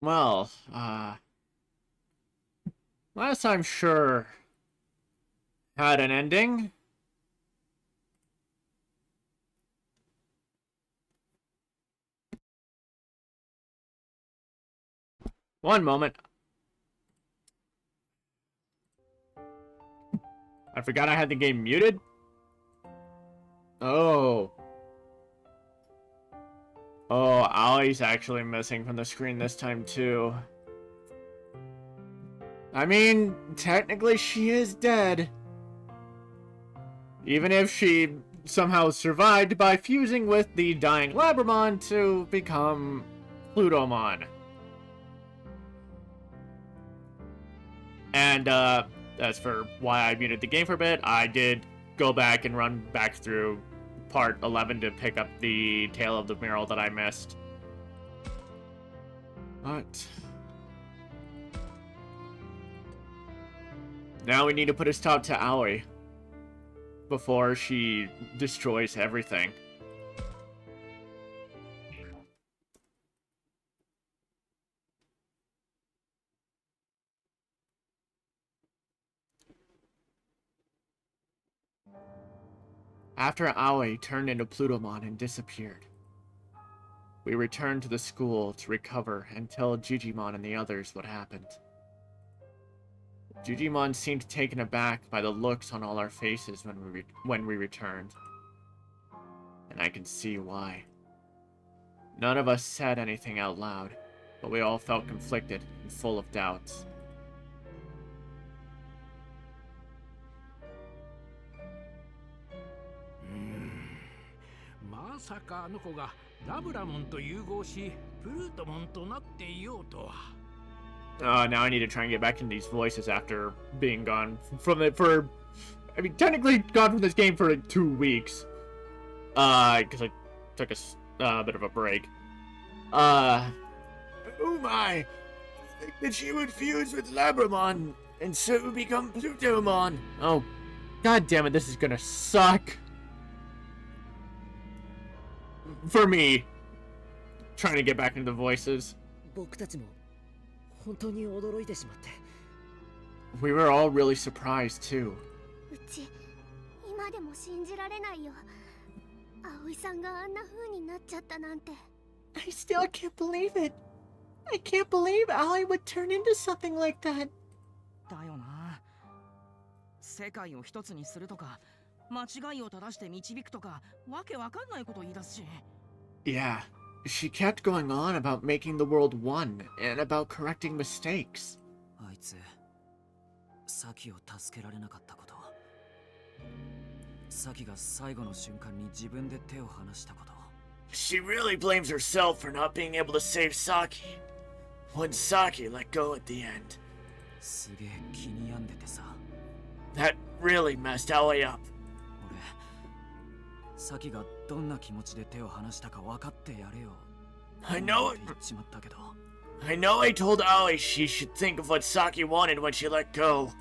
Well, last I'm sure had an ending. One moment. I forgot I had the game muted. Oh. Oh, Ali's actually missing from the screen this time, too. I mean, technically she is dead. Even if she somehow survived by fusing with the dying Labramon to become Plutomon. And, as for why I muted the game for a bit, I did go back and run back through part 11 to pick up the Tale of the Mural that I missed. But now we need to put a stop to Aoi before she destroys everything. After Aoi turned into Plutomon and disappeared, we returned to the school to recover and tell Digimon and the others what happened. Digimon seemed taken aback by the looks on all our faces when we returned. And I can see why. None of us said anything out loud, but we all felt conflicted and full of doubts. Now I need to try and get back into these voices after being gone from it for... I mean, technically gone from this game for like 2 weeks. Because I took a bit of a break. Oh my! That she would fuse with Labramon and so become Plutomon. Oh, god damn it, this is gonna suck. For me, trying to get back into the voices. We were all really surprised too. I still can't believe it. I can't believe Aoi would turn into something like that. Yeah, she kept going on about making the world one and about correcting mistakes. She really blames herself for not being able to save Saki when Saki let go at the end. That really messed Aoi up. I know I told Aoi she should think of what Saki wanted when she let go.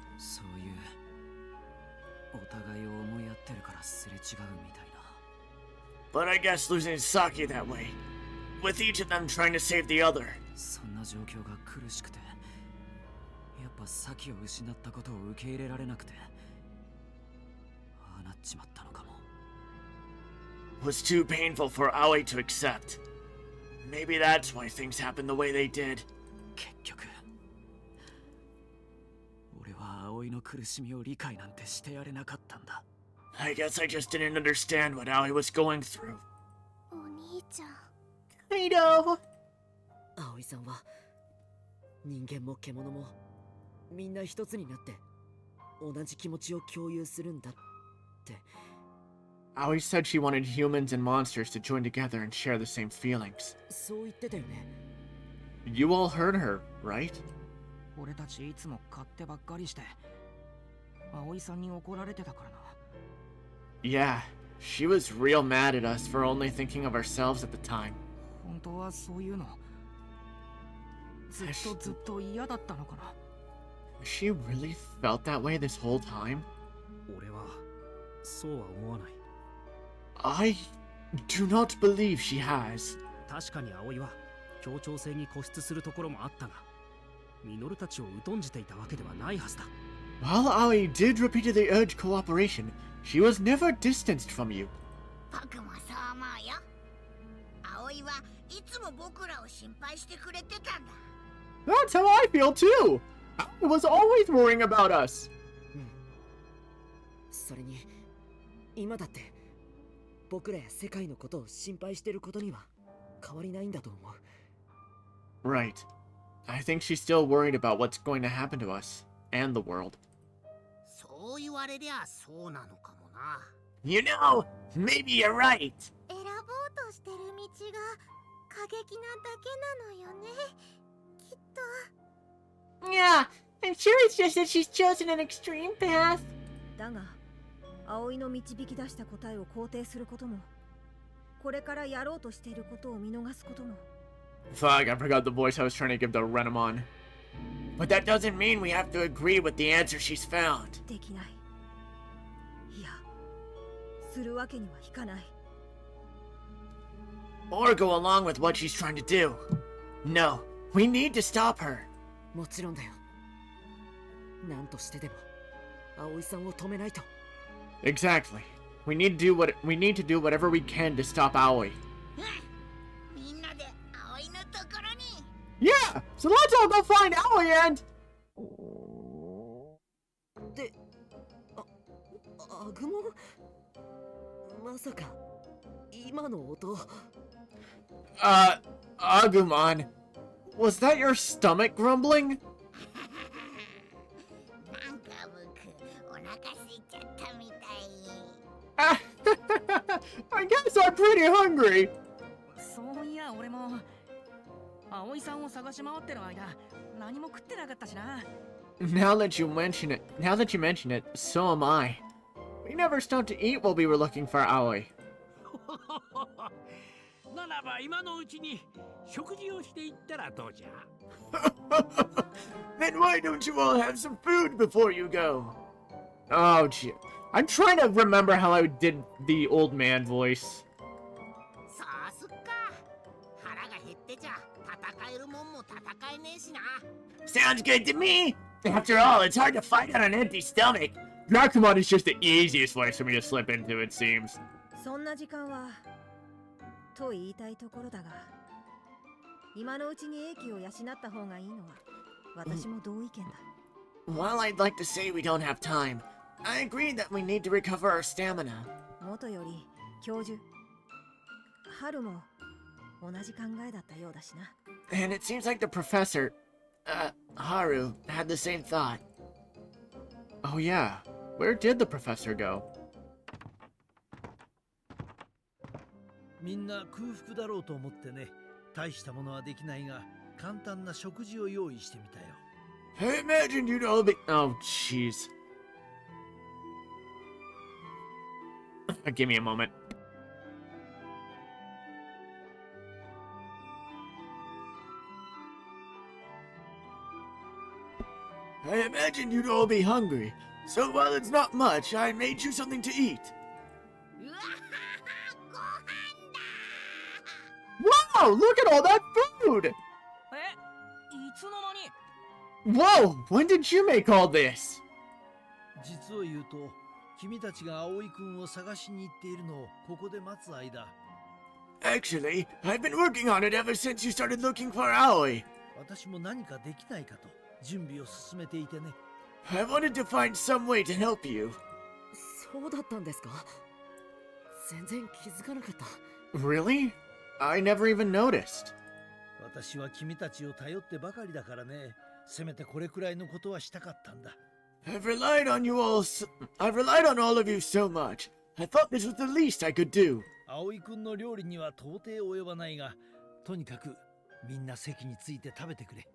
But I guess losing Saki that way, with each of them trying to save the other. Was too painful for Aoi to accept. Maybe that's why things happened the way they did. I guess I just didn't understand what Aoi was going through. Kaido! Aoi said she wanted humans and monsters to join together and share the same feelings. You all heard her, right? Yeah, she was real mad at us for only thinking of ourselves at the time. She really felt that way this whole time? I do not believe she has. 協調性に固執するところもあったが、ミノルたちを疎んじていたわけではないはずだ。While Aoi did repeatedly urge cooperation, she was never distanced from you. 僕もそう思うよ。葵はいつも僕らを心配してくれてたんだ。That's how I feel too! Aoi was always worrying about us! それに今だって僕らや世界のことを心配してることには変わりないんだと思う。 Right. I think she's still worried about what's going to happen to us and the world. そう言われりゃそうなのかもな。You know, maybe you're right. 選ぼうとしてる道が過激なだけなのよね。きっと。Yeah, I'm sure it's just that she's chosen an extreme path. だが、葵の導き出した答えを肯定することも、これからやろうとしていることを見逃すことも。Fuck, I forgot the voice I was trying to give to Renamon. But that doesn't mean we have to agree with the answer she's found. できない。いや、するわけにはいかない。Or go along with what she's trying to do. No, we need to stop her. もちろんだよ。何としてでも葵さんを止めないと。Exactly. We need to do whatever we can to stop Aoi. みんなで葵のところに。Yeah! So let's all go find Aoi and... で、アグモン？まさか今の音。Agumon. Was that your stomach grumbling? なんか僕お腹空いちゃったみたい。I guess I'm pretty hungry. そういや俺も葵さんを探し回ってる間何も食ってなかったしな。Now that you mention it, so am I. We never stopped to eat while we were looking for Aoi. ならば今のうちに食事をしていったらどうじゃ。Then why don't you all have some food before you go? Oh, gee. I'm trying to remember how I did the old man voice. そうすっか。腹が減ってちゃ戦えるもんも戦えねえしな。Sounds good to me. After all, it's hard to fight on an empty stomach. Nakamon is just the easiest voice for me to slip into, it seems. そんな時間はと言いたいところだが、今のうちに英気を養った方がいいのは私も同意見だ。While I'd like to say we don't have time, I agree that we need to recover our stamina. 元より教授春も同じ考えだったようだしな。 And it seems like the professor, Haru, had the same thought. Oh yeah, where did the professor go? みんな空腹だろうと思ってね。大したものはできないが簡単な食事を用意してみたよ。I imagined you'd all be... Oh, jeez. Give me a moment. I imagined you'd all be hungry. So while it's not much, I made you something to eat. うわご飯だ。 Wow, look at all that food! え、いつの間に？ Whoa, when did you make all this? 実を言うと、君たちが葵くんを探しに行っているのをここで待つ間、 Actually, I've been working on it ever since you started looking for Aoi. 私も何かできないかと準備を進めていてね。I wanted to find some way to help you. そうだったんですか？全然気づかなかった。 Really? I never even noticed. 私は君たちを頼ってばかりだからね。せめてこれくらいのことはしたかったんだ。I've relied on all of you so much. I thought this was the least I could do. 葵くんの料理には到底及ばないが、とにかくみんな席について食べてくれ。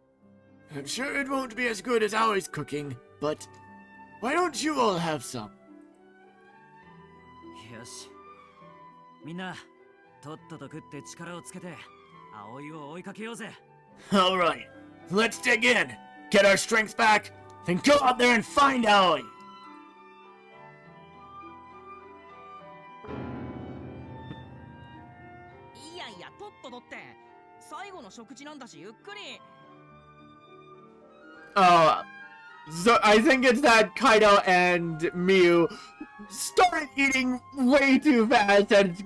I'm sure it won't be as good as Aoi's cooking, but why don't you all have some? よし。みんなとっとと食って力をつけて葵を追いかけようぜ。 All right, let's dig in, get our strength back, then go out there and find Aoi. いやいやとっととってさ最後の食事なんだしゆっくり。 Oh, so I think it's that Kaido and Miu started eating way too fast and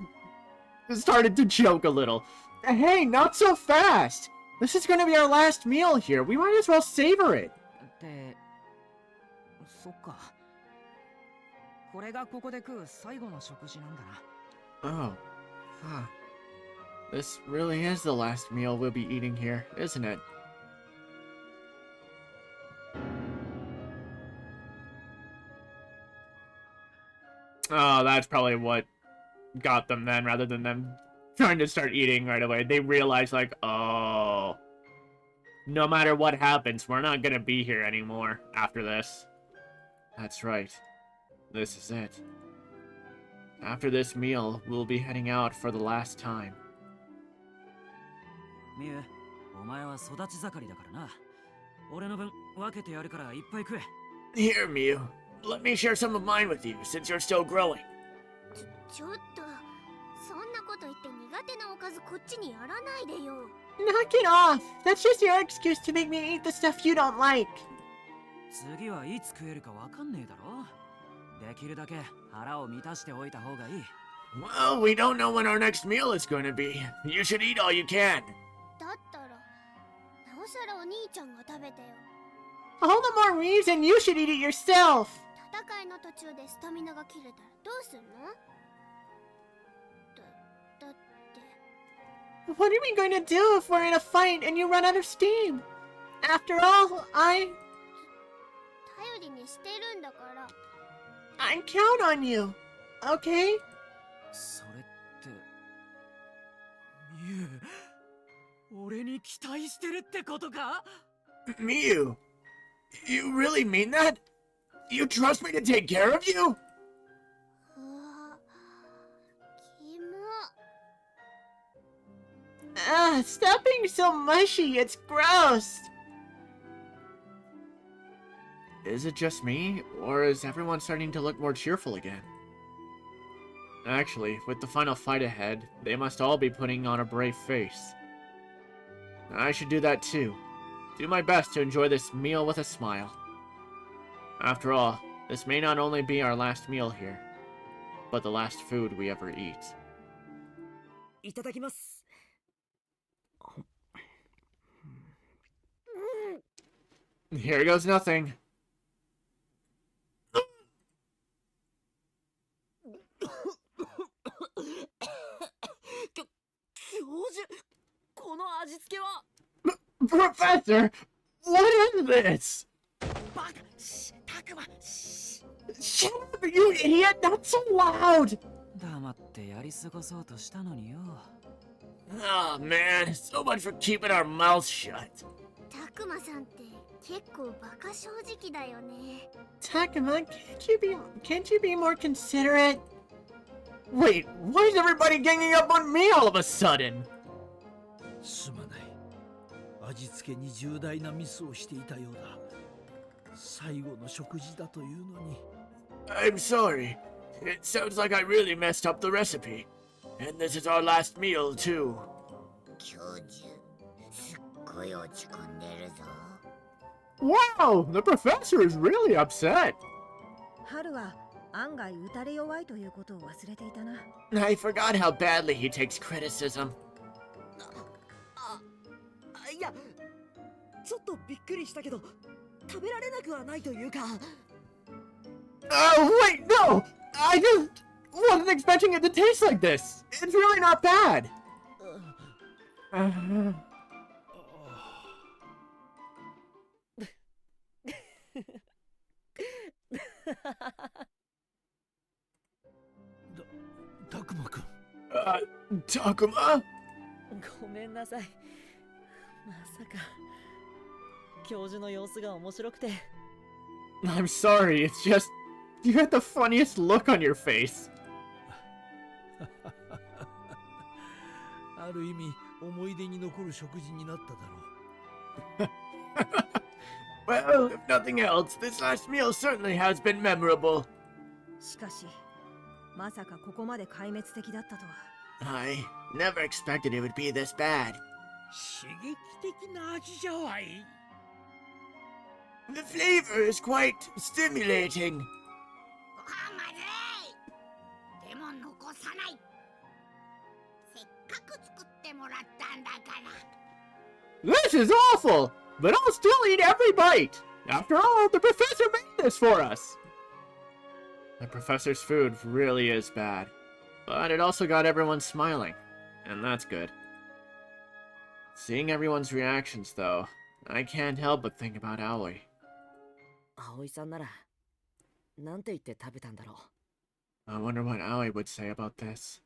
started to choke a little. Hey, not so fast! This is gonna be our last meal here. We might as well savor it. ってそっか。これがここで食う最後の食事なんだな。 Oh, huh. This really is the last meal we'll be eating here, isn't it? Oh, that's probably what got them then, rather than them trying to start eating right away. They realized, like, oh, no matter what happens, we're not gonna be here anymore after this. That's right. This is it. After this meal, we'll be heading out for the last time. ミュウ、お前は育ち盛りだからな。俺の分分けてやるからいっぱい食え。 Here, Mew. Let me share some of mine with you, since you're still growing. ちょっとそんなこと言って苦手なおかずこっちにやらないでよ。 Knock it off! That's just your excuse to make me eat the stuff you don't like. 次はいつ食えるかわかんねえだろ。できるだけ腹を満たしておいた方がいい。 Well, we don't know when our next meal is going to be. You should eat all you can. だったらなおさらお兄ちゃんが食べてよ。 All the more reason you should eat it yourself. 戦いの途中でスタミナが切れたらどうすんの？だって What are we going to do if we're in a fight and you run out of steam? After all,頼りにしてるんだから。 I count on you. Okay? それってミュウ、俺に期待してるってことか？ Mew, you really mean that? You trust me to take care of you? うわ、キモ。 Stop being so mushy. It's gross. Is it just me, or is everyone starting to look more cheerful again? Actually, with the final fight ahead, they must all be putting on a brave face. I should do that too. Do my best to enjoy this meal with a smile. After all, this may not only be our last meal here, but the last food we ever eat. いただきます。 Here goes nothing. 教授、この味付けは。 Professor, what is this? バカ、たくま、 Shut up, you idiot! Not so loud! 黙ってやり過ごそうとしたのによ。 Oh man, so much for keeping our mouths shut. たくまさんって結構バカ正直だよね。 Takuma, can't you be more considerate? Wait, why is everybody ganging up on me all of a sudden? すまない。味付けに重大なミスをしていたようだ。最後の食事だというのに。 I'm sorry. It sounds like I really messed up the recipe. And this is our last meal, too. 教授、すっごい落ち込んでるぞ。 Wow, the professor is really upset. 春は案外打たれ弱いということを忘れていたな。 I forgot how badly he takes criticism. いや、ちょっとびっくりしたけど、食べられなくはないというか。 Oh, wait, no! I just wasn't expecting it to taste like this. It's really not bad. Uh, たくまくん。Takuma? ごめんなさい。まさか教授の様子が面白くて。 I'm sorry, it's just you had the funniest look on your face. ある意味思い出に残る食事になっただろう。 Well, if nothing else, this last meal certainly has been memorable. しかし、まさかここまで壊滅的だったとは。 I never expected it would be this bad. 刺激的な味じゃわい。 The flavor is quite stimulating. ご飯まずい。でも残さない。せっかく作ってもらったんだから。 This is awful, but I'll still eat every bite. After all, the professor made this for us. The professor's food really is bad, but it also got everyone smiling, and that's good. Seeing everyone's reactions, though, I can't help but think about Aoi. 葵さんならなんて言って食べたんだろ I wonder what Aoi would say about this.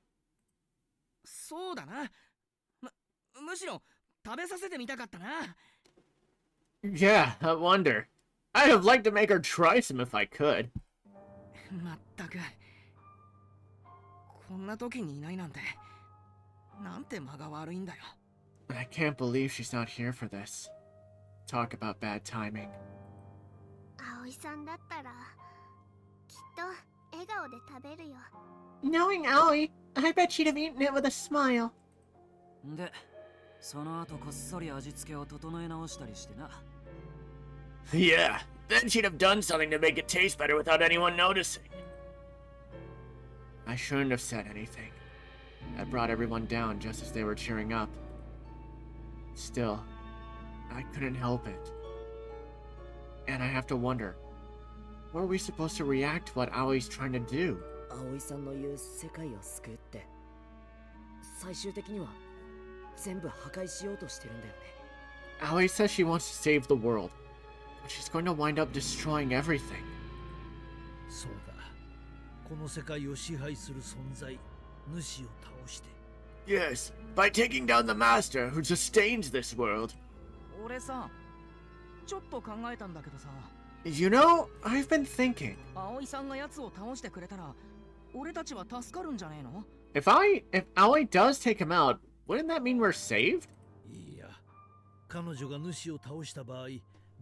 そうだな。むしろ食べさせてみたかったな。Yeah, I wonder. I'd have liked to make her try some if I could. まったく。こんな時にいないなんて、なんて間が悪いんだよ。I can't believe she's not here for this. Talk about bad timing. 葵さんだったらきっと笑顔で食べるよ。 Knowing Aoi, I bet she'd have eaten it with a smile. で、その後こっそり味付けを整え直したりしてな。Yeah, then she'd have done something to make it taste better without anyone noticing. I shouldn't have said anything. That brought everyone down just as they were cheering up. Still, I couldn't help it. And I have to wonder, what are we supposed to react to what Aoi's trying to do? 葵さんの言う世界を救うって最終的には全部破壊しようとしてるんだよね。 Aoi says she wants to save the world, but she's going to wind up destroying everything. そうだ。この世界を支配する存在、主を倒して。 Yes, by taking down the master who sustains this world. 俺さ、ちょっと考えたんだけどさ。You know, I've been thinking. 葵さんが奴を倒してくれたら、俺たちは助かるんじゃねえの？ If Aoi does take him out, wouldn't that mean we're saved? いや、彼女が主を倒した場合、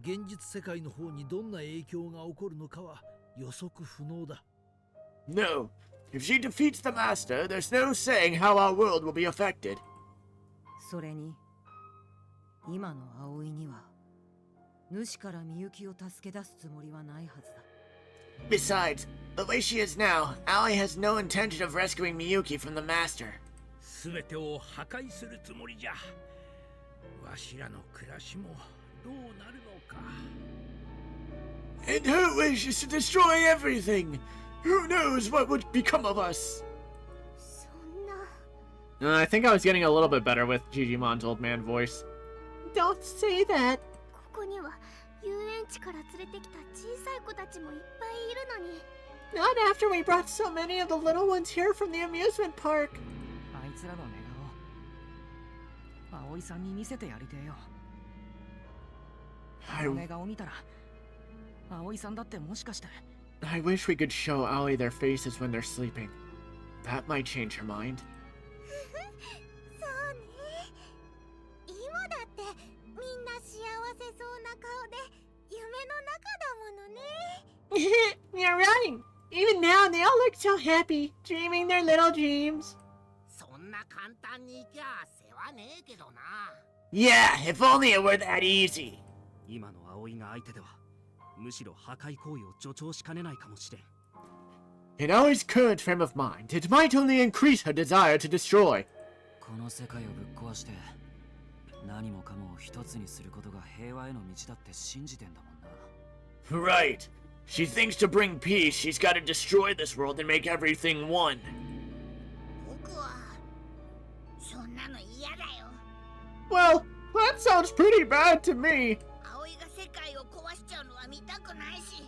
現実世界の方にどんな影響が起こるのかは予測不能だ。 No, if she defeats the master, there's no saying how our world will be affected. それに今の葵には主からみゆきを助け出すつもりはないはずだ。 Besides, the way she is now, Aoi has no intention of rescuing Miyuki from the master. すべてを破壊するつもりじゃ。わしらの暮らしもどうなるのか。 And her wish is to destroy everything. Who knows what would become of us? そんな。 I think I was getting a little bit better with Digimon's old man voice. Don't say that. ここには遊園地から連れてきた小さい子たちもいっぱいいるのに。 Not after we brought so many of the little ones here from the amusement park. あいつらの寝顔、葵さんに見せてやりてえよ。寝顔見たら、葵さんだってもしかして。 I wish we could show Aoi their faces when they're sleeping. That might change her mind. そうね。今だってみんな幸せそうな顔で夢の中だものね。 You're right. Even now, they all look so happy, dreaming their little dreams. そんな簡単にいきゃ世話ねえけどな。 Yeah, if only it were that easy. 今の葵が相手ではむしろ破壊行為を助長しかねないかもしれん。 In Aoi's current frame of mind, it might only increase her desire to destroy. この世界をぶっ壊して何もかもを一つにすることが平和への道だって信じてんだもんな。 Right. She thinks to bring peace, she's got to destroy this world and make everything one. 僕はそんなの嫌だよ。 Well, that sounds pretty bad to me. 葵が世界を壊しちゃうのは見たくないし、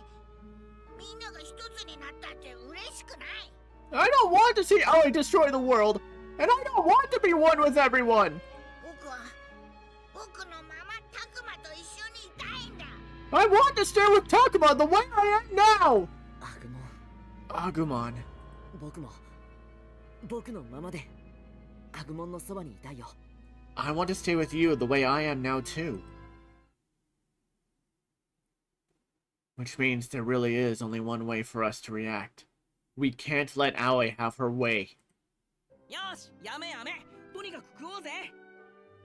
みんなが一つになったって嬉しくない。 I don't want to see Aoi destroy the world, and I don't want to be one with everyone. 僕は僕のママタクマと一緒にいたいんだ。 I want to stay with Takuma the way I am now. アグモン Agumon. 僕のままでアグモンのそばにいたいよ。 I want to stay with you the way I am now too. Which means there really is only one way for us to react. We can't let Aoi have her way. よし、やめやめ。とにかく食おうぜ。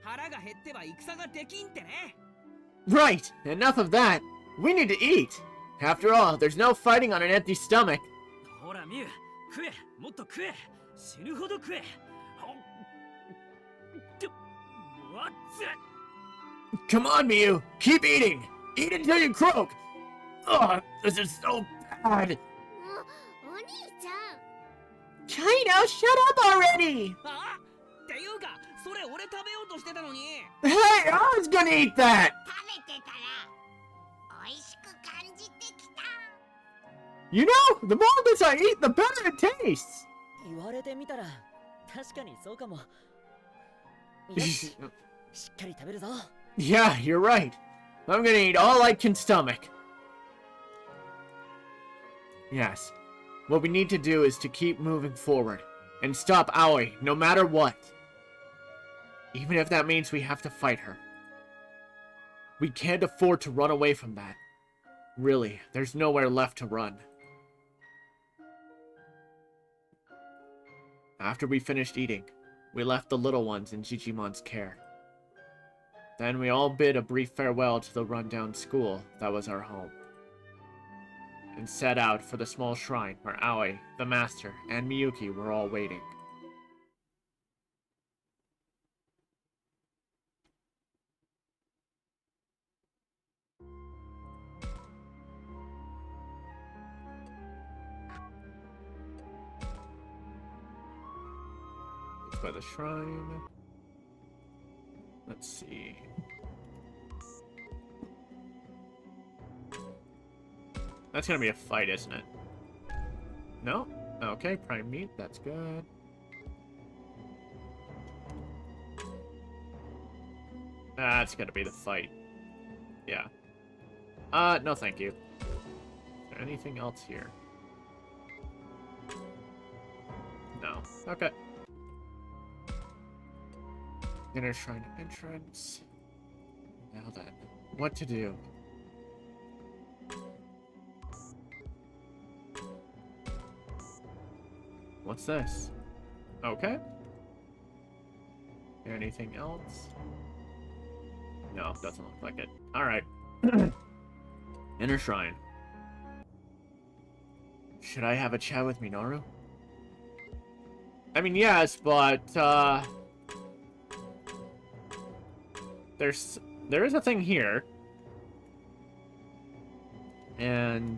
腹が減っては戦ができんってね。 Right! Enough of that! We need to eat! After all, there's no fighting on an empty stomach. ほらミュウ、食え、もっと食え、死ぬほど食え。What? Come on, Miu! Keep eating! Eat until you croak! Ugh, this is so bad! お兄ちゃん Kaito, shut up already! あっていうか、それ俺食べようとしてたのに。 Hey, I was gonna eat that! 食べてたら美味しく感じてきた。 You know, the more of this I eat, the better it tastes! 言われてみたら確かにそうかも。よし、しっかり食べるぞ。 Yeah, you're right. I'm gonna eat all I can stomach. Yes. What we need to do is to keep moving forward and stop Aoi no matter what. Even if that means we have to fight her. We can't afford to run away from that. Really, there's nowhere left to run. After we finished eating, we left the little ones in Digimon's care. Then we all bid a brief farewell to the rundown school that was our home, and set out for the small shrine where Aoi, the master, and Miyuki were all waiting. It's by the shrine. Let's see. That's gonna be a fight, isn't it? No? Okay, prime meat, that's good. That's gonna be the fight. Yeah. No thank you. Is there anything else here? No. Okay. Inner shrine entrance. Now then, what to do? What's this? Okay. Anything else? No, doesn't look like it. Alright. Inner shrine. Should I have a chat with Minoru? I mean, yes, but, there is a thing here. And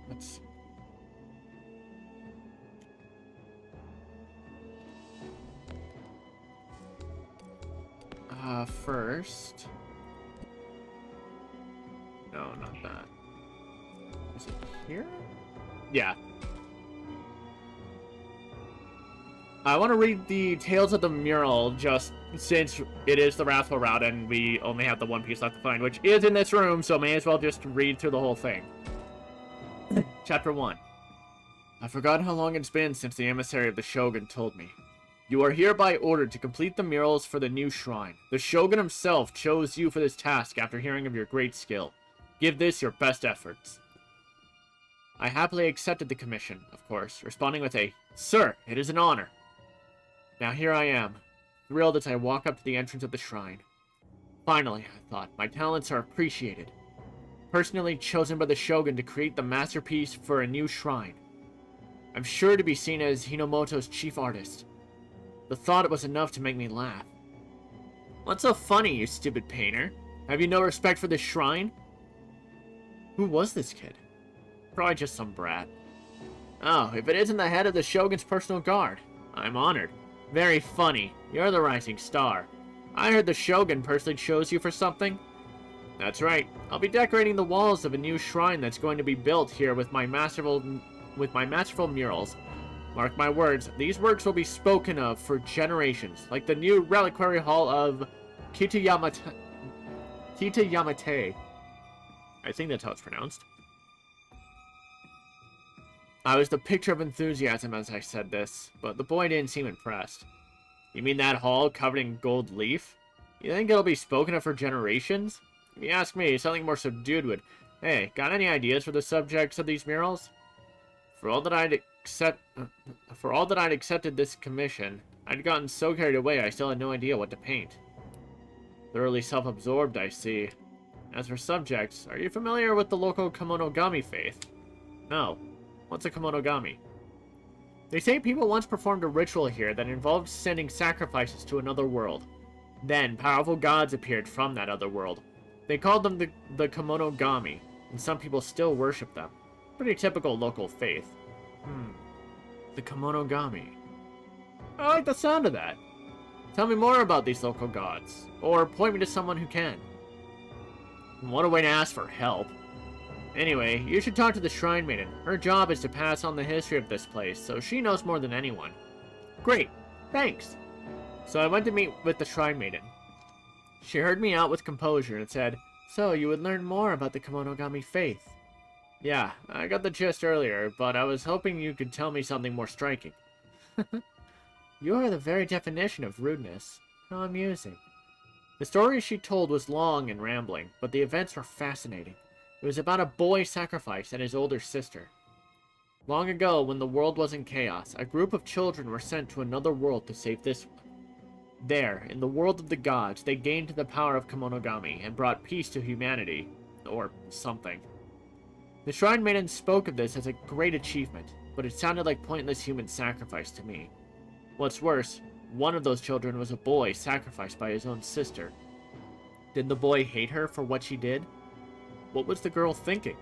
let's see. First. No, not that. Is it here? Yeah. I want to read the Tales of the Mural, just since it is the Wrathful route and we only have the one piece left to find, which is in this room, so may as well just read through the whole thing. Chapter 1. I forgot how long it's been since the emissary of the Shogun told me. You are hereby ordered to complete the murals for the new shrine. The Shogun himself chose you for this task after hearing of your great skill. Give this your best efforts. I happily accepted the commission, of course, responding with a, Sir, it is an honor. Now here I am, thrilled as I walk up to the entrance of the shrine. Finally, I thought, my talents are appreciated. Personally chosen by the Shogun to create the masterpiece for a new shrine. I'm sure to be seen as Hinomoto's chief artist. The thought was enough to make me laugh. What's so funny, you stupid painter? Have you no respect for this shrine? Who was this kid? Probably just some brat. Oh, if it isn't the head of the Shogun's personal guard. I'm honored. Very funny. You're the rising star. I heard the Shogun personally chose you for something. That's right. I'll be decorating the walls of a new shrine that's going to be built here with my masterful murals. Mark my words, these works will be spoken of for generations, like the new reliquary hall of Kitayamate. I think that's how it's pronounced. I was the picture of enthusiasm as I said this, but the boy didn't seem impressed. You mean that hall covered in gold leaf? You think it'll be spoken of for generations? If you ask me, something more subdued would... Hey, got any ideas for the subjects of these murals? For all that I'd accepted this commission, I'd gotten so carried away I still had no idea what to paint. Thoroughly self-absorbed, I see. As for subjects, are you familiar with the local Kemonogami faith? No. What's a Kemonogami? They say people once performed a ritual here that involved sending sacrifices to another world. Then, powerful gods appeared from that other world. They called them the Kemonogami, and some people still worship them. Pretty typical local faith. The Kemonogami. I like the sound of that. Tell me more about these local gods, or point me to someone who can. What a way to ask for help. Anyway, you should talk to the Shrine Maiden. Her job is to pass on the history of this place, so she knows more than anyone. Great, thanks. So I went to meet with the Shrine Maiden. She heard me out with composure and said, "So you would learn more about the Kemonogami faith." Yeah, I got the gist earlier, but I was hoping you could tell me something more striking. You are the very definition of rudeness. How amusing. The story she told was long and rambling, but the events were fascinating. It was about a boy sacrifice and his older sister. Long ago, when the world was in chaos, a group of children were sent to another world to save this one. There, in the world of the gods, they gained the power of Kemonogami and brought peace to humanity. Or something. The Shrine Maiden spoke of this as a great achievement, but it sounded like pointless human sacrifice to me. What's worse, one of those children was a boy sacrificed by his own sister. Did the boy hate her for what she did? What was the girl thinking?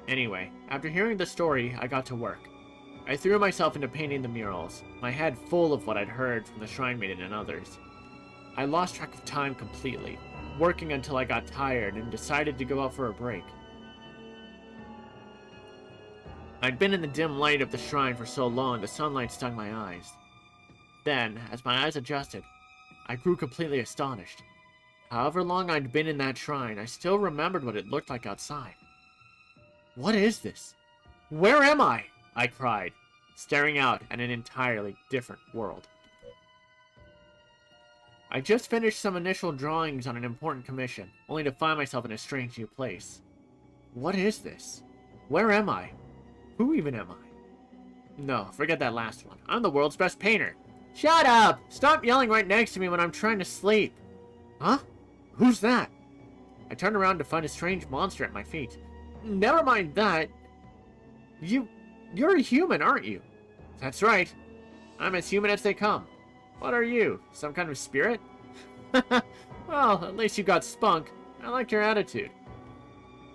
Anyway, after hearing the story, I got to work. I threw myself into painting the murals, my head full of what I'd heard from the Shrine Maiden and others. I lost track of time completely, working until I got tired and decided to go out for a break. I'd been in the dim light of the shrine for so long the sunlight stung my eyes. Then, as my eyes adjusted, I grew completely astonished. However long I'd been in that shrine, I still remembered what it looked like outside. What is this? Where am I? I cried, staring out at an entirely different world. I just finished some initial drawings on an important commission, only to find myself in a strange new place. What is this? Where am I? Who even am I? No, forget that last one. I'm the world's best painter. Shut up! Stop yelling right next to me when I'm trying to sleep. Huh? Who's that? I turned around to find a strange monster at my feet. Never mind that. You're a human, aren't you? That's right. I'm as human as they come. What are you? Some kind of spirit? Well, at least you got spunk. I like your attitude.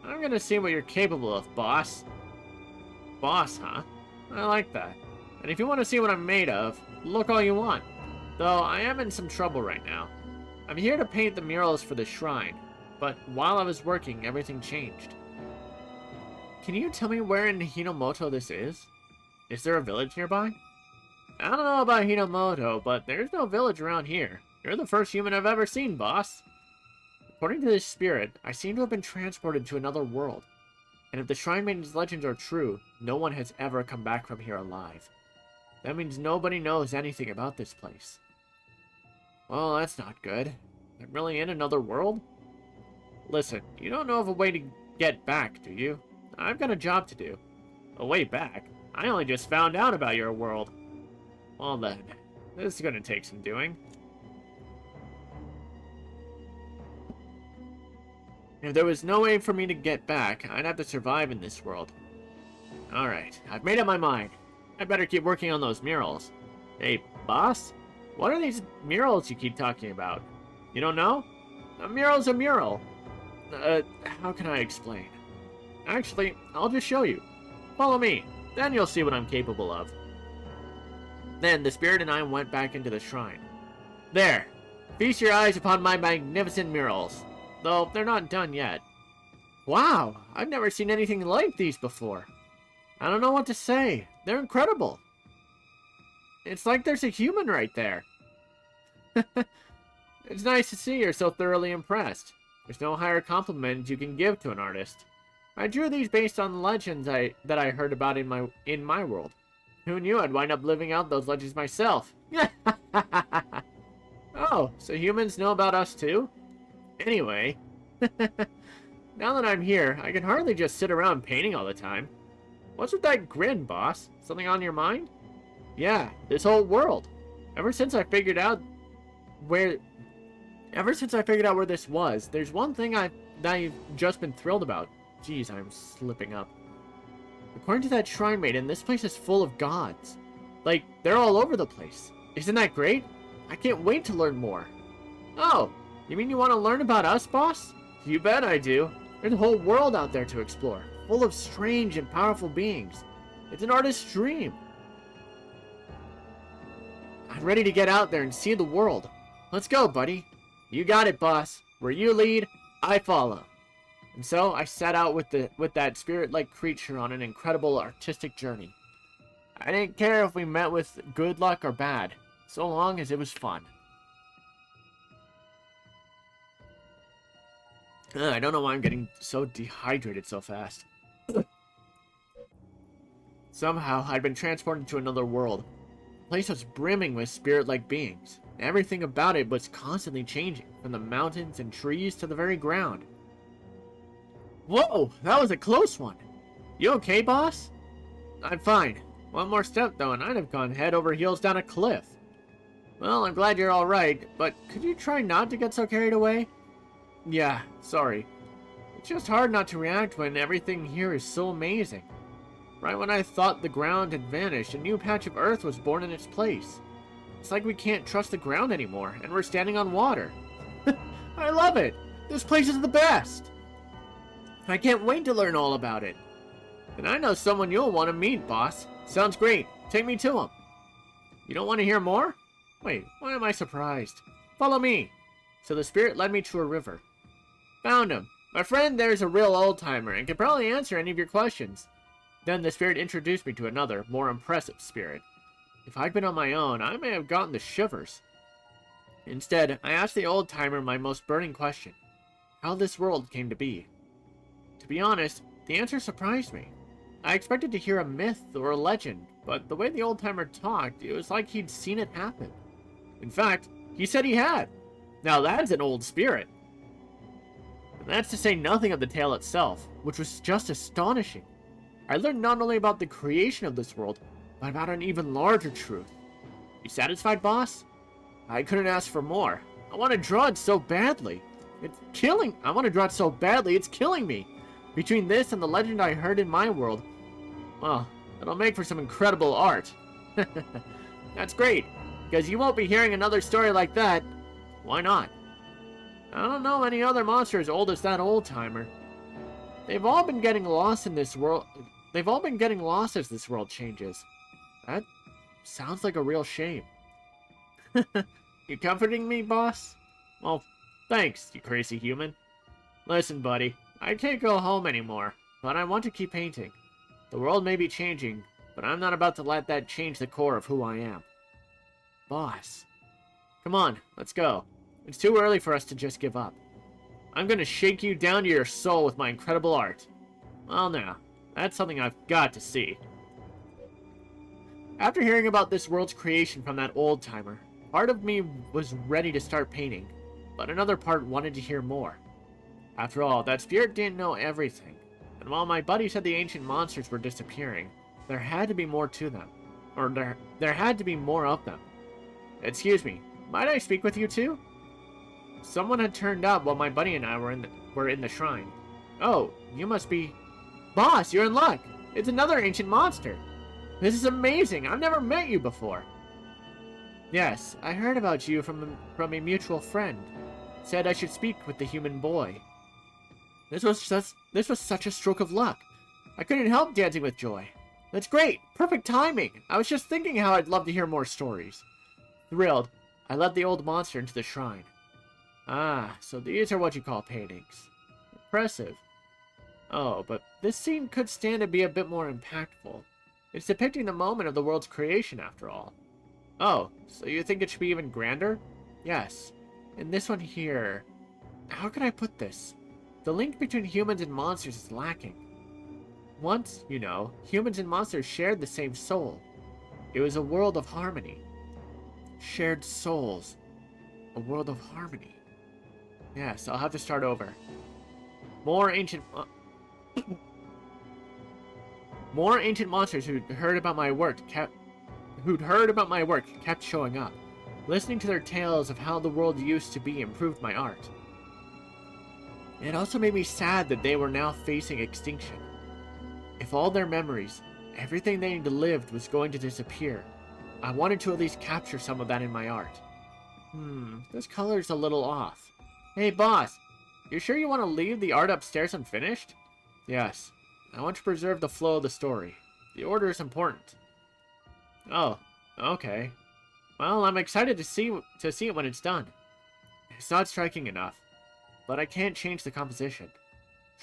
I'm gonna see what you're capable of, boss. Boss, huh? I like that. And if you want to see what I'm made of, look all you want. Though I am in some trouble right now. I'm here to paint the murals for the shrine, but while I was working, everything changed. Can you tell me where in Hinomoto this is? Is there a village nearby? I don't know about Hinomoto, but there's no village around here. You're the first human I've ever seen, boss. According to this spirit, I seem to have been transported to another world. And if the Shrine Maiden's legends are true, no one has ever come back from here alive. That means nobody knows anything about this place. Well, that's not good. I'm really in another world? Listen, you don't know of a way to get back, do you? I've got a job to do. A way back? I only just found out about your world. Well then, this is gonna take some doing. If there was no way for me to get back, I'd have to survive in this world. Alright, I've made up my mind. I better keep working on those murals. Hey, boss? What are these murals you keep talking about? You don't know? A mural's a mural. How can I explain? Actually, I'll just show you. Follow me, then you'll see what I'm capable of. Then the spirit and I went back into the shrine. There! Feast your eyes upon my magnificent murals. Though they're not done yet. Wow! I've never seen anything like these before. I don't know what to say. They're incredible. It's like there's a human right there. It's nice to see you're so thoroughly impressed. There's no higher compliment you can give to an artist. I drew these based on legends that I heard about in my world. Who knew I'd wind up living out those legends myself? Oh, so humans know about us too? Anyway, now that I'm here, I can hardly just sit around painting all the time. What's with that grin, boss? Something on your mind? Yeah, this whole world. Ever since I figured out where this was, there's one thing that I've just been thrilled about. Jeez, I'm slipping up. According to that shrine maiden, this place is full of gods. Like, they're all over the place. Isn't that great? I can't wait to learn more. Oh, you mean you want to learn about us, boss? You bet I do. There's a whole world out there to explore, full of strange and powerful beings. It's an artist's dream. I'm ready to get out there and see the world. Let's go, buddy. You got it, boss. Where you lead, I follow. And so I set out with that spirit-like creature on an incredible artistic journey. I didn't care if we met with good luck or bad, so long as it was fun. I don't know why I'm getting so dehydrated so fast. Somehow, I'd been transported to another world. The place was brimming with spirit-like beings. Everything about it was constantly changing, from the mountains and trees to the very ground. Whoa, that was a close one. You okay, boss? I'm fine. One more step, though, and I'd have gone head over heels down a cliff. Well, I'm glad you're alright, but could you try not to get so carried away? Yeah, sorry. It's just hard not to react when everything here is so amazing. Right when I thought the ground had vanished, a new patch of earth was born in its place. It's like we can't trust the ground anymore, and we're standing on water. I love it! This place is the best! I can't wait to learn all about it. And I know someone you'll want to meet, boss. Sounds great. Take me to him. You don't want to hear more? Wait, why am I surprised? Follow me. So the spirit led me to a river. Found him. My friend there's a real old-timer and can probably answer any of your questions. Then the spirit introduced me to another, more impressive spirit. If I'd been on my own, I may have gotten the shivers. Instead, I asked the old-timer my most burning question. How this world came to be. To be honest, the answer surprised me. I expected to hear a myth or a legend, but the way the old-timer talked, it was like he'd seen it happen. In fact, he said he had. Now that's an old spirit. And that's to say nothing of the tale itself, which was just astonishing. I learned not only about the creation of this world, but about an even larger truth. You satisfied, boss? I couldn't ask for more. I want to draw it so badly. I want to draw it so badly, it's killing me. Between this and the legend I heard in my world, well, it'll make for some incredible art. That's great, because you won't be hearing another story like that. Why not? I don't know any other monster as old as that old-timer. They've all been getting lost in this world. They've all been getting lost as this world changes. That sounds like a real shame. You comforting me, boss? Well, thanks, you crazy human. Listen, buddy, I can't go home anymore, but I want to keep painting. The world may be changing, but I'm not about to let that change the core of who I am. Boss. Come on, let's go. It's too early for us to just give up. I'm gonna shake you down to your soul with my incredible art. Well now, that's something I've got to see. After hearing about this world's creation from that old-timer, part of me was ready to start painting, but another part wanted to hear more. After all, that spirit didn't know everything, and while my buddy said the ancient monsters were disappearing, there had to be more to them. Or there had to be more of them. Excuse me, might I speak with you too? Someone had turned up while my buddy and I were in the shrine. Oh, you must be... Boss, you're in luck! It's another ancient monster! This is amazing! I've never met you before! Yes, I heard about you from a mutual friend. Said I should speak with the human boy. This was such a stroke of luck. I couldn't help dancing with joy. That's great! Perfect timing! I was just thinking how I'd love to hear more stories. Thrilled, I led the old monster into the shrine. Ah, so these are what you call paintings. Impressive. Oh, but this scene could stand to be a bit more impactful. It's depicting the moment of the world's creation, after all. Oh, so you think it should be even grander? Yes. And this one here... How can I put this? The link between humans and monsters is lacking. Once, you know, humans and monsters shared the same soul. It was a world of harmony. Shared souls. A world of harmony. Yes, I'll have to start over. More ancient monsters who'd heard about my work kept showing up. Listening to their tales of how the world used to be improved my art. It also made me sad that they were now facing extinction. If all their memories, everything they lived was going to disappear, I wanted to at least capture some of that in my art. This color's a little off. Hey boss, you sure you want to leave the art upstairs unfinished? Yes, I want to preserve the flow of the story. The order is important. Oh, okay. Well, I'm excited to see it when it's done. It's not striking enough, but I can't change the composition.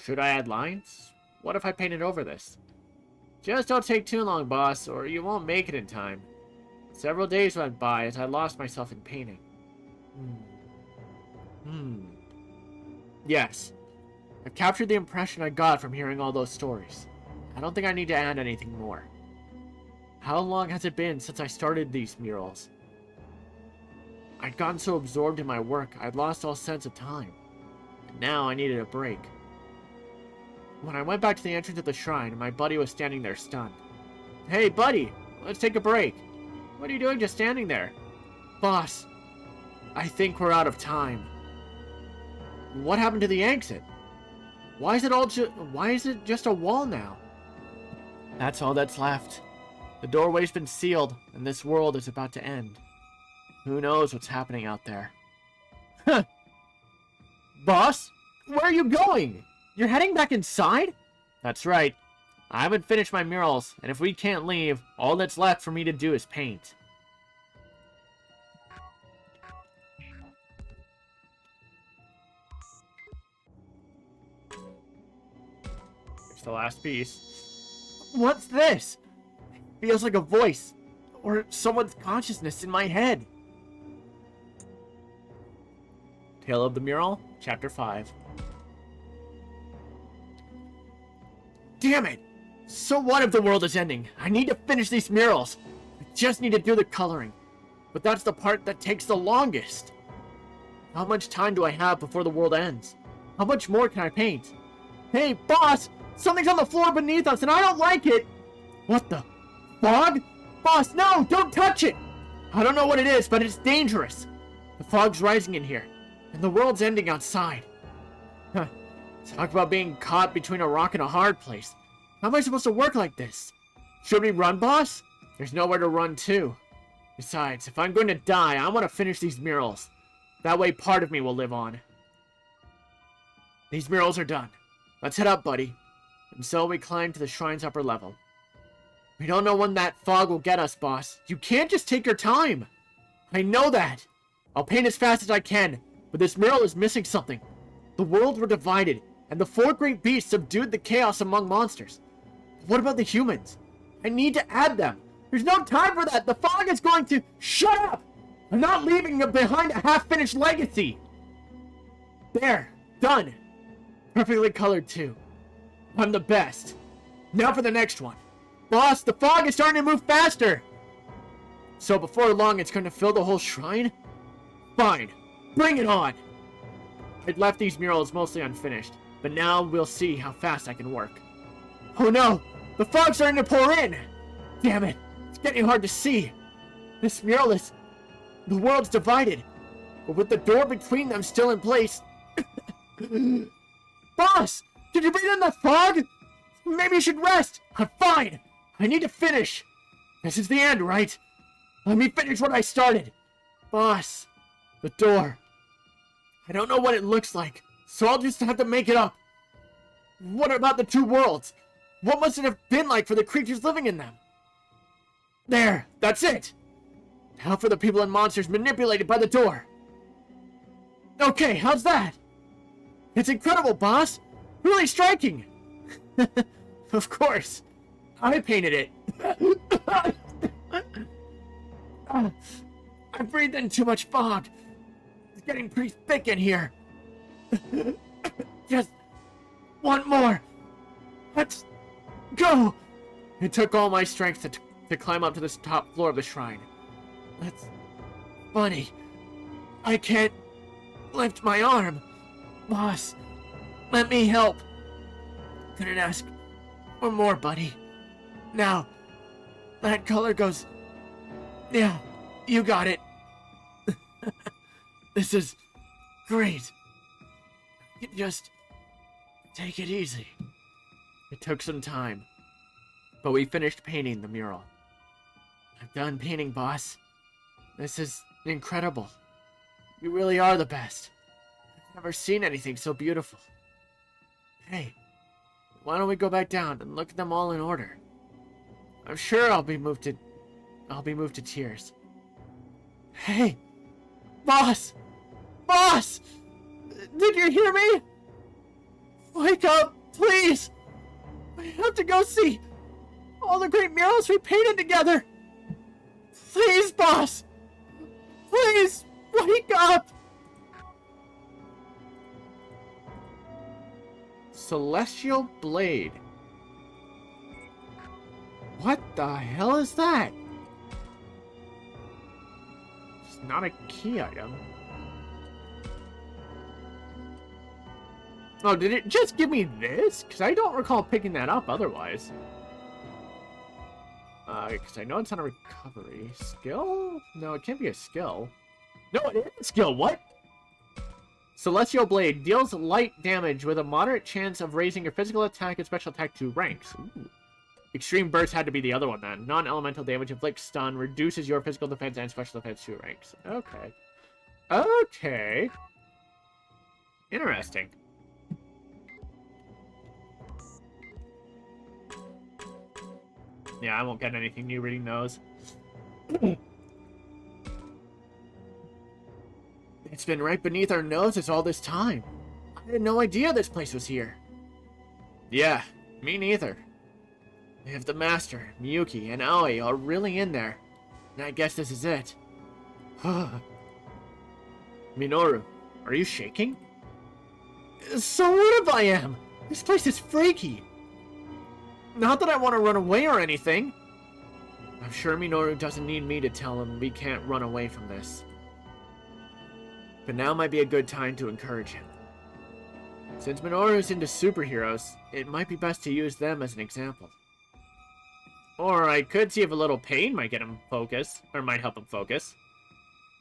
Should I add lines? What if I painted over this? Just don't take too long, boss, or you won't make it in time. Several days went by as I lost myself in painting. Yes. I've captured the impression I got from hearing all those stories. I don't think I need to add anything more. How long has it been since I started these murals? I'd gotten so absorbed in my work, I'd lost all sense of time. And now I needed a break. When I went back to the entrance of the shrine, my buddy was standing there stunned. Hey, buddy! Let's take a break. What are you doing just standing there? Boss, I think we're out of time. What happened to the exit? Why is it just a wall now? That's all that's left. The doorway's been sealed, and this world is about to end. Who knows what's happening out there? Huh. Boss? Where are you going? You're heading back inside? That's right. I haven't finished my murals, and if we can't leave, all that's left for me to do is paint. It's the last piece. What's this? It feels like a voice, or someone's consciousness in my head. Tale of the Mural, Chapter 5. Damn it! So what if the world is ending? I need to finish these murals. I just need to do the coloring. But that's the part that takes the longest. How much time do I have before the world ends? How much more can I paint? Hey, boss! Something's on the floor beneath us and I don't like it! What the? Fog? Boss, no! Don't touch it! I don't know what it is, but it's dangerous. The fog's rising in here, and the world's ending outside. Huh. Talk about being caught between a rock and a hard place. How am I supposed to work like this? Should we run, boss? There's nowhere to run to. Besides, if I'm going to die, I want to finish these murals. That way part of me will live on. These murals are done. Let's head up, buddy. And so we climb to the shrine's upper level. We don't know when that fog will get us, boss. You can't just take your time. I know that. I'll paint as fast as I can, but this mural is missing something. The worlds were divided, and the 4 great beasts subdued the chaos among monsters. What about the humans? I need to add them. There's no time for that. The fog is going to... Shut up! I'm not leaving behind a half-finished legacy. There. Done. Perfectly colored, too. I'm the best. Now for the next one. Boss, the fog is starting to move faster. So before long, it's going to fill the whole shrine? Fine. Bring it on. I'd left these murals mostly unfinished, but now we'll see how fast I can work. Oh no! The fog's starting to pour in! Damn it! It's getting hard to see! This mural is... The world's divided, but with the door between them still in place... Boss! Did you breathe in the fog? Maybe you should rest! I'm fine! I need to finish! This is the end, right? Let me finish what I started! Boss! The door... I don't know what it looks like, so I'll just have to make it up. What about the 2 worlds? What must it have been like for the creatures living in them? There, that's it! Now for the people and monsters manipulated by the door. Okay, how's that? It's incredible, boss! Really striking! Of course. I painted it. I breathed in too much fog. It's getting pretty thick in here. Just one more. Let's go. It took all my strength to climb up to this top floor of the shrine. That's funny. I can't lift my arm. Boss, let me help. Couldn't ask for more, buddy. Now, that color goes... Yeah, you got it. This is great. You can just take it easy. It took some time, but we finished painting the mural. I'm done painting, boss. This is incredible. You really are the best. I've never seen anything so beautiful. Hey, why don't we go back down and look at them all in order? I'm sure I'll be moved to tears. Hey, boss! Boss! Did you hear me? Wake up, please! I have to go see all the great murals we painted together! Please, boss! Please, wake up! Celestial Blade. What the hell is that? It's not a key item. Oh, did it just give me this? Because I don't recall picking that up otherwise. Because I know it's not a recovery. Skill? No, it can't be a skill. No, it is a skill. What? Celestial Blade deals light damage with a moderate chance of raising your physical attack and special attack 2 ranks. Ooh. Extreme Burst had to be the other one then. Non-elemental damage, inflicts stun, reduces your physical defense and special defense 2 ranks. Okay. Okay. Interesting. Yeah, I won't get anything new reading those. It's been right beneath our noses all this time. I had no idea this place was here. Yeah, me neither. If the Master, Miyuki, and Aoi are really in there, then I guess this is it. Minoru, are you shaking? So what if I am? This place is freaky. Not that I want to run away or anything. I'm sure Minoru doesn't need me to tell him we can't run away from this. But now might be a good time to encourage him. Since Minoru's into superheroes, it might be best to use them as an example. Or I could see if a little pain might get him focused, or might help him focus.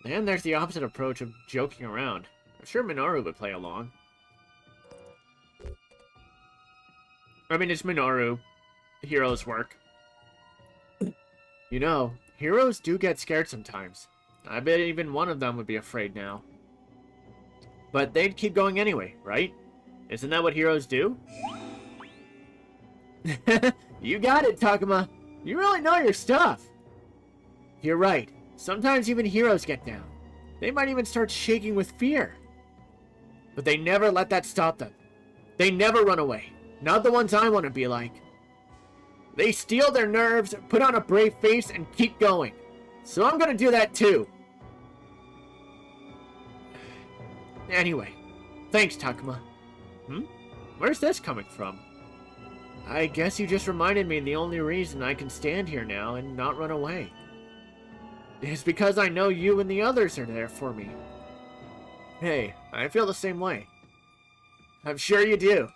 And there's the opposite approach of joking around. I'm sure Minoru would play along. I mean, it's Minoru. Heroes work. You know, heroes do get scared sometimes. I bet even one of them would be afraid now. But they'd keep going anyway, right? Isn't that what heroes do? You got it, Takuma. You really know your stuff. You're right. Sometimes even heroes get down. They might even start shaking with fear. But they never let that stop them. They never run away. Not the ones I want to be like. They steel their nerves, put on a brave face, and keep going. So I'm gonna do that too. Anyway, thanks, Takuma. Where's this coming from? I guess you just reminded me the only reason I can stand here now and not run away. It's because I know you and the others are there for me. Hey, I feel the same way. I'm sure you do.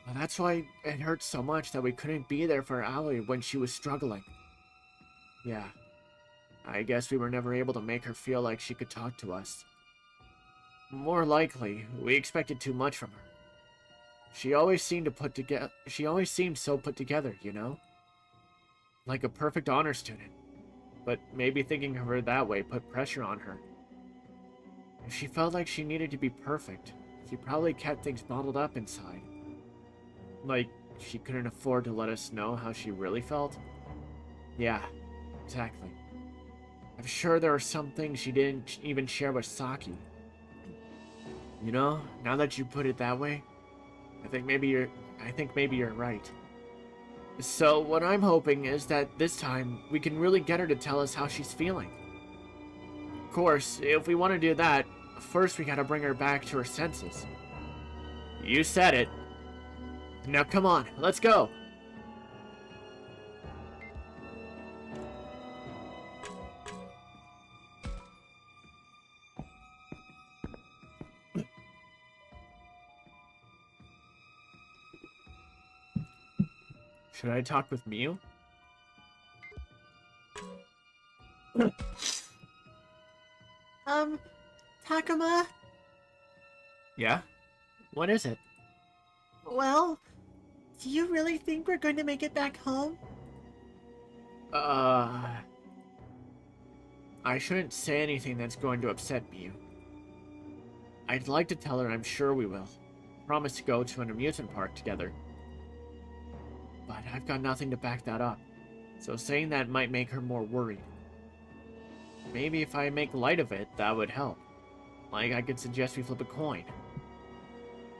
Well, that's why it hurts so much that we couldn't be there for Aoi when she was struggling. Yeah, I guess we were never able to make her feel like she could talk to us. More likely, we expected too much from her. She always seemed so put together, you know? Like a perfect honor student. But maybe thinking of her that way put pressure on her. If she felt like she needed to be perfect, she probably kept things bottled up inside. Like, she couldn't afford to let us know how she really felt? Yeah, exactly. I'm sure there are some things she didn't even share with Saki. You know, now that you put it that way, I think maybe you're right. So what I'm hoping is that this time we can really get her to tell us how she's feeling. Of course, if we want to do that, first we gotta bring her back to her senses. You said it. Now come on, let's go. Should I talk with Miu? Takuma? Yeah? What is it? Well, do you really think we're going to make it back home? I shouldn't say anything that's going to upset Miyu. I'd like to tell her I'm sure we will. Promise to go to an amusement park together. But I've got nothing to back that up, so saying that might make her more worried. Maybe if I make light of it, that would help. Like, I could suggest we flip a coin.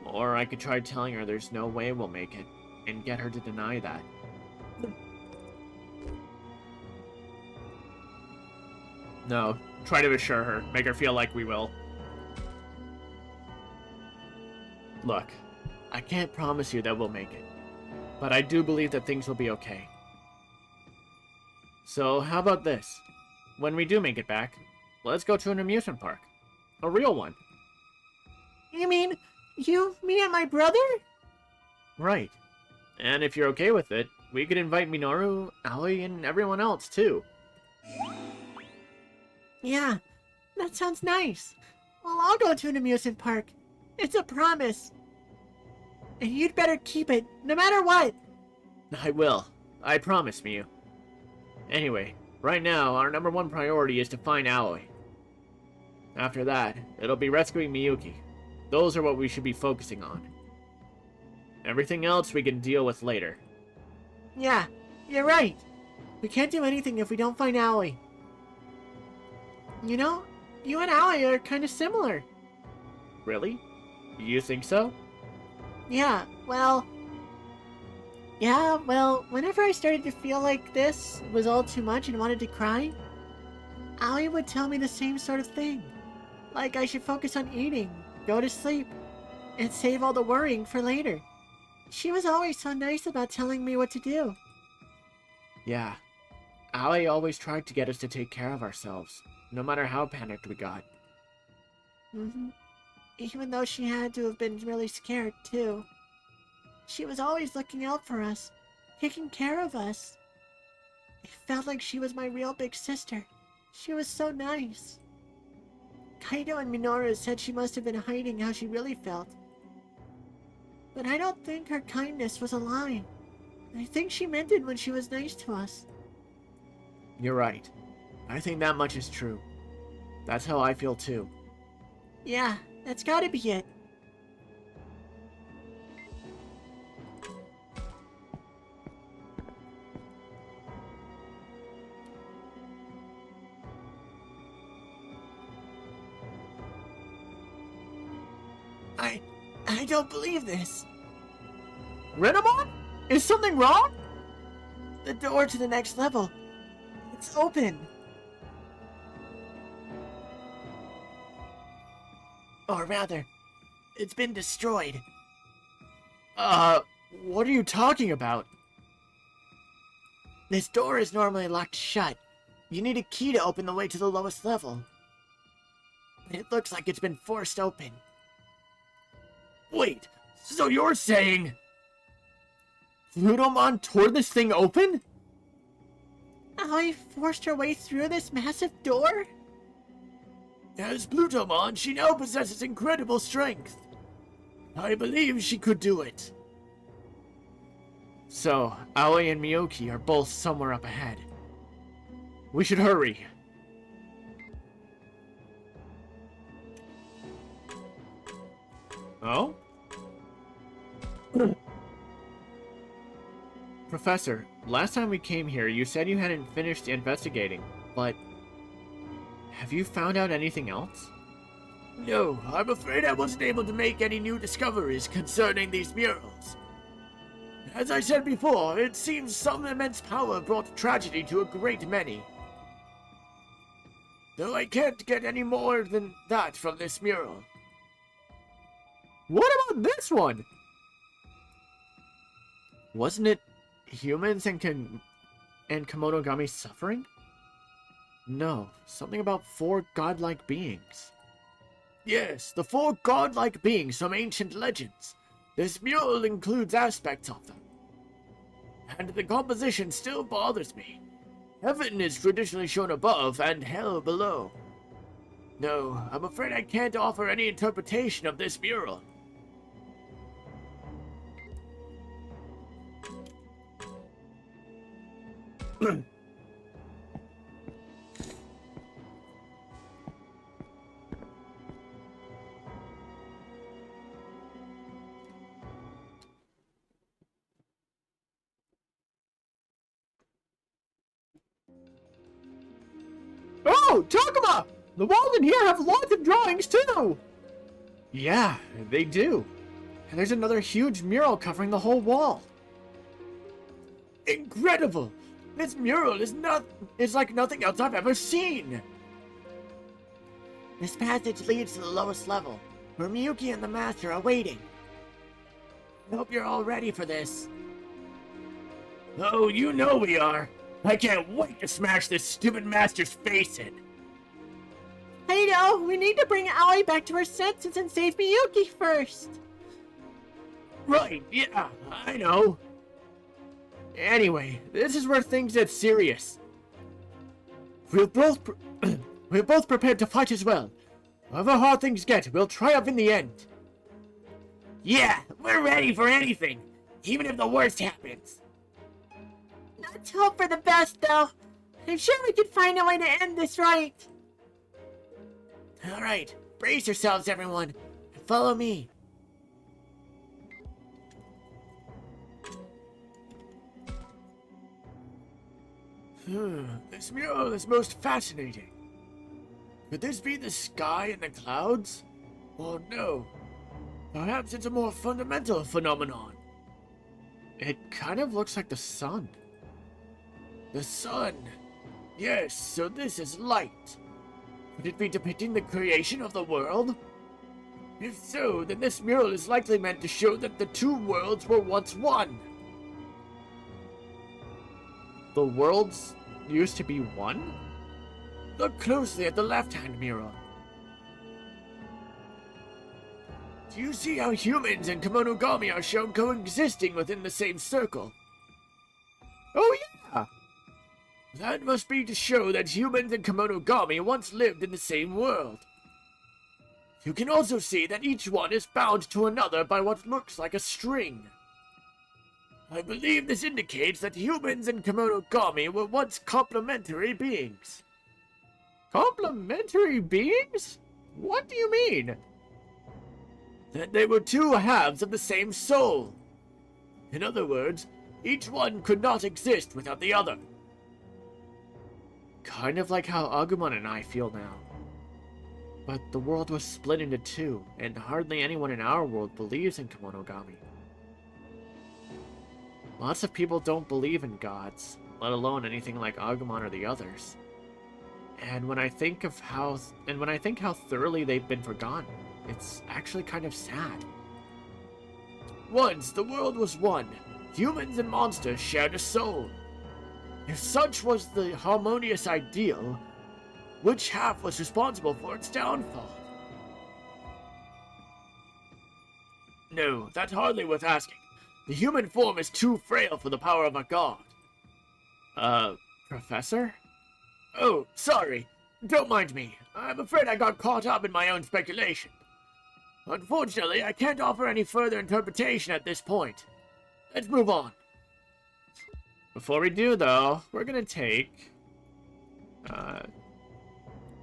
Or I could try telling her there's no way we'll make it, and get her to deny that. No, try to assure her, make her feel like we will. Look, I can't promise you that we'll make it, but I do believe that things will be okay. So, how about this? When we do make it back, let's go to an amusement park. A real one. You mean, you, me, and my brother? Right. And if you're okay with it, we could invite Minoru, Aoi, and everyone else, too. Yeah, that sounds nice. Well, I'll go to an amusement park. It's a promise. And you'd better keep it, no matter what. I will. I promise, Miyu. Anyway, right now, our #1 priority is to find Aoi. After that, it'll be rescuing Miyuki. Those are what we should be focusing on. Everything else we can deal with later. Yeah, you're right. We can't do anything if we don't find Aoi. You know, you and Aoi are kind of similar. Really? You think so? Yeah, well, whenever I started to feel like this was all too much and wanted to cry, Aoi would tell me the same sort of thing. Like I should focus on eating, go to sleep, and save all the worrying for later. She was always so nice about telling me what to do. Yeah, Aoi always tried to get us to take care of ourselves, no matter how panicked we got. Even though she had to have been really scared, too. She was always looking out for us, taking care of us. It felt like she was my real big sister. She was so nice. Kaido and Minoru said she must have been hiding how she really felt. But I don't think her kindness was a lie. I think she meant it when she was nice to us. You're right. I think that much is true. That's how I feel too. Yeah, that's gotta be it. I don't believe this. Renamon? Is something wrong? The door to the next level. It's open. Or rather, it's been destroyed. What are you talking about? This door is normally locked shut. You need a key to open the way to the lowest level. It looks like it's been forced open. Wait, so you're saying Plutomon tore this thing open? Aoi forced her way through this massive door? As Plutomon, she now possesses incredible strength. I believe she could do it. So, Aoi and Miyuki are both somewhere up ahead. We should hurry. Oh? Professor, last time we came here, you said you hadn't finished investigating, but have you found out anything else? No, I'm afraid I wasn't able to make any new discoveries concerning these murals. As I said before, it seems some immense power brought tragedy to a great many. Though I can't get any more than that from this mural. What about this one? Wasn't it humans and Komonogami suffering? No, something about 4 godlike beings. Yes, the 4 godlike beings from ancient legends. This mural includes aspects of them. And the composition still bothers me. Heaven is traditionally shown above and hell below. No, I'm afraid I can't offer any interpretation of this mural. Oh, Takuma! The walls in here have lots of drawings too! Yeah, they do. And there's another huge mural covering the whole wall. Incredible! This mural is like nothing else I've ever seen! This passage leads to the lowest level, where Miyuki and the Master are waiting. I hope you're all ready for this. Oh, you know we are! I can't wait to smash this stupid Master's face in! I know, we need to bring Aoi back to her senses and save Miyuki first. Right, yeah, I know. Anyway, this is where things get serious. We're both prepared to fight as well. However hard things get, we'll triumph in the end. Yeah, we're ready for anything, even if the worst happens. Let's hope for the best, though. I'm sure we can find a way to end this right. Alright, brace yourselves, everyone, and follow me. This mural is most fascinating. Could this be the sky and the clouds? Or no, perhaps it's a more fundamental phenomenon. It kind of looks like the sun. The sun. Yes, so this is light. Could it be depicting the creation of the world? If so, then this mural is likely meant to show that the two worlds were once one. The worlds used to be one? Look closely at the left-hand mural. Do you see how humans and Kemonogami are shown coexisting within the same circle? Oh yeah! That must be to show that humans and Kemonogami once lived in the same world. You can also see that each one is bound to another by what looks like a string. I believe this indicates that humans and Kemonogami were once complementary beings. Complementary beings? What do you mean? That they were two halves of the same soul. In other words, each one could not exist without the other. Kind of like how Agumon and I feel now. But the world was split into two, and hardly anyone in our world believes in Kemonogami. Lots of people don't believe in gods, let alone anything like Agumon or the others. And when I think how thoroughly they've been forgotten, it's actually kind of sad. Once the world was one. Humans and monsters shared a soul. If such was the harmonious ideal, which half was responsible for its downfall? No, that's hardly worth asking. The human form is too frail for the power of a god. Professor? Oh, sorry. Don't mind me. I'm afraid I got caught up in my own speculation. Unfortunately, I can't offer any further interpretation at this point. Let's move on. Before we do, though, we're gonna take... no,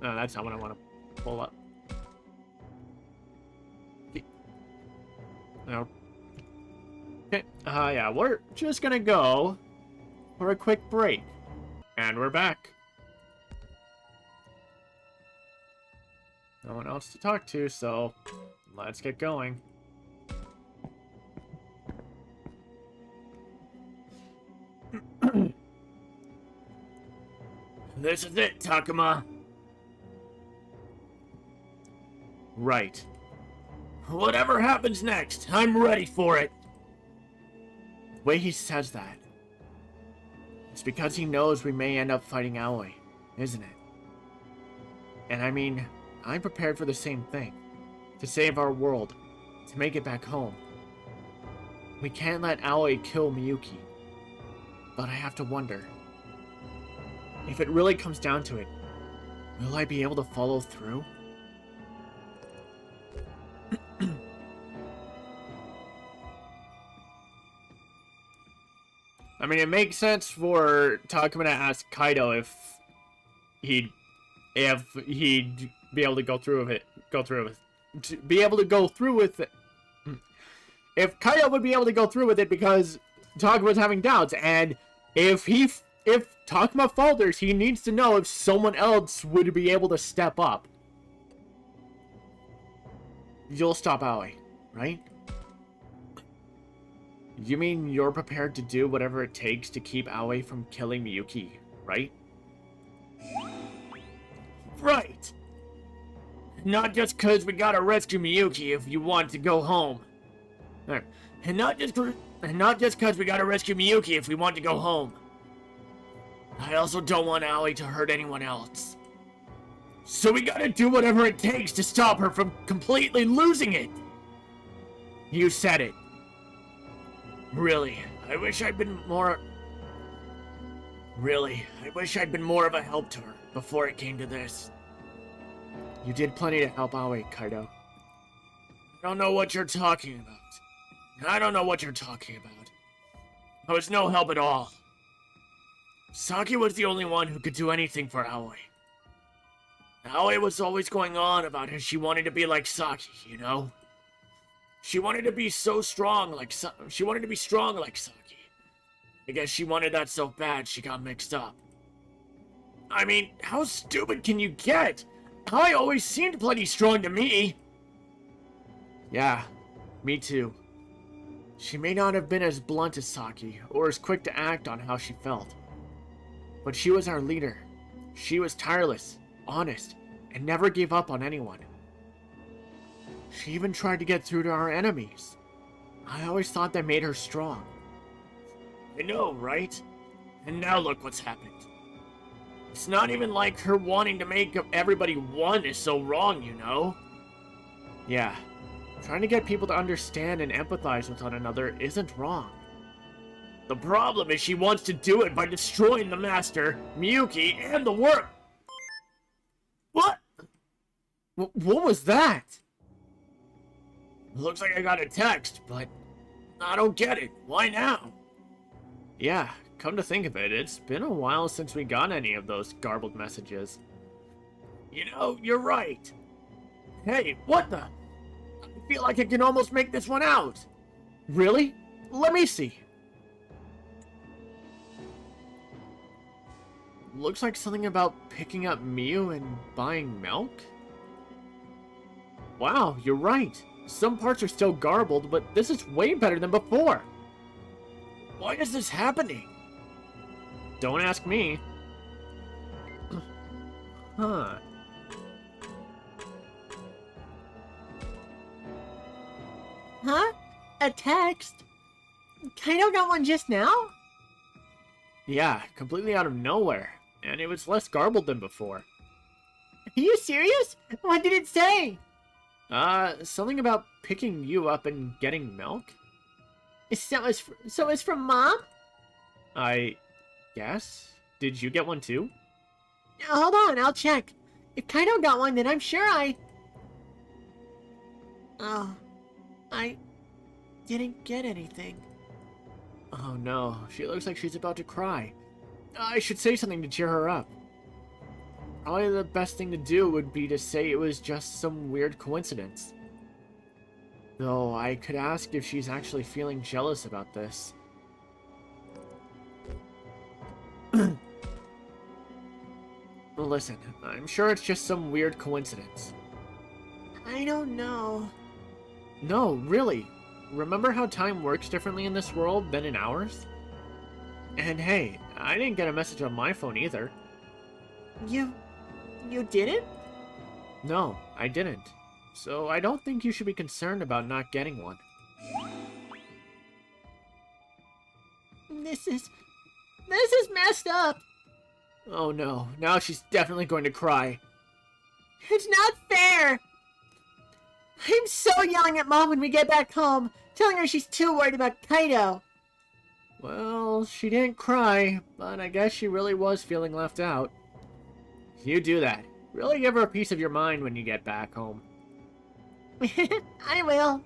that's not what I want to pull up. No. Okay, yeah, we're just gonna go for a quick break. And we're back. No one else to talk to, so let's get going. This is it, Takuma. Right. Whatever happens next, I'm ready for it. The way he says that, it's because he knows we may end up fighting Aoi, isn't it? And I mean, I'm prepared for the same thing. To save our world. To make it back home. We can't let Aoi kill Miyuki. But I have to wonder. If it really comes down to it, will I be able to follow through? I mean, it makes sense for Takuma to ask Kaido if he'd be able to go through with it. If Kaido would be able to go through with it because Takuma's having doubts, and if Takuma falters, he needs to know if someone else would be able to step up. You'll stop Aoi, right? You mean you're prepared to do whatever it takes to keep Aoi from killing Miyuki, right? Right! Not just because we gotta rescue Miyuki if you want to go home. And not just because we gotta rescue Miyuki if we want to go home. I also don't want Aoi to hurt anyone else. So we gotta do whatever it takes to stop her from completely losing it. You said it. Really, I wish I'd been more of a help to her before it came to this. You did plenty to help Aoi, Kaido. I don't know what you're talking about. I was no help at all. Saki was the only one who could do anything for Aoi. Aoi was always going on about how she wanted to be like Saki, you know? She wanted to be strong like Saki. I guess she wanted that so bad she got mixed up. I mean, how stupid can you get? Aoi always seemed plenty strong to me. Yeah, me too. She may not have been as blunt as Saki, or as quick to act on how she felt. But she was our leader. She was tireless, honest, and never gave up on anyone. She even tried to get through to our enemies. I always thought that made her strong. I know, right? And now look what's happened. It's not even like her wanting to make everybody one is so wrong, you know? Yeah, trying to get people to understand and empathize with one another isn't wrong. The problem is she wants to do it by destroying the Master, Miyuki, and the world. What? What was that? Looks like I got a text, but I don't get it. Why now? Yeah, come to think of it, it's been a while since we got any of those garbled messages. You know, you're right. Hey, what the? I feel like I can almost make this one out. Really? Let me see. Looks like something about picking up Miu and buying milk? Wow, you're right. Some parts are still garbled, but this is way better than before. Why is this happening? Don't ask me. Huh. Huh? A text? Kaido got one just now? Yeah, completely out of nowhere. And it was less garbled than before. Are you serious? What did it say? Something about picking you up and getting milk? So it's from Mom? I guess? Did you get one too? Hold on, I'll check. If Kaido got one, then I'm sure I didn't get anything. Oh no, she looks like she's about to cry. I should say something to cheer her up. Probably the best thing to do would be to say it was just some weird coincidence. Though I could ask if she's actually feeling jealous about this. Well, listen, I'm sure it's just some weird coincidence. I don't know. No, really. Remember how time works differently in this world than in ours? And hey, I didn't get a message on my phone either. You didn't? No, I didn't. So I don't think you should be concerned about not getting one. This is messed up. Oh no, now she's definitely going to cry. It's not fair. I'm so yelling at Mom when we get back home, telling her she's too worried about Kaido. Well, she didn't cry, but I guess she really was feeling left out. You do that. Really give her a piece of your mind when you get back home. I will.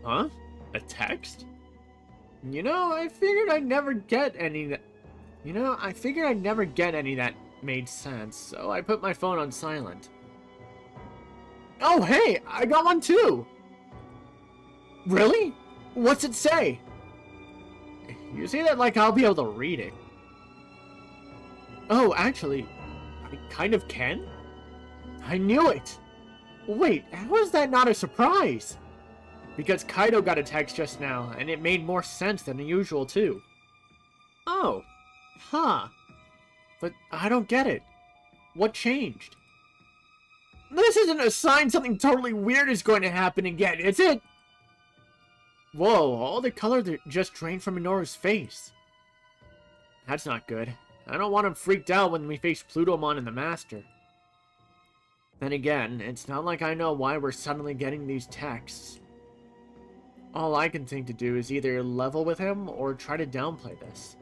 Huh? A text? You know, I figured I'd never get any that... You know, I figured I'd never get any that made sense, so I put my phone on silent. Oh, hey! I got one too! Really? What's it say? You say that like I'll be able to read it. Oh, actually, I kind of can? I knew it! Wait, how is that not a surprise? Because Kaido got a text just now, and it made more sense than usual too. Oh. Huh. But I don't get it. What changed? This isn't a sign something totally weird is going to happen again, is it? Whoa, all the color just drained from Minoru's face. That's not good. I don't want him freaked out when we face Plutomon and the Master. Then again, it's not like I know why we're suddenly getting these texts. All I can think to do is either level with him or try to downplay this.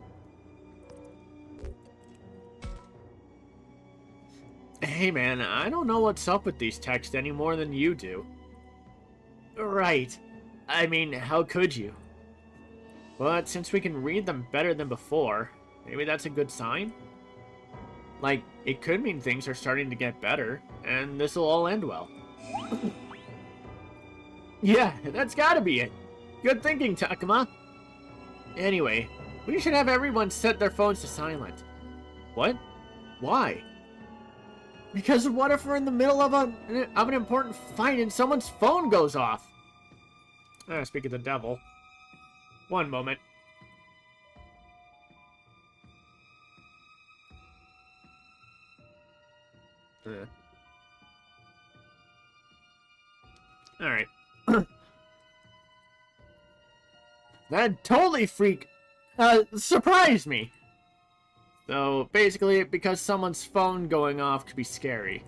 Hey man, I don't know what's up with these texts any more than you do. Right. I mean, how could you? But since we can read them better than before, maybe that's a good sign? Like, it could mean things are starting to get better, and this'll all end well. Yeah, that's gotta be it. Good thinking, Takuma. Anyway, we should have everyone set their phones to silent. What? Why? Because what if we're in the middle of an important fight and someone's phone goes off? Speak of the devil. One moment. Alright. That totally surprised me. So, basically, because someone's phone going off could be scary.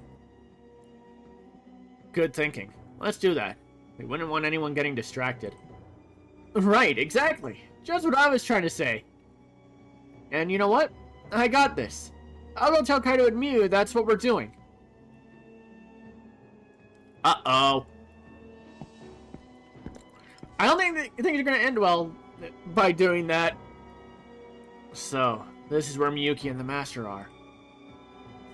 Good thinking. Let's do that. We wouldn't want anyone getting distracted. Right, exactly. Just what I was trying to say. And you know what? I got this. I'll go tell Kaido and Mew that's what we're doing. Uh-oh. I don't think things are going to end well by doing that. So, this is where Miyuki and the Master are.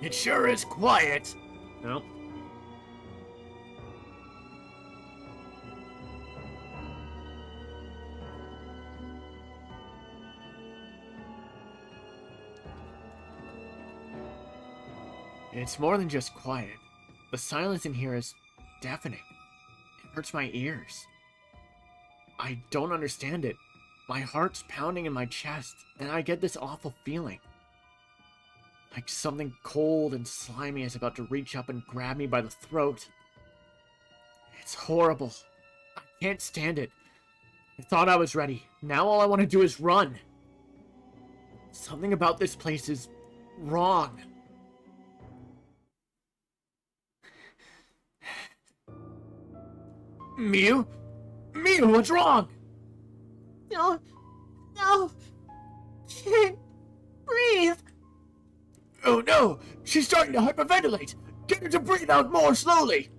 It sure is quiet. No. It's more than just quiet. The silence in here is deafening. It hurts my ears. I don't understand it. My heart's pounding in my chest, and I get this awful feeling. Like something cold and slimy is about to reach up and grab me by the throat. It's horrible. I can't stand it. I thought I was ready. Now all I want to do is run. Something about this place is wrong. Mew? Mew, what's wrong? No. Can't breathe. Oh no! She's starting to hyperventilate! Get her to breathe out more slowly!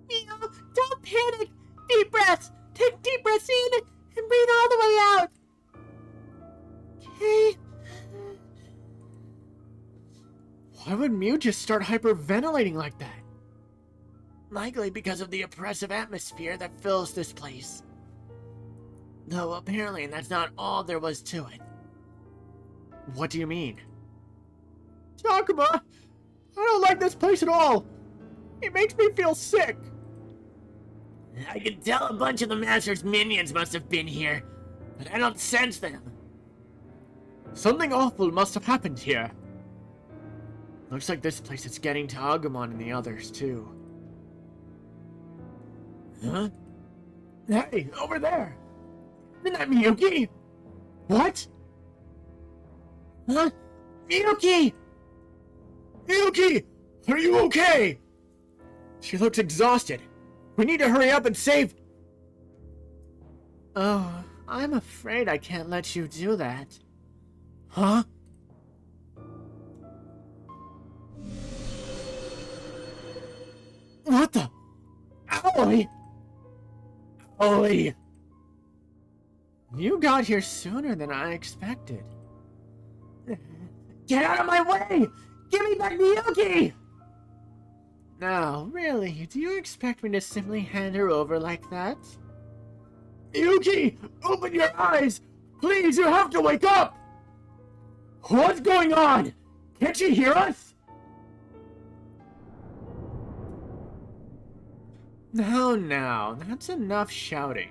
Mew, don't panic. Deep breaths. Take deep breaths in and breathe all the way out. Okay. Why would Mew just start hyperventilating like that? Likely because of the oppressive atmosphere that fills this place. Though apparently that's not all there was to it. What do you mean? Takuma, I don't like this place at all. It makes me feel sick. I can tell a bunch of the Master's minions must have been here, but I don't sense them. Something awful must have happened here. Looks like this place is getting to Agumon and the others, too. Huh? Hey, over there! Isn't that Miyuki? What? Huh? Miyuki! Miyuki! Are you okay? She looks exhausted. We need to hurry up and save... Oh, I'm afraid I can't let you do that. Huh? What the... Owie! Ollie! You got here sooner than I expected. Get out of my way! Give me back Miyuki! Now, really, do you expect me to simply hand her over like that? Miyuki! Open your eyes! Please, you have to wake up! What's going on? Can't you hear us? Now, that's enough shouting.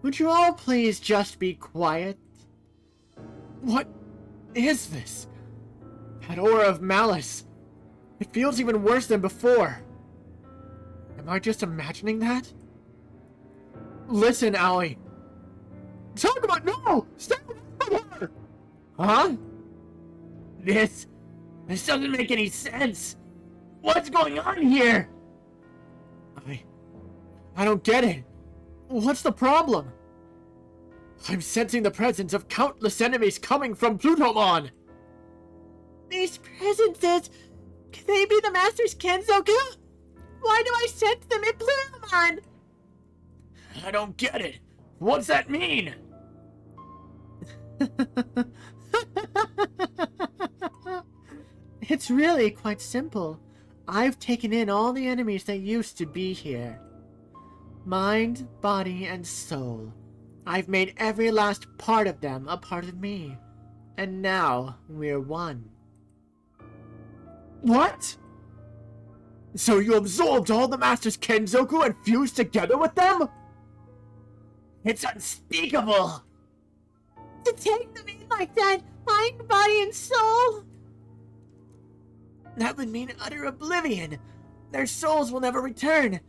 Would you all please just be quiet? What is this? That aura of malice. It feels even worse than before. Am I just imagining that? Listen, Aoi. Talk about— no! Stay away from her! Huh? This doesn't make any sense. What's going on here? I don't get it. What's the problem? I'm sensing the presence of countless enemies coming from Plutomon. These presences, can they be the Master's Kenzoku? Why do I sense them in Plutomon? I don't get it. What's that mean? It's really quite simple. I've taken in all the enemies that used to be here. Mind, body, and soul. I've made every last part of them a part of me. And now, we're one. What? So you absorbed all the Master's Kenzoku and fused together with them? It's unspeakable! To take them in like that, mind, body, and soul? That would mean utter oblivion. Their souls will never return.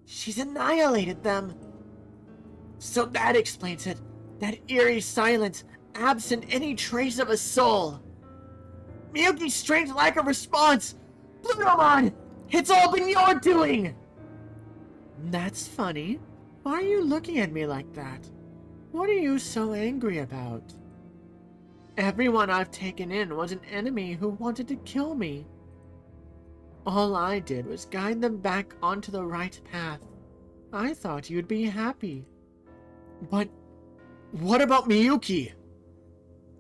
She's annihilated them. So that explains it. That eerie silence, absent any trace of a soul. Miyuki's strange lack of response. Plutomon! It's all been your doing! That's funny. Why are you looking at me like that? What are you so angry about? Everyone I've taken in was an enemy who wanted to kill me. All I did was guide them back onto the right path. I thought you'd be happy. But what about Miyuki?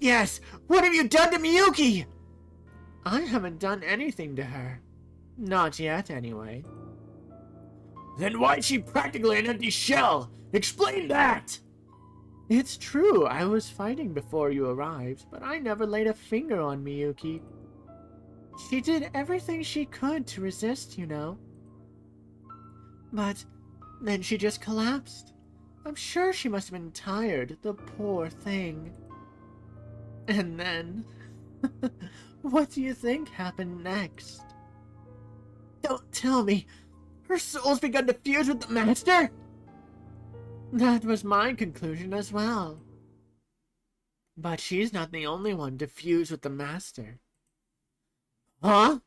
Yes, what have you done to Miyuki? I haven't done anything to her. Not yet, anyway. Then why is she practically an empty shell? Explain that! It's true, I was fighting before you arrived, but I never laid a finger on Miyuki. She did everything she could to resist, you know. But then she just collapsed. I'm sure she must have been tired, the poor thing. And then... what do you think happened next? Don't tell me! Her soul's begun to fuse with the Master? That was my conclusion as well. But she's not the only one to fuse with the Master. Huh?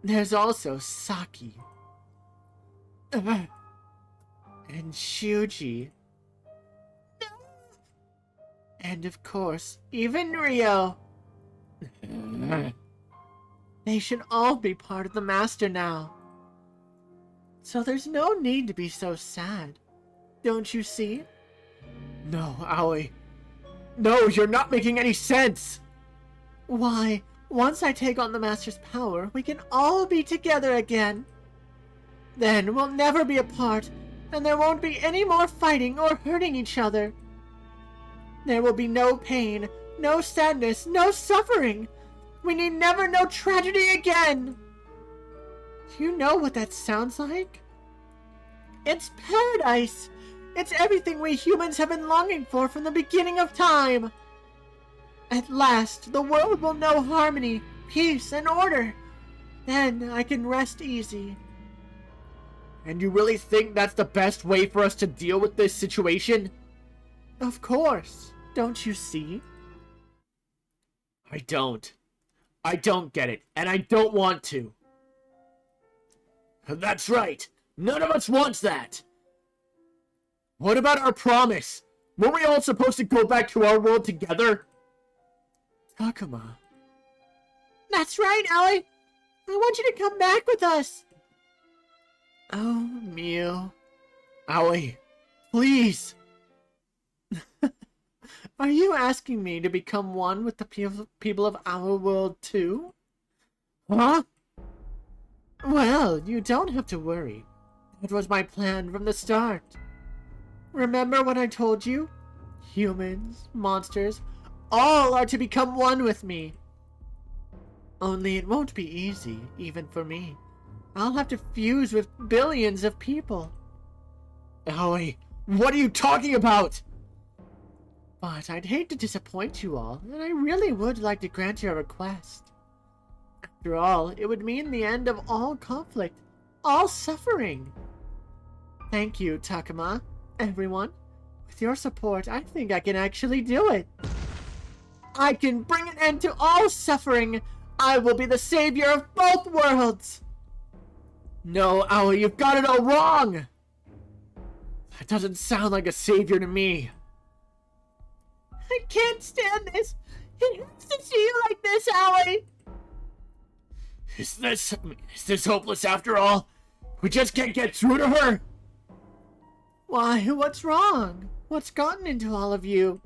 There's also Saki. And Shuji. No. And of course, even Rio. They should all be part of the Master now. So there's no need to be so sad. Don't you see? No, Aoi. No, you're not making any sense! Why, once I take on the Master's power, we can all be together again. Then we'll never be apart, and there won't be any more fighting or hurting each other. There will be no pain, no sadness, no suffering. We need never know tragedy again. You know what that sounds like? It's paradise! It's everything we humans have been longing for from the beginning of time! At last, the world will know harmony, peace, and order. Then I can rest easy. And you really think that's the best way for us to deal with this situation? Of course. Don't you see? I don't. I don't get it, and I don't want to. That's right. None of us wants that. What about our promise? Weren't we all supposed to go back to our world together? Takuma. That's right, Aoi. I want you to come back with us. Oh, Mew. Aoi, Please! Are you asking me to become one with the people of our world too? Huh? Well, you don't have to worry. That was my plan from the start. Remember what I told you? Humans, monsters, all are to become one with me. Only it won't be easy, even for me. I'll have to fuse with billions of people. Aoi, what are you talking about? But I'd hate to disappoint you all, and I really would like to grant your request. After all, it would mean the end of all conflict, all suffering. Thank you, Takuma, everyone. With your support, I think I can actually do it. I can bring an end to all suffering. I will be the savior of both worlds. No, Aoi, you've got it all wrong. That doesn't sound like a savior to me. I can't stand this. It hurts to see you like this, Aoi. Is this hopeless after all? We just can't get through to her? Why, what's wrong? What's gotten into all of you?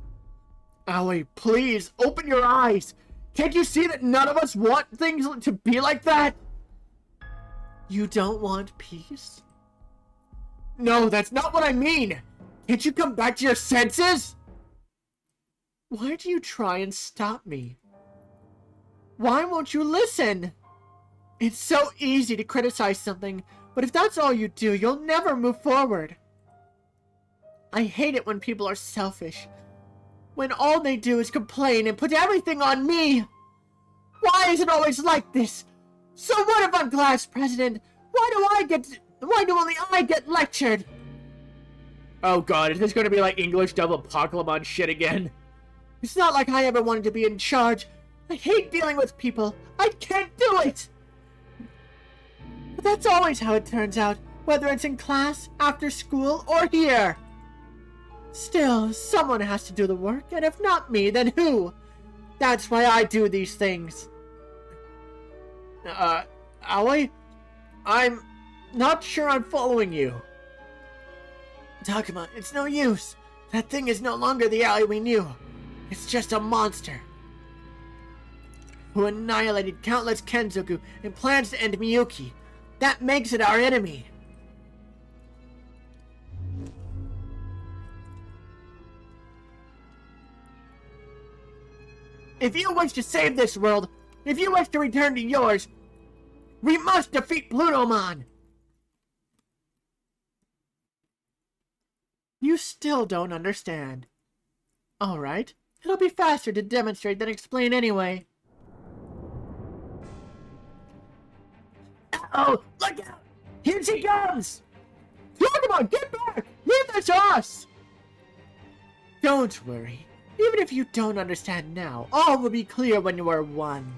Aoi, please, open your eyes. Can't you see that none of us want things to be like that? You don't want peace? No, that's not what I mean. Can't you come back to your senses? Why do you try and stop me? Why won't you listen? It's so easy to criticize something, but if that's all you do, you'll never move forward. I hate it when people are selfish. When all they do is complain and put everything on me. Why is it always like this? So what if I'm class president? Why do only I get lectured? Oh god, is this gonna be like English double Pokemon shit again? It's not like I ever wanted to be in charge. I hate dealing with people. I can't do it! But that's always how it turns out, whether it's in class, after school, or here. Still, someone has to do the work, and if not me, then who? That's why I do these things. Aoi? I'm not sure I'm following you. Takuma, it's no use. That thing is no longer the Aoi we knew. It's just a monster who annihilated countless Kenzoku and plans to end Miyuki. That makes it our enemy. If you wish to save this world, if you wish to return to yours, we must defeat Plutomon! You still don't understand. Alright, it'll be faster to demonstrate than explain anyway. Uh-oh! Look out! Here she comes! Digimon, get back! Leave this to us! Don't worry. Even if you don't understand now, all will be clear when you are one.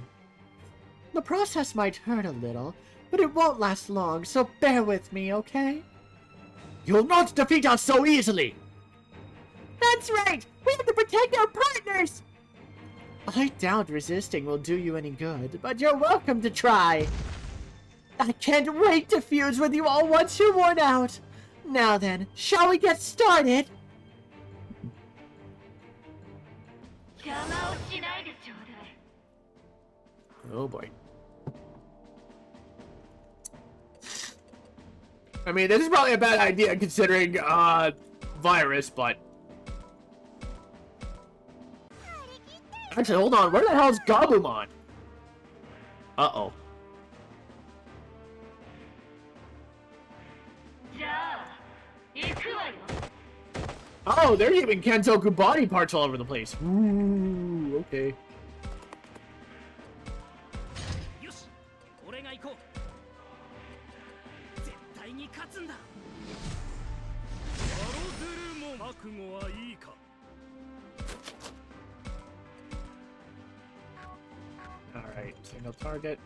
The process might hurt a little, but it won't last long, so bear with me, okay? You'll not defeat us so easily! That's right! We have to protect our partners! I doubt resisting will do you any good, but you're welcome to try. I can't wait to fuse with you all once you're worn out. Now then, shall we get started? Oh boy. I mean, this is probably a bad idea considering, virus, but... Actually, hold on. Where the hell is Gabumon? Uh-oh. Oh, they're giving Kenzoku body parts all over the place. Ooh, okay. Alright, single target.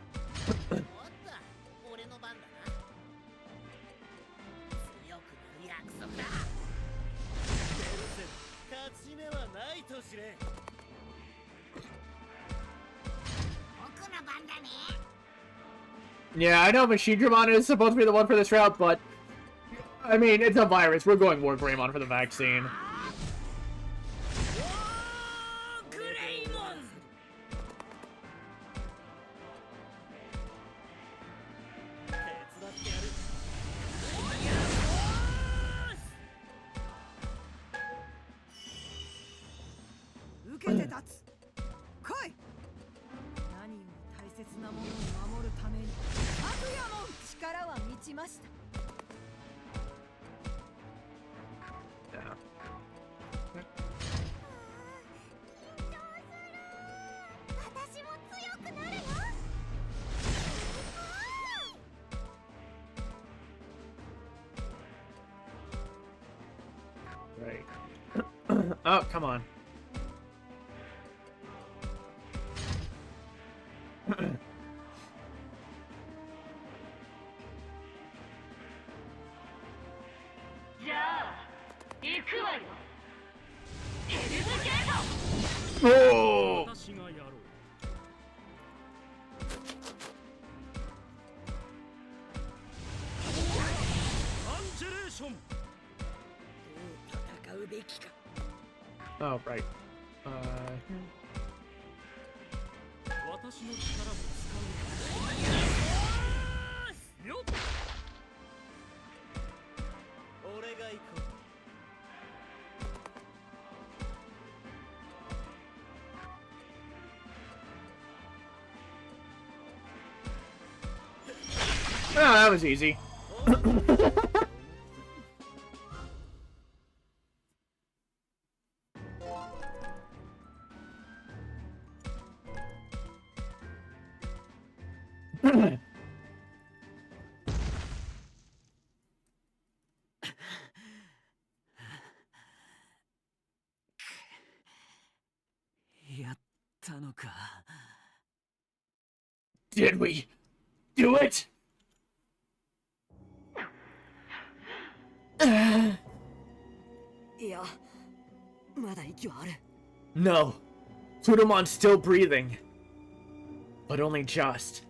Yeah, I know Machine Dramon is supposed to be the one for this route, but I mean, it's a virus. We're going War Greymon for the vaccine. Right. Oh, come on. Oh! Oh, right. Oh, that was easy. Did we do it? No. Plutomon's still breathing. But only just.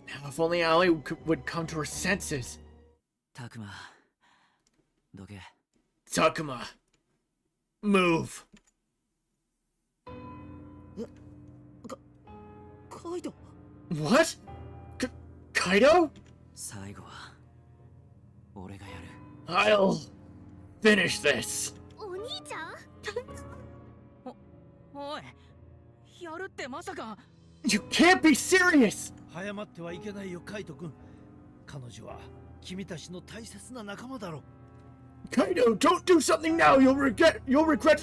Now, if only Aoi would come to her senses. Takuma. Doge. Takuma. Move. Kaido. What? Kaido? 最後は俺がやる。I'll finish this. お兄ちゃん？おい、やるってまさか。You can't be serious! 早まってはいけないよ、カイト君。彼女は君たちの大切な仲間だろ。Kaido, don't do something now you'll regret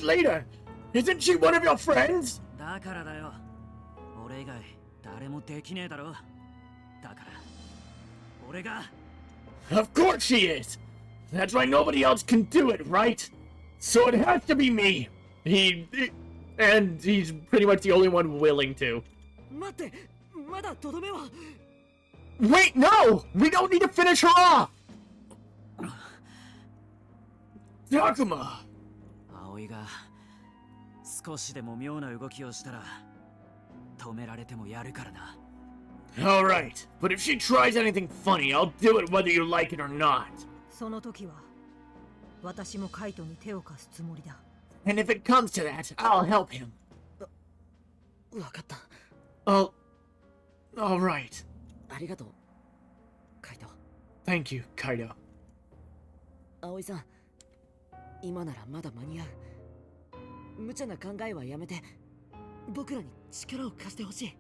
later. Isn't she one of your friends? だからだよ。俺以外誰もできねえだろ。だから俺が。Of course she is. That's why nobody else can do it, right? So it has to be me. And he's pretty much the only one willing to. 待って、まだとどめは。Wait, no! We don't need to finish her off! Takuma! 葵が少しでも妙な動きをしたら止められてもやるからな。Alright, but if she tries anything funny, I'll do it whether you like it or not. その時は私もカイトに手を貸すつもりだ。And if it comes to that, I'll help him. わかった。Alright. ありがとう、カイト。Thank you, Kaido. 葵さん、今ならまだ間に合う。無茶な考えはやめて、僕らに力を貸してほしい。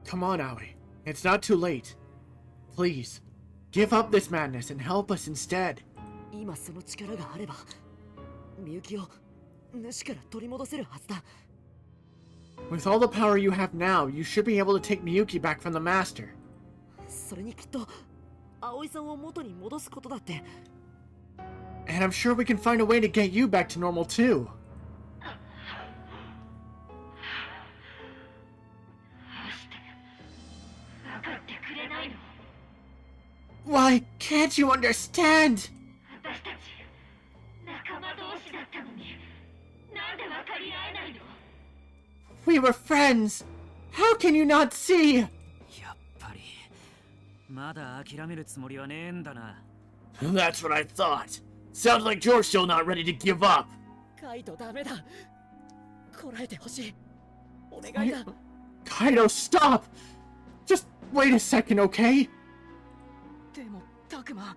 Come on, Aoi. It's not too late. Please, give up this madness and help us instead. 今その力があれば、みゆきを主から取り戻せるはずだ。With all the power you have now, you should be able to take Miyuki back from the Master. それにきっと葵さんを元に戻すことだって。And I'm sure we can find a way to get you back to normal too. Why can't you understand? We were friends. How can you not see? やっぱりまだ諦めるつもりはねえんだな。That's what I thought. Sounds like you're still not ready to give up. カイトダメだ。こらえてほしい。お願いだ。Kaido, stop! Just wait a second, okay? でもタクマ、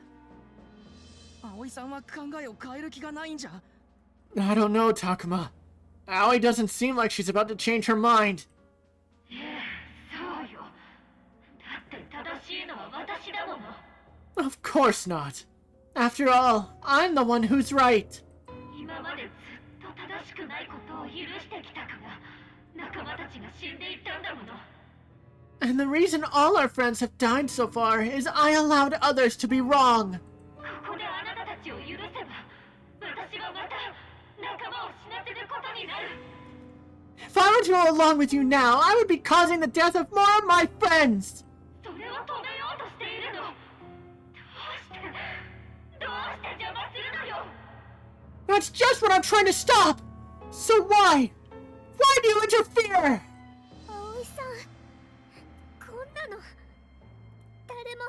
葵さんは考えを変える気がないんじゃ。 I don't know, Takuma. Aoi doesn't seem like she's about to change her mind. そうよ。だって正しいのは私だもの。 Of course not. After all, I'm the one who's right. 今までずっと正しくないことを許してきたから仲間たちが死んでいったんだもの。 And the reason all our friends have died so far is I allowed others to be wrong. ここであなたたちを許せば私はまた仲間を死なせることになる。 If I were to go along with you now, I would be causing the death of more of my friends. それを止めようとしているの。どうして邪魔するのよ。 That's just what I'm trying to stop. So why? Why do you interfere? 葵さん、こんなの誰も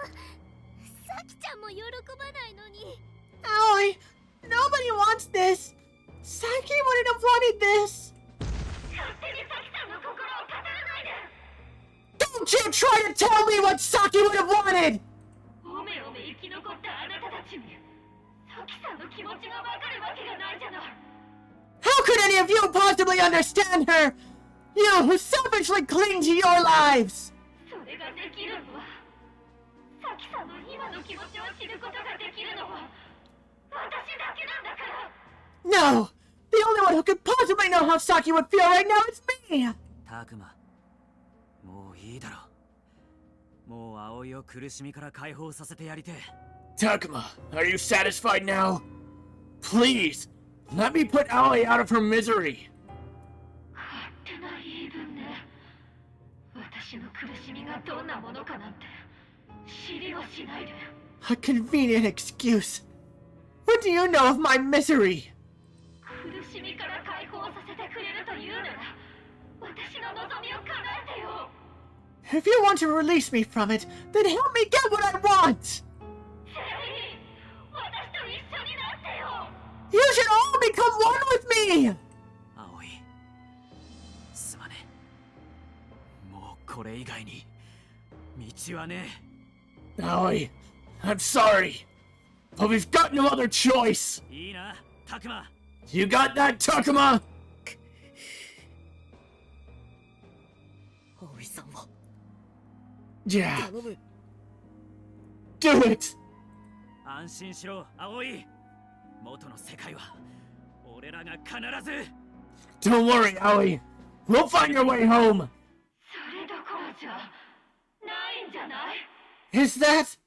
サキちゃんも喜ばないのに。 Aoi, nobody wants this. Saki wouldn't have wanted this. 勝手にサキさんの心を語らないで。 Don't you try to tell me what Saki would have wanted. おめおめ生き残ったあなたたちにサキさんの気持ちがわかるわけがないじゃない。 How could any of you possibly understand her? You who selfishly cling to your lives. それができるのはサキさんの今の気持ちを知ることができるのは私だけなんだから。 No, the only one who could possibly know how Saki would feel right now is me. タクマ、もういいだろう。もう葵を苦しみから解放させてやりてえ。 Takuma, are you satisfied now? Please, let me put Aoi out of her misery. 勝手な言い分ね。私の苦しみがどんなものかなんて知りはしないで。 A convenient excuse. What do you know of my misery? 苦しみから解放させてくれるというなら私の望みを叶えてよ。 If you want to release me from it, then help me get what I want. 全員私と一緒になってよ。 You should all become one with me. 葵、すまねえ。もうこれ以外に道はねえ。 Aoi, I'm sorry, but we've got no other choice. いいな、タクマ。 You got that, Takuma? 葵さんを Yeah, 頼む。 do it. 安心しろ、葵。元の世界は俺らが必ず。 Don't worry, Aoi. We'll find your way home. それどころじゃないんじゃない。 Is that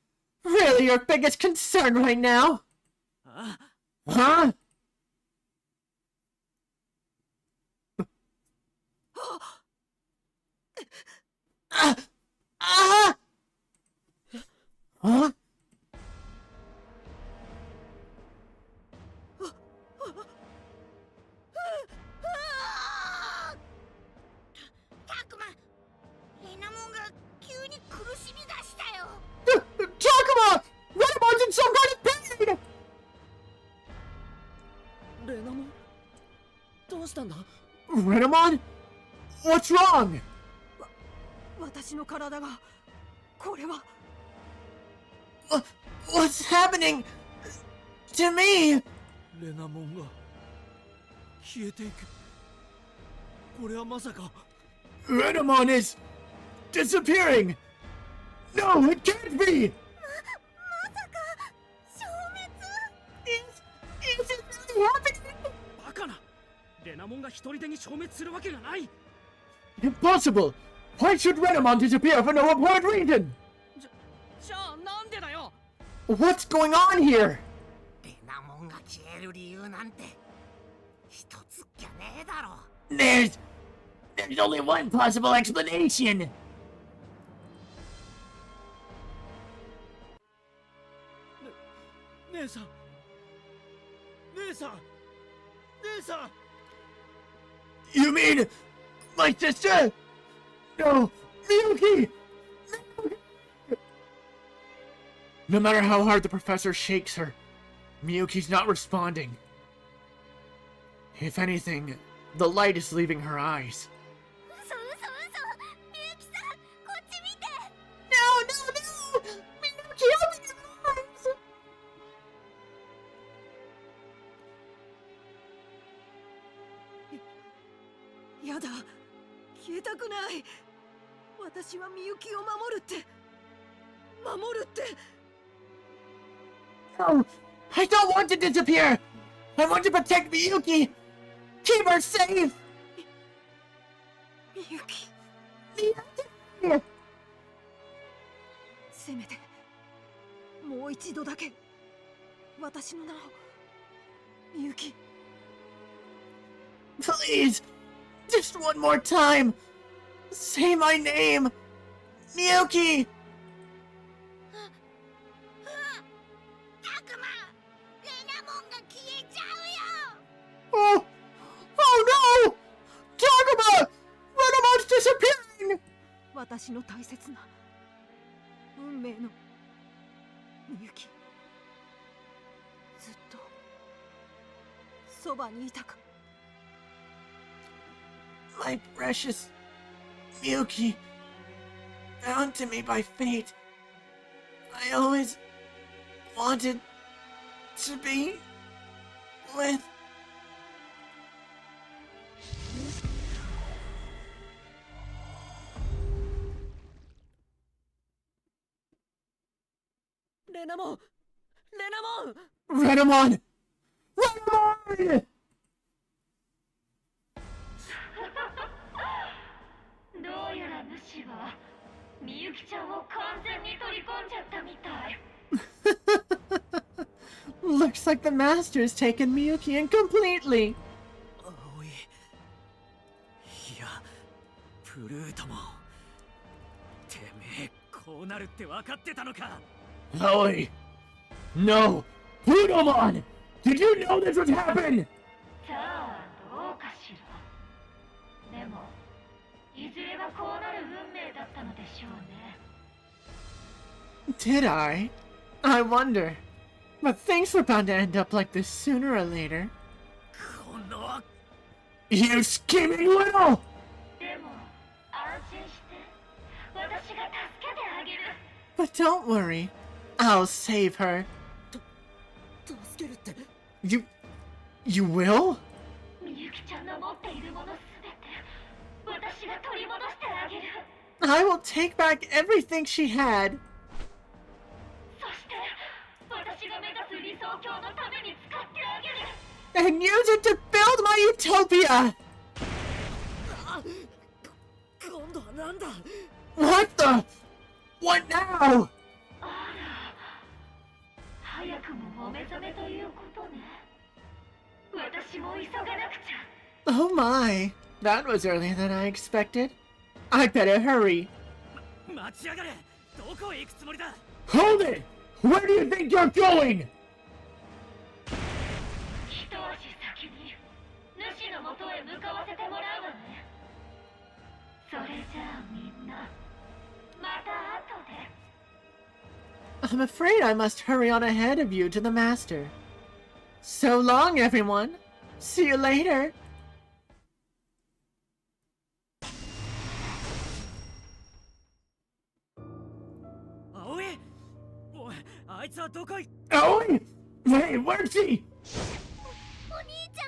really your biggest concern right now? あ、 Huh? Huh? タクマ、レナモンが急に苦しみ出したよ。 Takuma! Renamon's in some kind of pain! レナモン、どうしたんだ？ Renamon? What's wrong? 私の体がこれは What's happening to me? レナモンが消えていく。これはまさか。 Renamon is disappearing. No, it can't be. まさか消滅。 Is it really happening? バカな。レナモンが一人でに消滅するわけがない。 Impossible. Why should Renamon disappear for no apparent reason? じゃあなんでだよ。 What's going on here? レナモンが消える理由なんて一つっきゃねえだろ。 There's only one possible explanation. 姉さん、姉さん、姉さん。 You mean my sister? No, Miyuki. No matter how hard the professor shakes her, Miyuki's not responding. If anything, the light is leaving her eyes. 嘘嘘嘘みゆきさんこっち見て No, no, no! Miyuki, open your eyes! やだ消えたくない。私はみゆきを守るって守るって。 No! I don't want to disappear! I want to protect Miyuki! Keep her safe! みゆき Miyuki! せめてもう一度だけ私の名をみゆき。 Please! Just one more time! Say my name! Miyuki! たくまレナモンが消えちゃうよ Oh! Oh no! Takuma! Renamon's disappearing! 私の大切な運命のみゆき。ずっとそばにいたか。 My precious Miyuki, bound to me by fate. I always wanted to be with. レナモンレナモン Renamon! Renamon! どうやら主はみゆきちゃんを完全に取り込んじゃったみたい。 Looks like the master's taken Miyuki in completely. 葵。いや、プルートも。てめえ、こうなるって分かってたのか。 Aoi! No! Plutomon! Did you know this would happen? さあ、どうかしら。でも、いずれはこうなる運命だったのでしょうね。 Did I? I wonder. But things were bound to end up like this sooner or later. この。 You scheming little! でも、安心して。私が助けてあげる。 But don't worry. I'll save her. 助けるって。 You will? みゆきちゃんの持っているものすべて、私が取り戻してあげる。 I will take back everything she had. そして、私が目指す理想郷のために使ってあげる。 And use it to build my utopia! 今度はなんだ。 What the? What now? あら、早くもお目覚めということね。私も急がなくちゃ。 Oh my. That was earlier than I expected. I better hurry. 待ちやがれ。どこへ行くつもりだ。 Hold it! Where do you think you're going? 一足先に主のもとへ向かわせてもらうわね。それじゃあみんな、また後で。 I'm afraid I must hurry on ahead of you to the master. So long, everyone. See you later. 葵。おい、あいつはどこへ。 Aoi! Hey, where's she? お兄ちゃ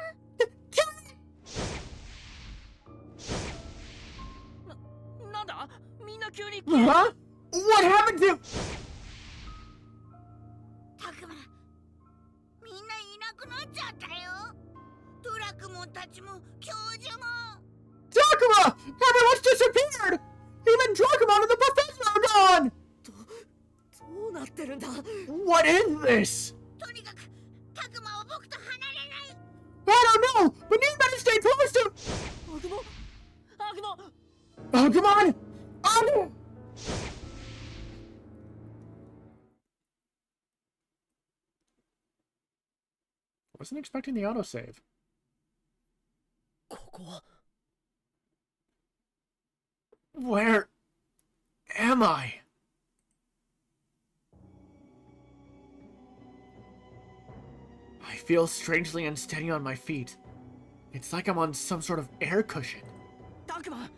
ん なんだ。みんな急に。 Huh? What happened to... たくまみんないなくなっちゃったよ。ドラクモンたちも教授も。 Takuma! Everyone's disappeared! Even Drakumon and the professor are gone! どうなってるんだ。 What is this? とにかくたくまは僕と離れない。 I don't know, but you better stay close to... アグモアグモ。 Oh, come on! Oh! Wasn't expecting the autosave. ここは。 Where am I? I feel strangely unsteady on my feet. It's like I'm on some sort of air cushion. Takuma!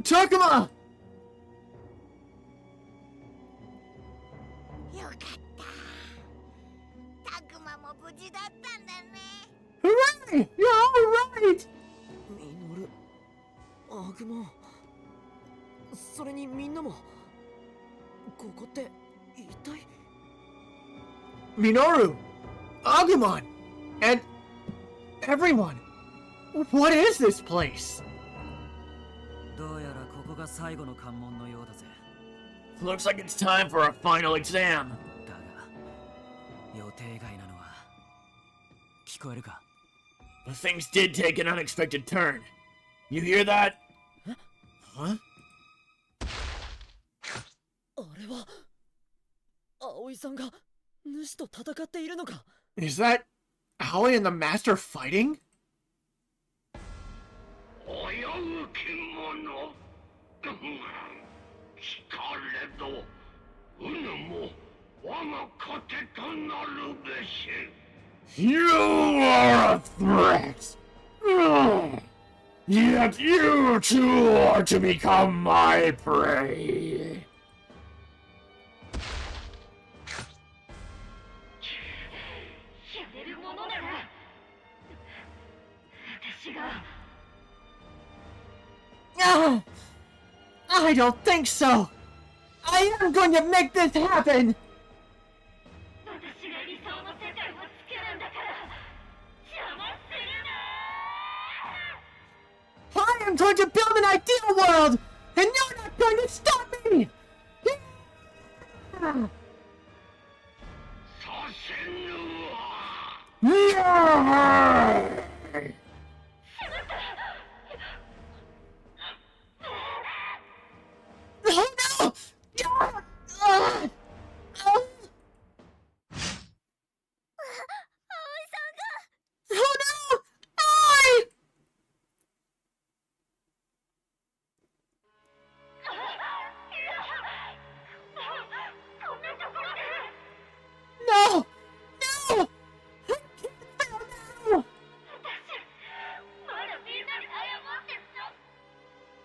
Takuma! よかったタクマも無事だったんだね Hooray! You're alright! ミノル、アグモン、それにみんなも、ここって一体 Minoru! Agumon! And everyone! What is this place? どうやらここが最後の関門のようだぜ。 Looks like it's time for our final exam. だが、予定外なのは聞こえるか？ But things did take an unexpected turn. You hear that? Huh? あれは葵さんが主と戦っているのか？ Is that Aoi and the Master fighting? 危うき者しかれどうぬも我が糧となるべし You are a threat! Yet you too are to become my prey! やれるものなら私が Ah! I don't think so! I am going to make this happen! 私が理想の世界を作るんだから邪魔するな I am going to build an ideal world! And you're not going to stop me! させぬわ Yeah! Oh no! Ah! Ah! Oh! 葵 Oh no! I! こんなところで No! No! I can't fail now! 私まだみんなに謝ってんの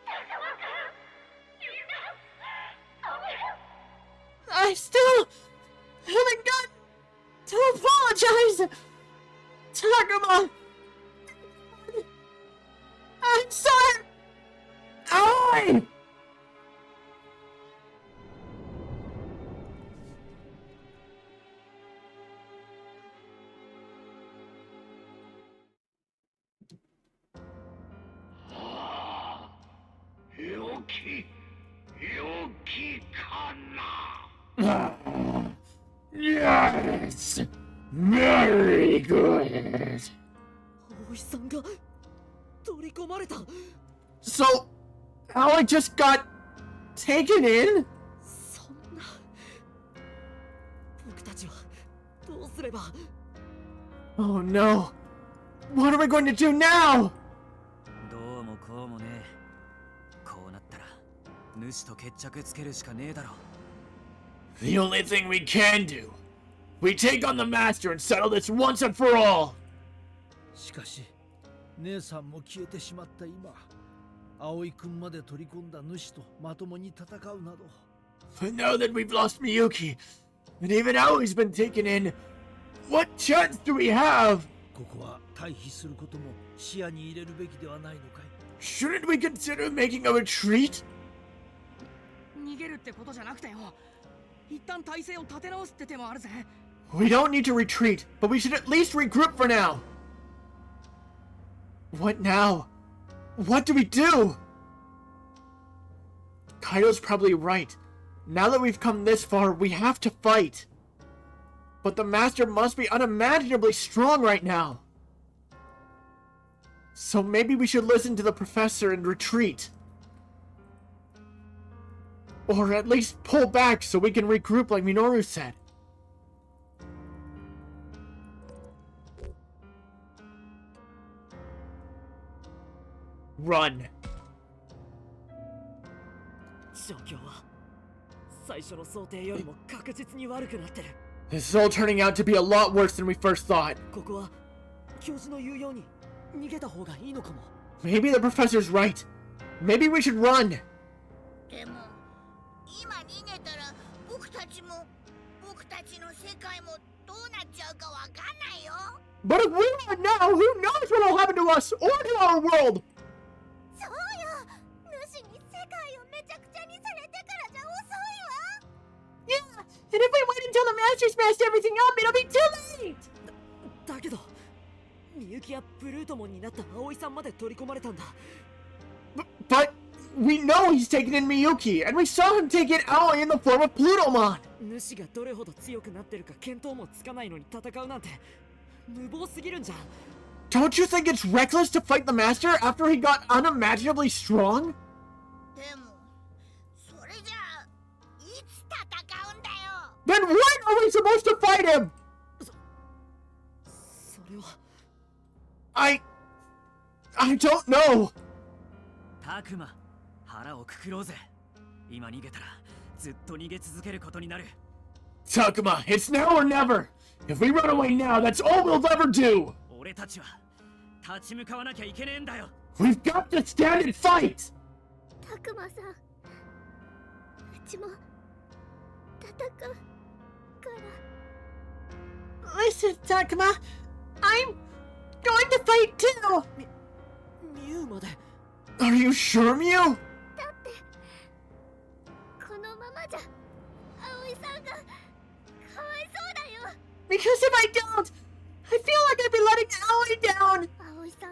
タクマくんみんなごめん I still haven't got to apologize! Takuma! I'm sorry! I! よきかな Yes! Very good! 葵さんが取り込まれた。 So, Aoi just got taken in? そんな。僕たちはどうすれば。 Oh no! What are we going to do now? どうもこうもね。こうなったら主と決着つけるしかねえだろ。 The only thing we can do. We take on the Master and settle this once and for all! しかし姉さんも消えてしまった今、葵くんまで取り込んだ主とまともに戦うなど。 But now that we've lost Miyuki, and even Aoi's been taken in, what chance do we have? ここは退避することも視野に入れるべきではないのかい？ Shouldn't we consider making a retreat? 逃げるってことじゃなくてよ一旦体勢を立て直すって手もあるぜ We don't need to retreat, but we should at least regroup for now. What now? What do we do? Kaido's probably right. Now that we've come this far, we have to fight. But the Master must be unimaginably strong right now. So maybe we should listen to the Professor and retreat. Or at least pull back so we can regroup like Minoru said. Run. 状況は最初の想定よりも確実に悪くなってる。This is all turning out to be a lot worse than we first thought. ここは教授の言うように逃げた方がいいのかも。 Maybe the professor's right. Maybe we should run. でも今逃げたら僕たちの世界もどうなっちゃうかわかんないよ。 But if we run now, who knows what will happen to us or to our world? そうよ。主に世界をめちゃくちゃにされてからじゃ遅いわ。 Yeah, and if we wait until the master smashed everything up, it'll be too late! だけどみゆきやブルートモンになった葵さんまで取り込まれたんだ。 But we know he's taken in Miyuki, and we saw him take in Aoi in the form of Plutomon. 主がどれほど強くなってるか見当もつかないのに戦うなんて無謀すぎるんじゃ。 Don't you think it's reckless to fight the master after he got unimaginably strong? でもそれじゃあいつ戦うんだよ。 Then when are we supposed to fight him? それは I don't know. タクマ、腹をくくろうぜ。今逃げたらずっと逃げ続けることになる。 Takuma, it's now or never. If we run away now, that's all we'll ever do. 俺たちは立ち向かわなきゃいけねえんだよ。 We've got to stand and fight. たくまさん、うちも戦うから。 Listen, Takuma, I'm going to fight too! ミュウまで。 Are you sure, Mew? だってこのままじゃ葵さんがかわいそうだよ。 Because if I don't, I feel like I'd be letting Aoi down! 葵さん、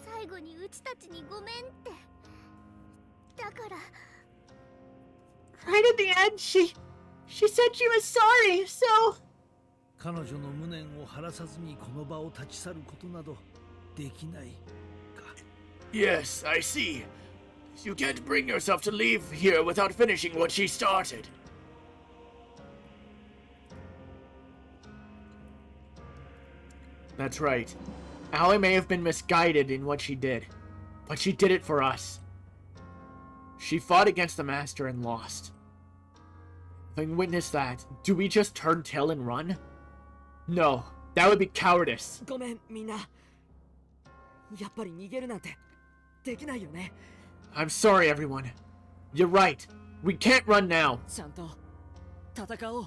最後にうちたちにごめんって。だから Right at the end, she said she was sorry, so... 彼女の無念を晴らさずにこの場を立ち去ることなどできないか。 Yes, I see. You can't bring yourself to leave here without finishing what she started. That's right. Aoi may have been misguided in what she did, but she did it for us. She fought against the Master and lost. Having witnessed that, do we just turn tail and run? No, that would be cowardice. ごめんみんな。やっぱり逃げるなんてできないよね。 I'm sorry, everyone. You're right. We can't run now. ちゃんと戦おう。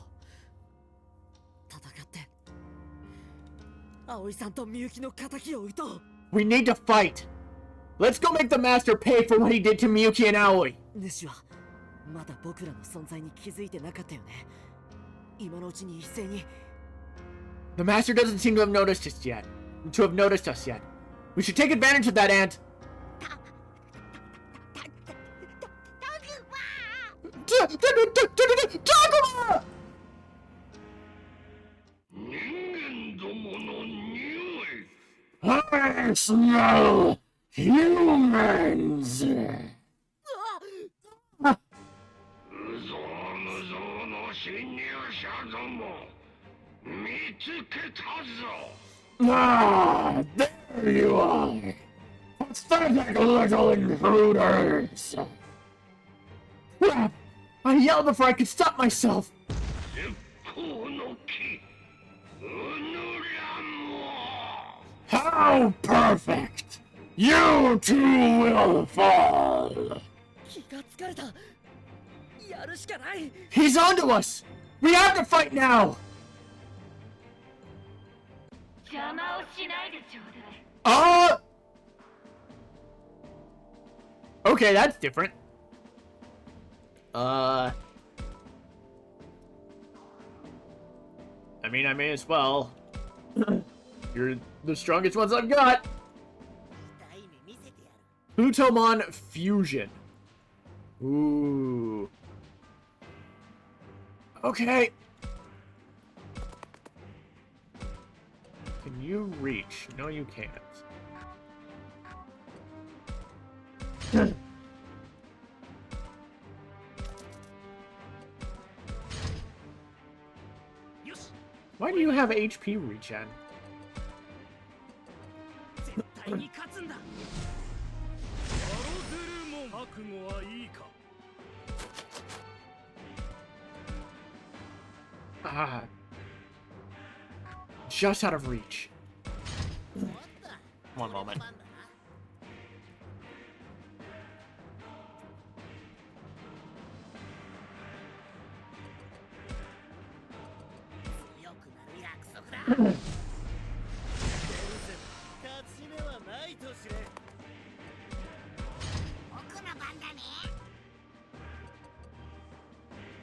戦って葵さんとみゆきの仇を討とう。 We need to fight. Let's go make the Master pay for what he did to Miyuki and Aoi. 主はまだ僕らの存在に気づいてなかったよね。今のうちに一斉に。 The Master doesn't seem to have noticed us yet. We should take advantage of that, Ant. Takuma! 人間どもの匂い。I smell humans. 無造無造の侵入者ども、見つけたぞ。Ah, there you are. Pathetic little intruders. Crap! I yelled before I could stop myself. 絶好の木、うぬらも。 How perfect! You too will fall. 気がつかれた。やるしかない。 He's onto us. We have to fight now. 邪魔をしないでちょうだい。Okay, that's different. I mean, I may as well. You're the strongest ones I've got. Plutomon Fusion. Ooh. Okay. Can you reach? No, you can't. Why do you have HP regen? 絶対に勝つんだ。覚悟はいいか。Just out of reach. One moment.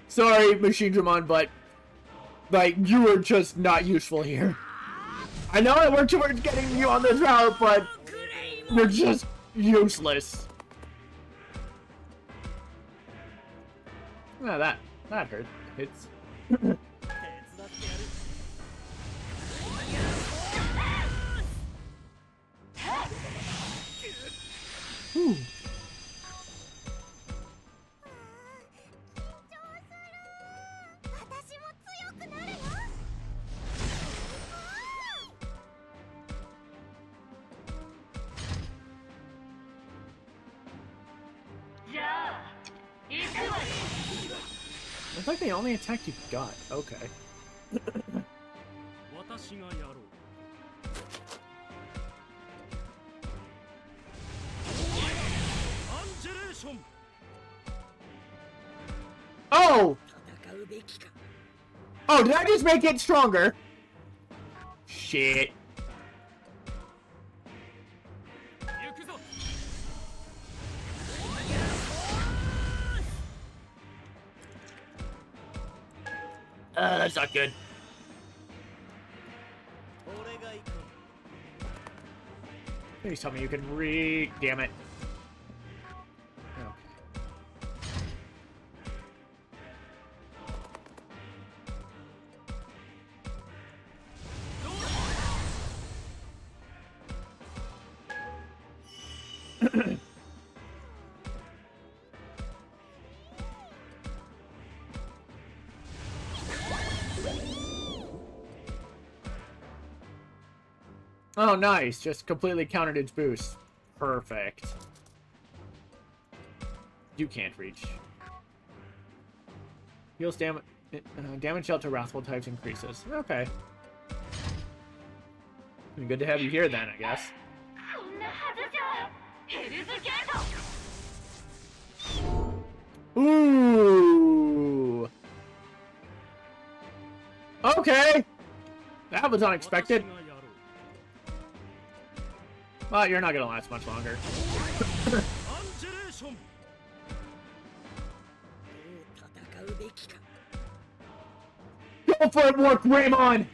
Sorry, Machine Dramon, but like you were just not useful here. I know I worked towards getting you on this route, but you're just useless. Ah, that hurt. It's. Whew. It's like the only attack you got. Okay. Oh! Oh, did I just make it stronger? Shit. That's not good. Please tell me you can damn it. Okay. Oh, nice. Just completely countered its boost. Perfect. You can't reach. Heals damage. Damage dealt to Wrathful types increases. Okay. Good to have you here then, I guess. Ooh. Okay. That was unexpected. Well, you're not gonna last much longer. Go for it, Warp Raymond!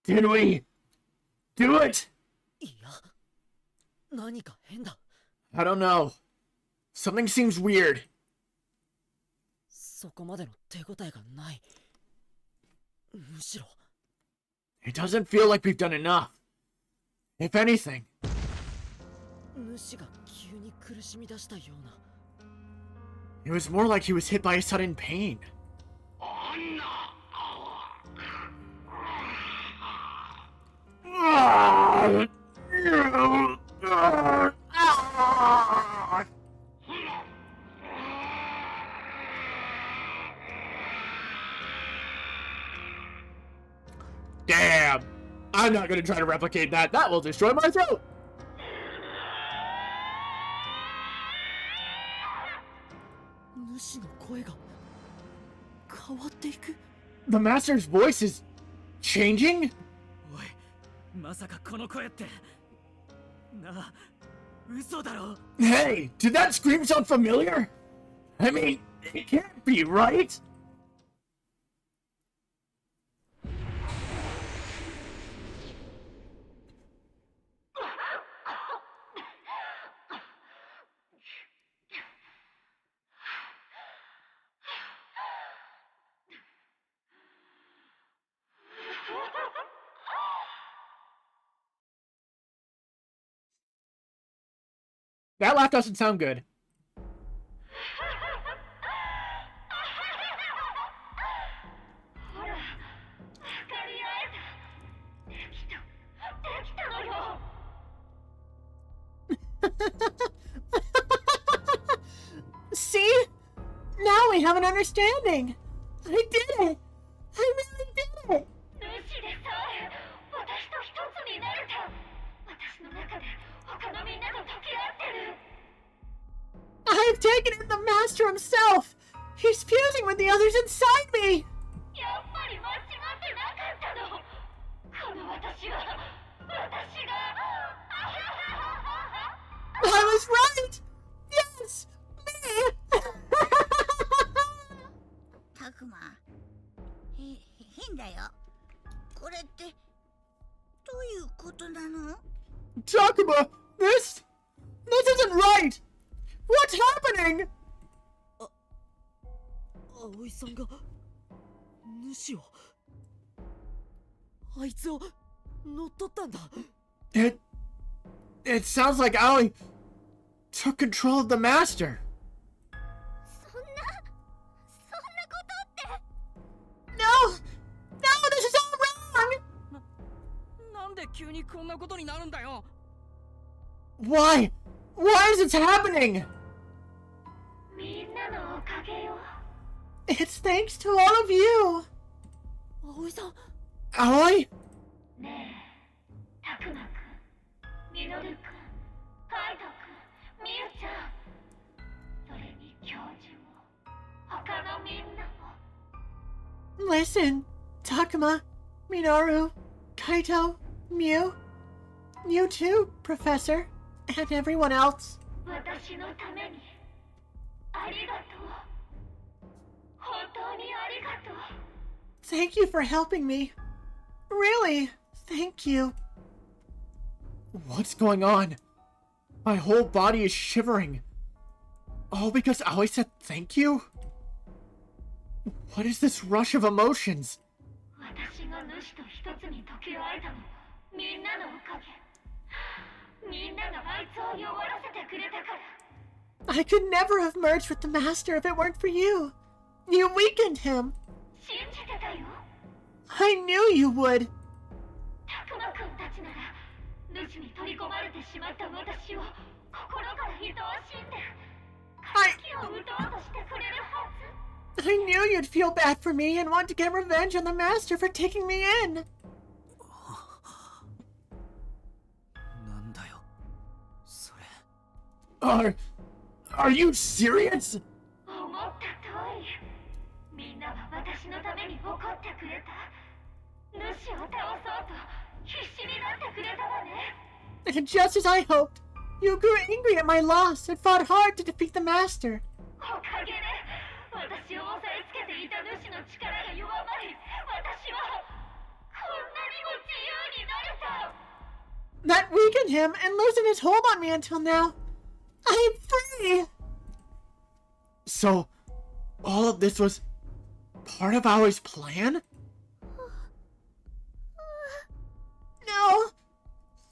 Did we do it? I don't know. Something seems weird. It doesn't feel like we've done enough. If anything. It was more like he was hit by a sudden pain. Damn! I'm not gonna try to replicate that. That will destroy my throat! The master's voice is changing? Hey, did that scream sound familiar? I mean, it can't be, right? That laugh doesn't sound good. ほら、分かり合えた。できたのよ。See? Now we have an understanding. I did it. I really did it. 主でさえ私と一つになれた。私の中で他のみんなと溶け合ってる。 I've taken in the master himself. He's fusing with the others inside me. やっぱり間違ってなかったの。この私は私が。I was right. Yes, me. たくま、変だよ。これってどういうことなの？ Takuma, this isn't right. What's happening? 葵さんが主をあいつを乗っ取ったんだ。 It sounds like Aoi took control of the master. そんなことって。 No, this is all wrong. なんで急にこんなことになるんだよ。 Why is this happening? みんなのおかげよ。 It's thanks to all of you. 葵さん、 Aoi? ねえ、たくまくん、みのるくん、カイトくん、みゆちゃん、それに教授も、他のみんなも。 Listen, Takuma, Minoru, Kaito, Mew, you too, Professor, and everyone else. 私のためにありがとう。本当にありがとう。 Thank you for helping me. Really, thank you. What's going on? My whole body is shivering. All because Aoi said thank you? What is this rush of emotions? 私が主と一つに溶け合えたのはみんなのおかげ。みんながあいつを弱らせてくれたから。 I could never have merged with the Master if it weren't for you. You weakened him. 信じてたよ。 I knew you would. たくまくんたちなら主に取り込まれてしまった私を心から愛おしんで敵を撃とうとしてくれるはず。 I knew you'd feel bad for me and want to get revenge on the Master for taking me in. なんだよそれ。 Are you serious? 思った通り、みんなは私のために怒ってくれた。主を倒そうと必死になってくれたわね。 And just as I hoped, you grew angry at my loss and fought hard to defeat the Master. おかげで私を押さえつけていた主の力が弱まり、私はこんなにも自由になれた。 That weakened him and loosened his hold on me until now. I'm free! So, all of this was part of Aoi's plan? No!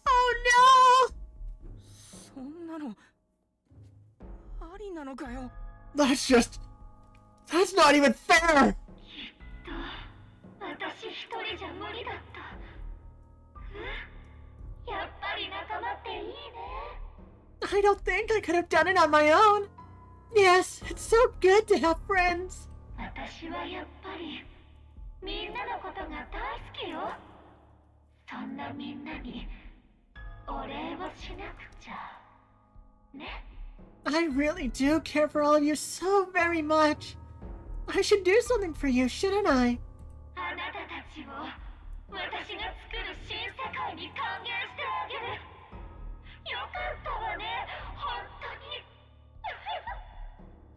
Oh no! そんなのありなのかよ。 That's not even fair! きっと私一人じゃ無理だった。やっぱり仲間っていいね。 I don't think I could have done it on my own. Yes, it's so good to have friends. 私はやっぱりみんなのことが大好きよ。そんなみんなにお礼をしなくちゃね。 I really do care for all of you so very much. I should do something for you, shouldn't I? あなたたちを私が作る新世界に還元してあげる。よかったわね、本当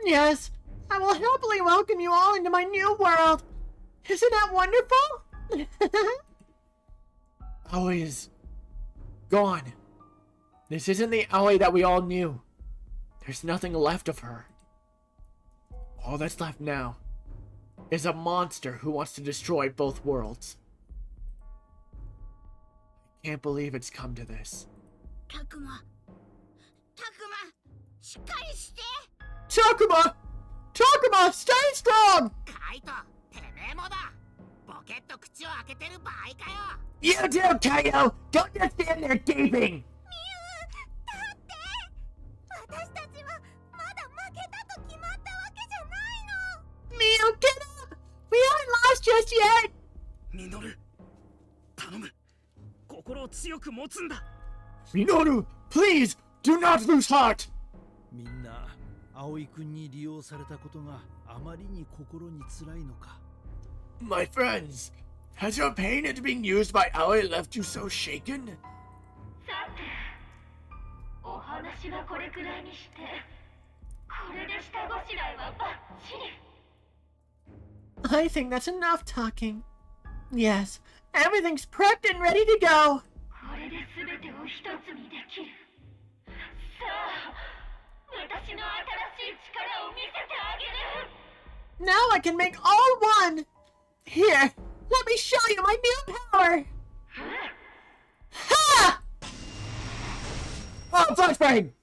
に。 Yes, I will happily welcome you all into my new world. Isn't that wonderful? Aoi is gone. This isn't the Aoi that we all knew. There's nothing left of her. All that's left now is a monster who wants to destroy both worlds. I can't believe it's come to this. たくま、たくま。しっかりして。 Takuma! Takuma, stay strong! カイト、てめえもだ。ボケっと口を開けてる場合かよ。 You too, Kaito! Don't just stand there gaping! 私たちはまだ負けたと決まったわけじゃないの。 Miu, get up! We aren't lost just yet! ミノル、頼む。心を強く持つんだ。 Minoru, please, do not lose heart! みんな葵君に利用されたことがあまりに心に辛いのか。 My friends, has your pain at being used by Aoi left you so shaken? さて、お話はこれくらいにして、これで下ごしらえはバッチリ。 I think that's enough talking. Yes, everything's prepped and ready to go. これで全てを一つにできる。さあ、私の新しい力を見せてあげる。 Now I can make all one! Here, let me show you my new power! Ha! Oh, flashbang!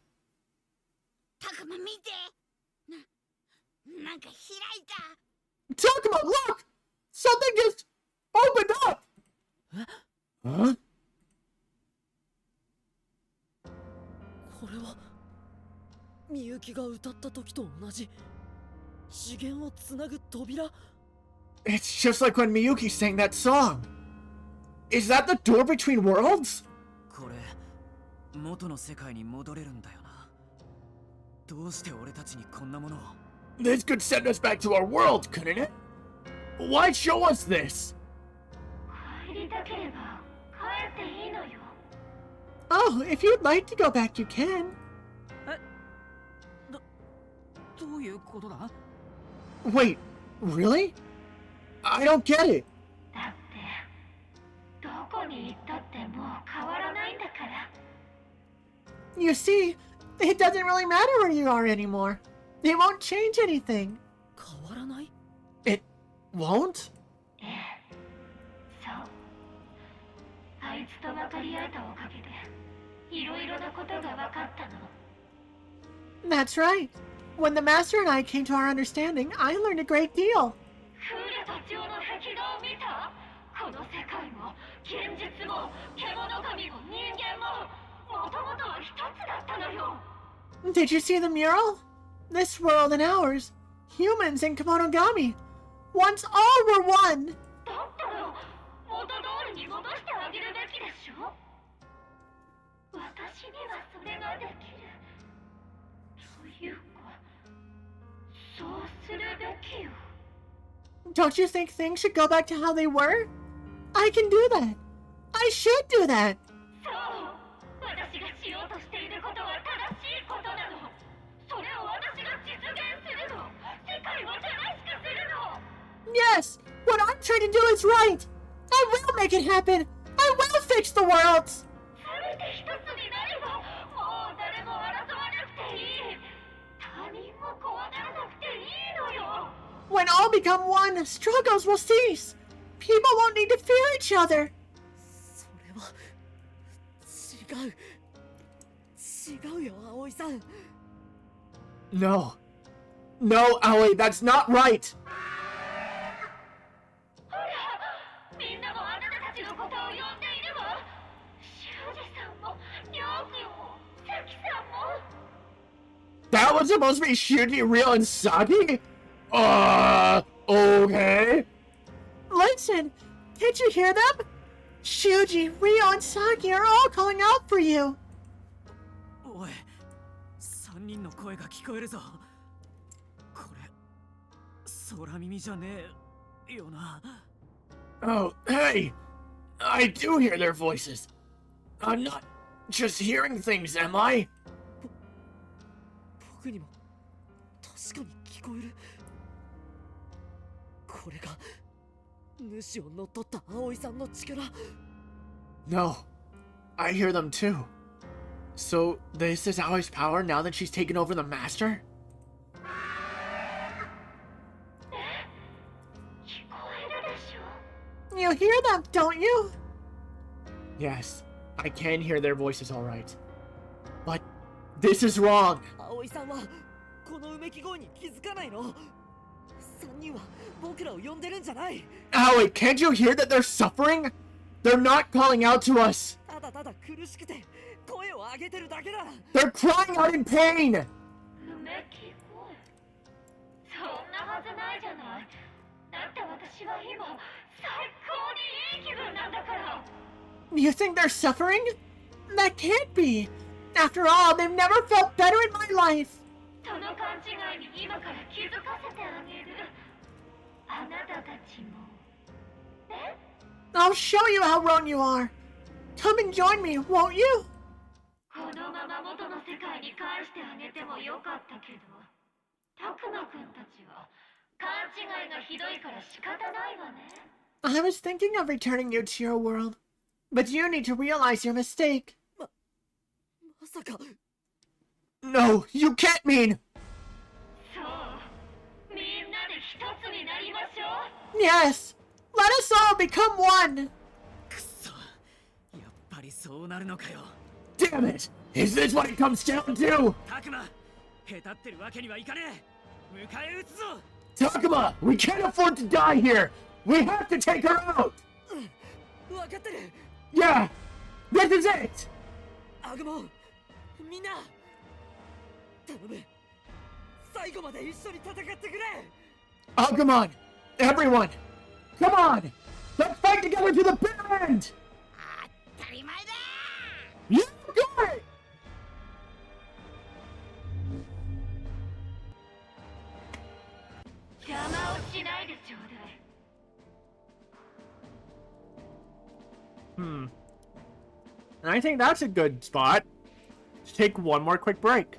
タクマ見て。なんか開いた。 Takuma, look! Something just opened up! Huh? これはみゆきが歌った時と同じ次元をつなぐ扉。 It's just like when Miyuki sang that song. Is that the door between worlds? これ、元の世界に戻れるんだよな。どうして俺たちにこんなものを。 This could send us back to our world, couldn't it? Why show us this? 帰りたければ帰っていいのよ。 Oh, if you'd like to go back, you can. どういうことだ？ Wait, really? I don't get it. だってどこに行ったってもう変わらないんだから。 You see, it doesn't really matter where you are anymore. It won't change anything. 変わらない？ It won't? ええ、そう。あいつと分かり合えたおかげでいろいろなことが分かったの。 That's right. When the Master and I came to our understanding, I learned a great deal. フーレとジョーの壁画を見た？この世界も現実も獣神も人間ももともとは一つだったのよ。 Did you see the mural? This world and ours, humans and Kemonogami, once all were one. だったら元通りに戻してあげるべきでしょ。私にはそれができる。というか、そうするべきよ。 Don't you think things should go back to how they were? I can do that. I should do that. そう、私がしようとしていることは正しいことなの。それを私が実現するの。世界を正しくするの。 Yes, what I'm trying to do is right. I will make it happen. I will fix the world. 全て一つになれば、もう誰も争わなくていい。他人も怖がらなくていいのよ。 When all become one, struggles will cease. People won't need to fear each other. それは違うよ、葵さん。 No. No, Aoi, that's not right! ほら、みんなもあなたたちのことを呼んでいるわ。修二さんも、りょうくんも、関さんも。 That was supposed to be Shuji, Ryo, and Saki? Okay. Listen, can't you hear them? Shuji, Ryo, and Saki are all calling out for you. おい、3人の声が聞こえるぞ。これ、空耳じゃねえよな。 Oh, hey! I do hear their voices. I'm not just hearing things, am I? 僕にも確かに聞こえる。これが主を乗っ取った葵さんの力。 No. I hear them too. So, this is Aoi's power now that she's taken over the Master? 聞こえるでしょ。 You hear them, don't you? Yes, I can hear their voices alright. But this is wrong. 葵さんはこのうめき声に気づかないの？3人は僕らを呼んでるんじゃない。 Aoi, can't you hear that they're suffering? They're not calling out to us. ただただ苦しくて声を上げてるだけだ。 They're crying out in pain. うめき声。そんなはずないじゃない。だって私は今最高にいい気分なんだから。 You think they're suffering? That can't be. After all, they've never felt better in my life. その勘違いに今から気づかせてあげる。あなたたちも。ね？ I'll show you how wrong you are. Come and join me, won't you? このまま元の世界に返してあげてもよかったけど、たくまくんたちは勘違いがひどいから仕方ないわね。 I was thinking of returning you to your world, but you need to realize your mistake. まさか。 No, you can't mean. そう、みんなで一つになりましょう。 Yes, let us all become one. くそ、やっぱりそうなるのかよ。 Damn it! Is this what it comes down to? タクマ、へたってるわけにはいかねえ。迎え撃つぞ。 Takuma, we can't afford to die here. We have to take her out. 分かってる。 Yeah, this is it. アグモン、みんな頼む、最後まで一緒に戦ってくれ。 Agumon, everyone, come on. Let's fight together to the bitter end. 当たり前だ。 You got it. 邪魔をしないでちょうだい。 I think that's a good spot. Let's take one more quick break.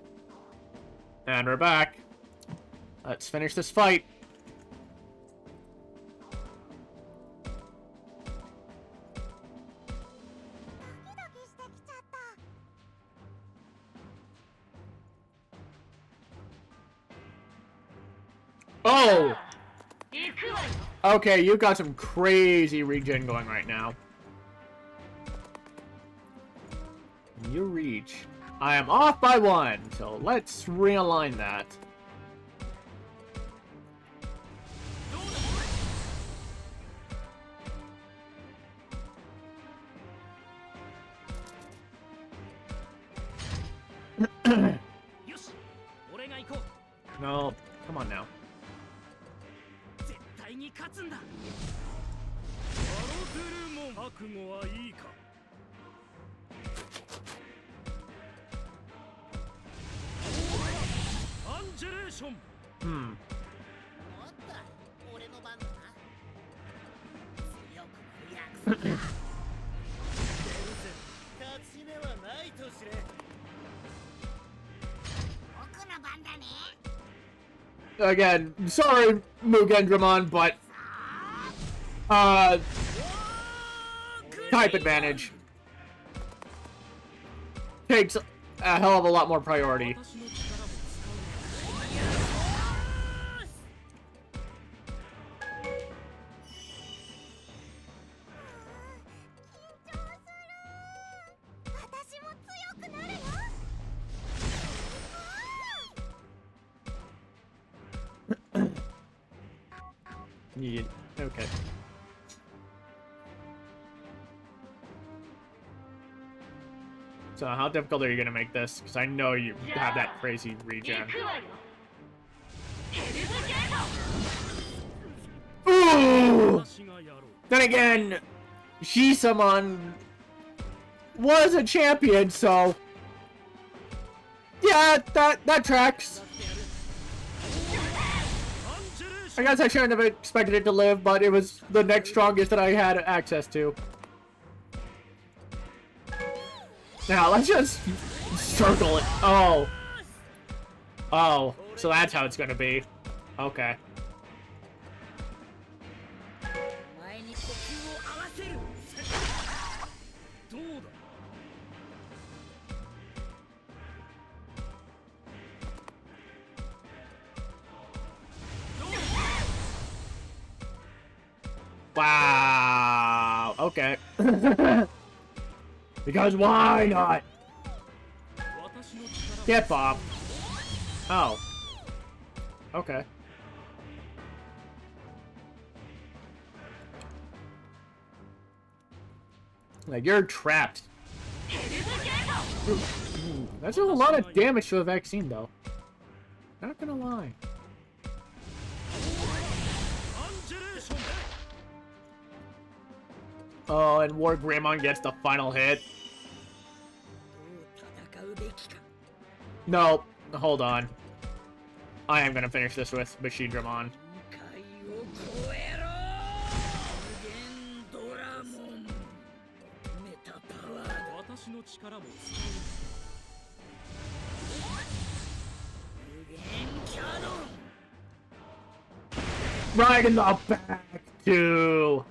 And we're back. Let's finish this fight. Oh! 行くわよ。 Okay, you've got some crazy regen going right now. You reach. I am off by 1, so let's realign that. No, come on now. 絶対に勝つんだ。アロゼルモン、覚悟はいいか。アンジェレーション。Hmm. おっと、俺の番だな。強くなる約束だ。勝ち目はないと知れ。僕の番だね。 Again, sorry, Mugendramon, but type advantage takes a hell of a lot more priority. Yeah, okay. So how difficult are you gonna make this? Because I know you have that crazy regen. 行くわよ。ヘルズゲート。 Ooh! 私がやろう。 Then again, Shisamon was a champion, so yeah, that tracks. I guess I shouldn't have expected it to live, but it was the next strongest that I had access to. Now, let's just circle it. Oh. Oh, so that's how it's gonna be. Okay. 前に呼吸を合わせる。どうだ。 Wow. Okay. Because why not? Get Bob. Oh. Okay. Like, you're trapped. That's a lot of damage to a vaccine, though. Not gonna lie. Oh, and War Greymon gets the final hit. No, hold on. I am gonna finish this with Machine Dramon. Right in the back, too.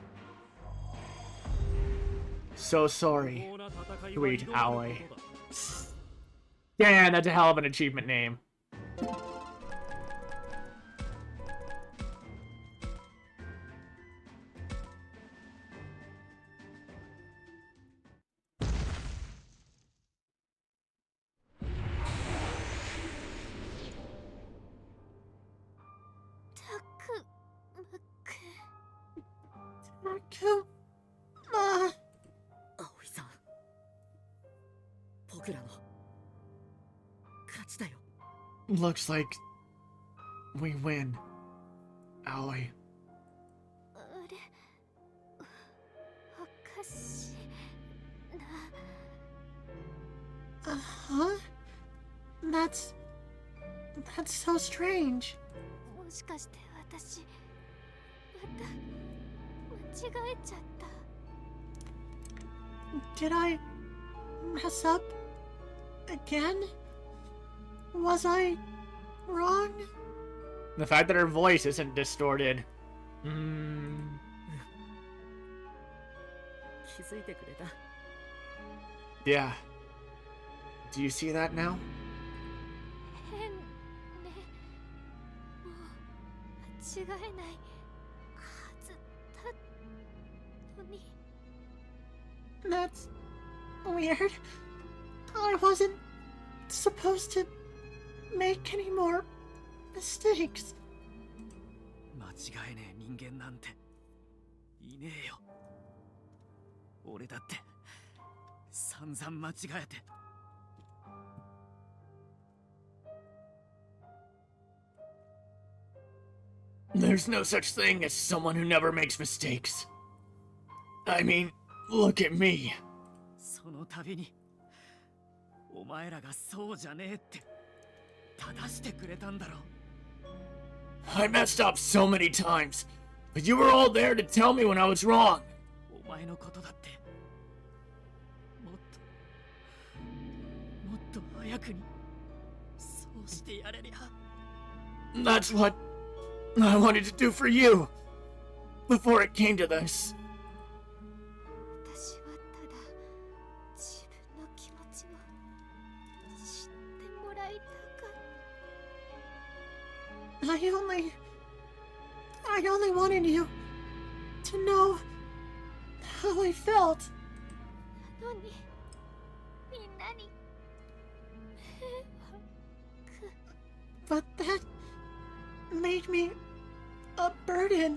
So sorry, sweet Aoi. Damn, that's a hell of an achievement name. Aoi-san. 僕らの勝ちだよ。 Looks like we win, Aoi. あれおかしいな。Huh? That's so strange. もしかして私また間違えちゃった。 Did I mess up again? Was I wrong? The fact that her voice isn't distorted. 気づいてくれた。 Yeah. Do you see that now? 変ね。もう間違えないはずだのに。 That's weird. I wasn't supposed to make any more mistakes. 間違えねえ人間なんていねえよ。俺だって散々間違えて。 There's no such thing as someone who never makes mistakes. I mean, look at me. その度にお前らがそうじゃねえって正してくれたんだろ。 I messed up so many times, but you were all there to tell me when I was wrong. お前のことだってもっと早くにそうしてやれりゃ。 That's what I wanted to do for you before it came to this. 私はただ自分の気持ちを知ってもらいたかった。 I only wanted you to know how I felt. なのにみんなに迷惑。 But that made me a burden.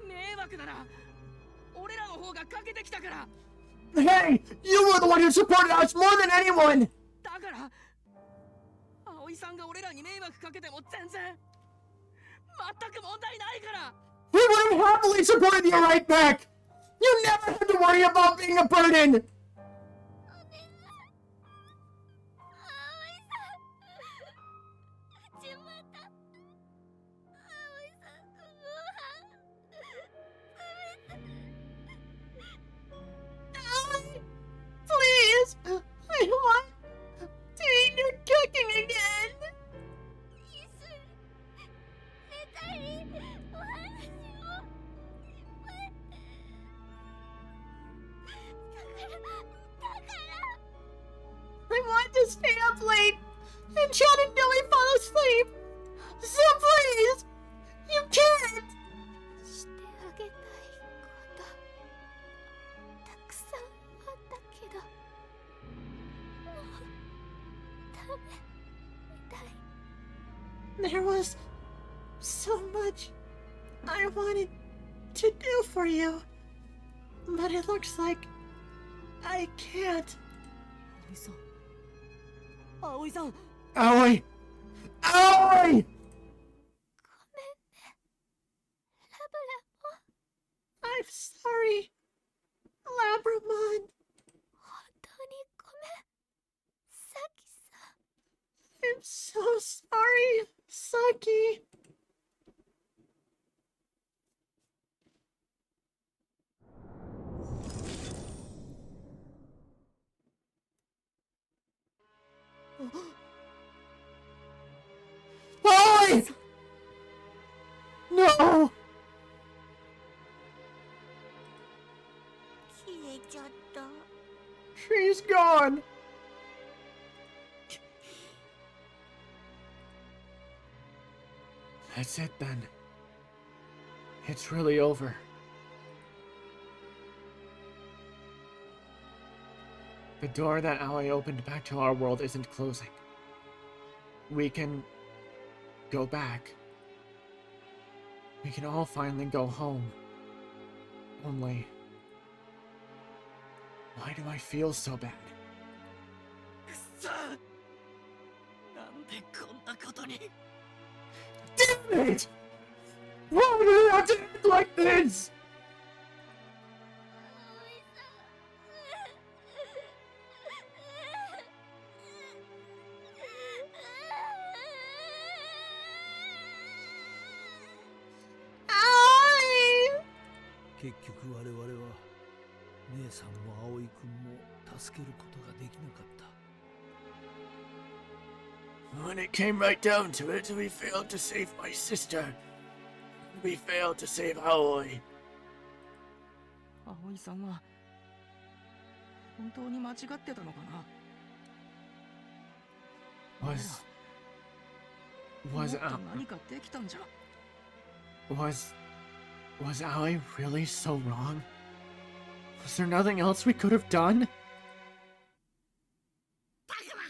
迷惑なら俺らの方がかけてきたから。 Hey, you were the one who supported us more than anyone. だから葵さんが俺らに迷惑かけても全然全く問題ないから。 We would have happily supported you right back. You never had to worry about being a burden. みたい。There was so much I wanted to do for you, but it looks like I can't. Aoi-san! Aoi! Aoi! I'm sorry, Labramon. I'm so sorry, Saki. Aoi! No! 消えちゃった。 She's gone! That's it then. It's really over. The door that Aoi opened back to our world isn't closing. We can go back. We can all finally go home. Only... why do I feel so bad? くっそなんでこんなことに Damn it! Why did it have to end like this? Aoi! 結局我々は姉さんも葵くんも助けることができなかった。 When it came right down to it, we failed to save my sister. We failed to save Aoi. 葵さんは本当に間違ってたのかな。 Was もっと Aoi 何かできたんじゃ。 was Aoi really so wrong? Was there nothing else we could have done? たくま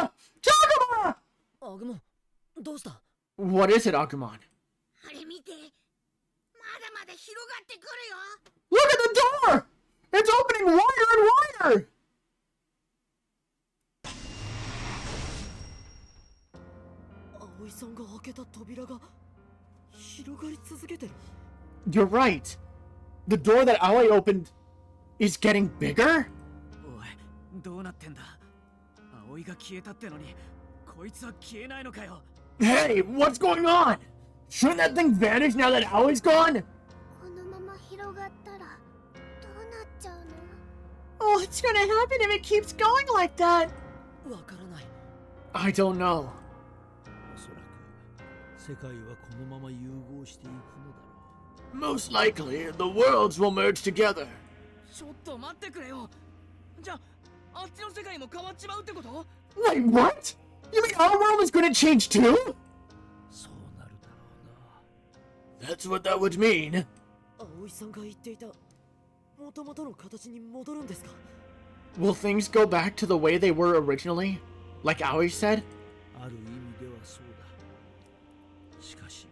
Takuma! Takuma! アグモン、どうした？ What is it, Agumon? あれ見てまだまだ広がってくるよ Look at the door! It's opening wider and wider! 葵さんが開けた扉が広がり続けてる。 You're right. The door that Aoi opened is getting bigger? おいどうなってんだ葵が消えたってのにこいつは消えないのかよ Hey, what's going on? Shouldn't that thing vanish now that Aoi's gone? このまま広がったらどうなっちゃうの？ What's gonna happen if it keeps going like that? わからない。 I don't know. おそらく世界はこのまま融合していくのだろう。 Most likely, the worlds will merge together. ちょっと待ってくれよじゃああっちの世界も変わっちまうってこと Wait, what? You mean our world is gonna change too? そうなるだろうな。 That's what that would mean. 葵さんが言っていた元々の形に戻るんですか？ Will things go back to the way they were originally? Like Aoi said? ある意味ではそうだ。しかし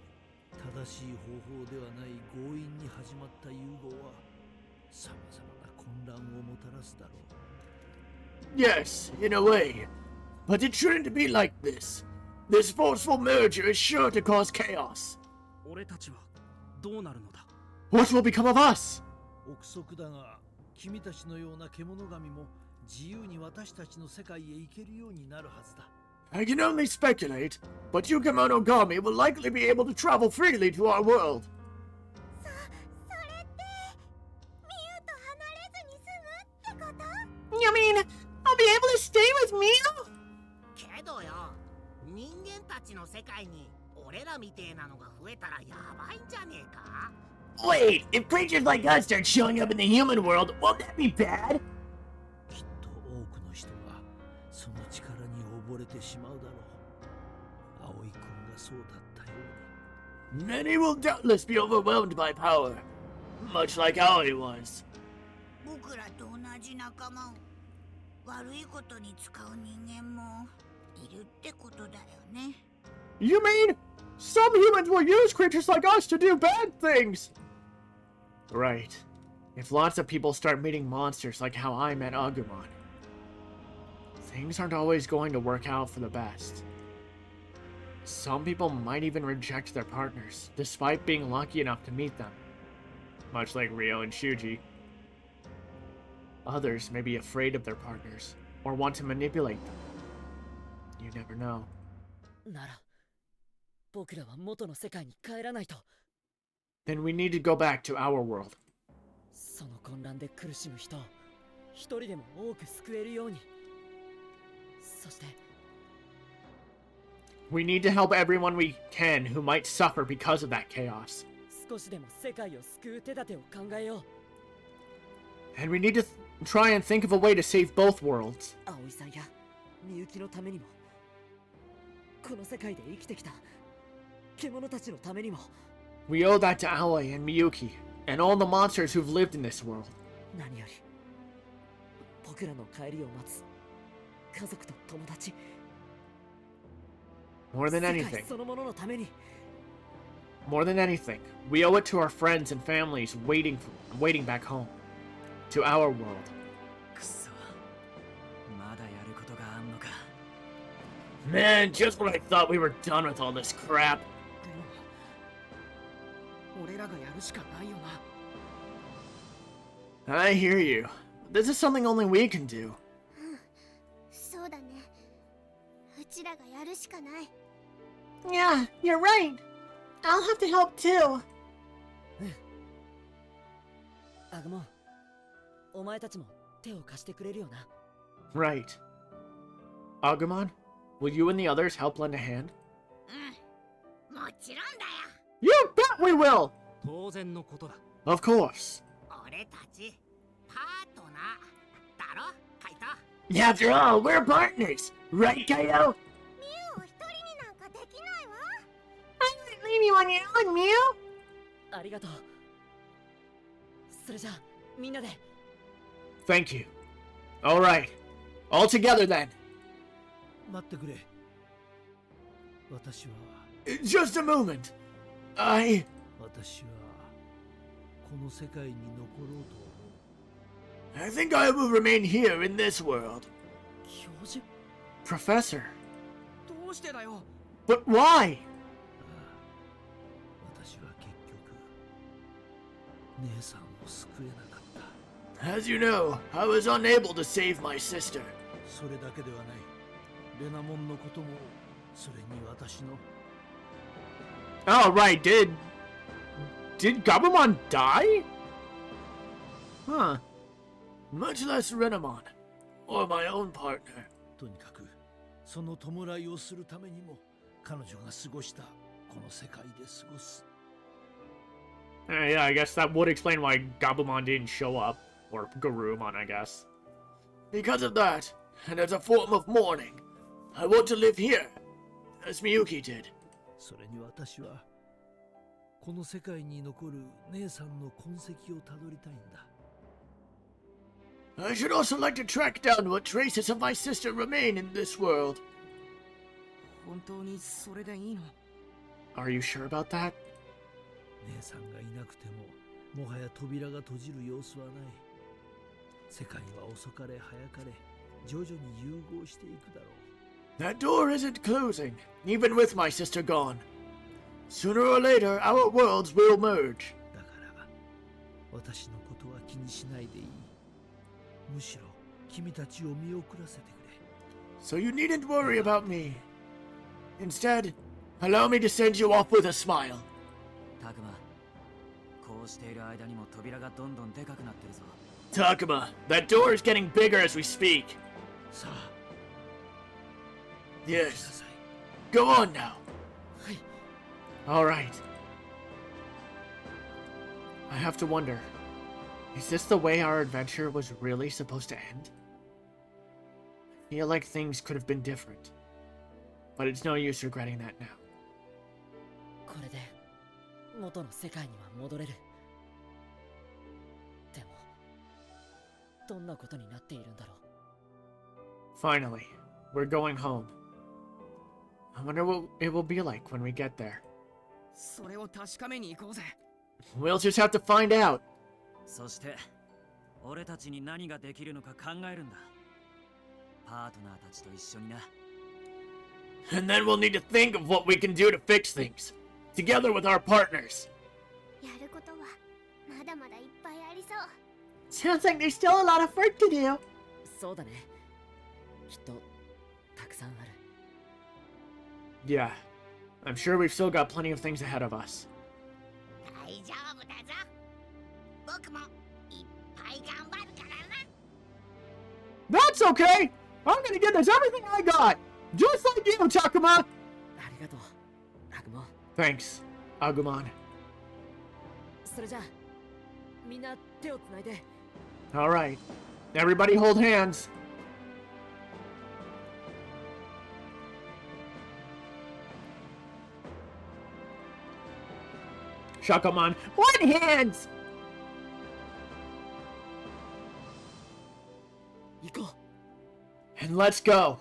正しい方法ではない強引に始まった融合はさまざまな混乱をもたらすだろう。 Yes, in a way. But it shouldn't be like this. This forceful merger is sure to cause chaos. 俺たちはどうなるのだ What will become of us? 憶測だが君たちのような獣神も自由に私たちの世界へ行けるようになるはずだ。 I can only speculate, but Yukamonogami will likely be able to travel freely to our world. それってミユと離れずに済むってこと？ You mean I'll be able to stay with Miu? けどよ人間たちの世界に俺らみてえなのが増えたらやばいんじゃねえか Wait, if creatures like us start showing up in the human world, won't that be bad? きっと多くの人がその力に溺れてしまうだろう。葵くんがそうだったように。 Many will doubtless be overwhelmed by power, much like Aoi was. 僕らと同じ仲間を悪いことに使う人間もいるってことだよね。 You mean some humans will use creatures like us to do bad things? Right. If lots of people start meeting monsters like how I met Agumon, things aren't always going to work out for the best. Some people might even reject their partners, despite being lucky enough to meet them. Much like Ryo and Shuji. Others may be afraid of their partners, or want to manipulate them. You never know. なら僕らは元の世界に帰らないと。 Then we need to go back to our world. その混乱で苦しむ人を一人でも多く救えるように。そして We need to help everyone we can who might suffer because of that chaos. 少しでも世界を救う手立てを考えよう。 And we need to try and think of a way to save both worlds. 葵さんやみゆきのためにも、この世界で生きてきた獣たちのためにも。 We owe that to Aoi and Miyuki, and all the monsters who've lived in this world. 何より僕らの帰りを待つ家族と友達、 More than 世界 anything, そのもののために。 more than anything, we owe it to our friends and families waiting back home. To our world. くそ、まだやることがあんのか。 Man, just when I thought we were done with all this crap. でも俺らがやるしかないよな。 I hear you. This is something only we can do. そうだね。うちらがやるしかない。 Yeah, you're right. I'll have to help too. アグモン、お前たちも手を貸してくれるよな。 Right. Agumon, will you and the others help lend a hand? うん、もちろんだよ。 You bet we will! 当然のことだ。 Of course. 俺たちパートナーだろ、カイト。 After all, we're partners, right, Kaio? ミュウを一人になんかできないわ。 I wouldn't leave you on your own, Mew. ありがとう。それじゃあみんなで。 Thank you. Alright. All together then. 待ってくれ。私は Just a moment. 私はこの世界に残ろうと思う。 I think I will remain here in this world. 教授、 Professor. どうしてだよ。 But why? 私は結局姉さんを救えなかった。 As you know, I was unable to save my sister. それだけではない。レナモンのことも、それに私の。 Oh, right. Did Gabumon die? Huh. Much less Renamon. Or my own partner. とにかくその弔いをするためにも彼女が過ごしたこの世界で過ごす。 Yeah, I guess that would explain why Gabumon didn't show up. Or Garurumon, I guess. Because of that, and as a form of mourning, I want to live here, as Miyuki did. それに私はこの世界に残る姉さんの痕跡をたどりたいんだ。 I should also like to track down what traces of my sister remain in this world. 本当にそれでいいの？ Are you sure about that? 姉さんがいなくてももはや扉が閉じる様子はない。世界は遅かれ早かれ徐々に融合していくだろう。 That door isn't closing, even with my sister gone. Sooner or later, our worlds will merge. だから私のことは気にしないでいい。むしろ君たちを見送らせてくれ。 So you needn't worry about me. Instead, allow me to send you off with a smile. タクマ、こうしている間にも扉がどんどんでかくなってるぞ。 Takuma, that door is getting bigger as we speak. さあ。 Yes. Go on now. はい。 All right. I have to wonder, is this the way our adventure was really supposed to end? I feel like things could have been different, but it's no use regretting that now. これで元の世界には戻れる。でもどんなことになっているんだろう。 Finally, we're going home. I wonder what it will be like when we get there. それを確かめに行こうぜ。 We'll just have to find out. そして俺たちに何ができるのか考えるんだ。パートナーたちと一緒にな。 And then we'll need to think of what we can do to fix things, together with our partners. やることはまだまだいっぱいありそう。 Sounds like there's still a lot of work to do. そうだね。きっとたくさんある。 Yeah, I'm sure we've still got plenty of things ahead of us. 大丈夫だぞ。僕もいっぱい頑張るからな。 That's okay! I'm gonna give this everything I got! Just like you, Takuma! ありがとう、アグモン。 Thanks, Agumon. それじゃあみんな手をつないで。 Alright, everybody hold hands. Shakamon, one hands! 行こう。 And let's go!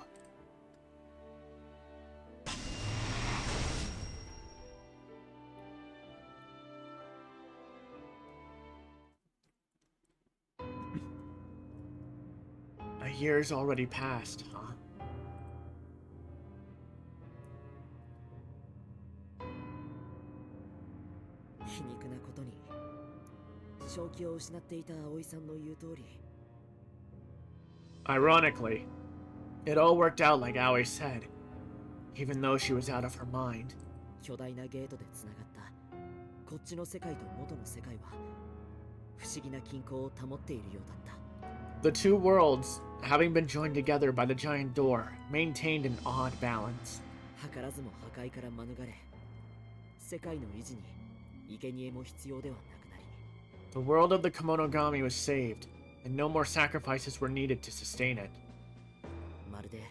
A year's already passed, huh? 皮肉なことに正気を失っていた葵さんの言う通り。 Ironically, it all worked out like Aoi said, even though she was out of her mind. 巨大なゲートでつながったこっちの世界と元の世界は不思議な均衡を保っているようだった。 The two worlds, having been joined together by the giant door, maintained an odd balance. 図らずも破壊から免れ、世界の維持に生贄も必要ではなくなり。 The world of the Kemonogami was saved, and no more sacrifices were needed to sustain it. まるで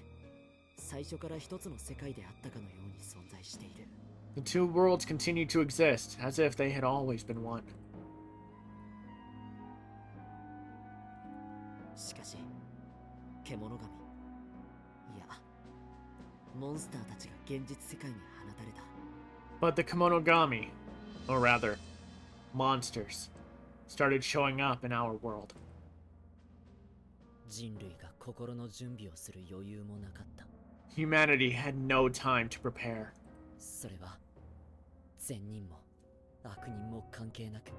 最初から一つの世界であったかのように存在している。 The two worlds continued to exist, as if they had always been one. しかし、獣神、いや、モンスターたちが現実世界に放たれた。 But the Kemonogami, or rather, monsters, started showing up in our world. 人類が心の準備をする余裕もなかった。 Humanity had no time to prepare. それは善人も悪人も関係なく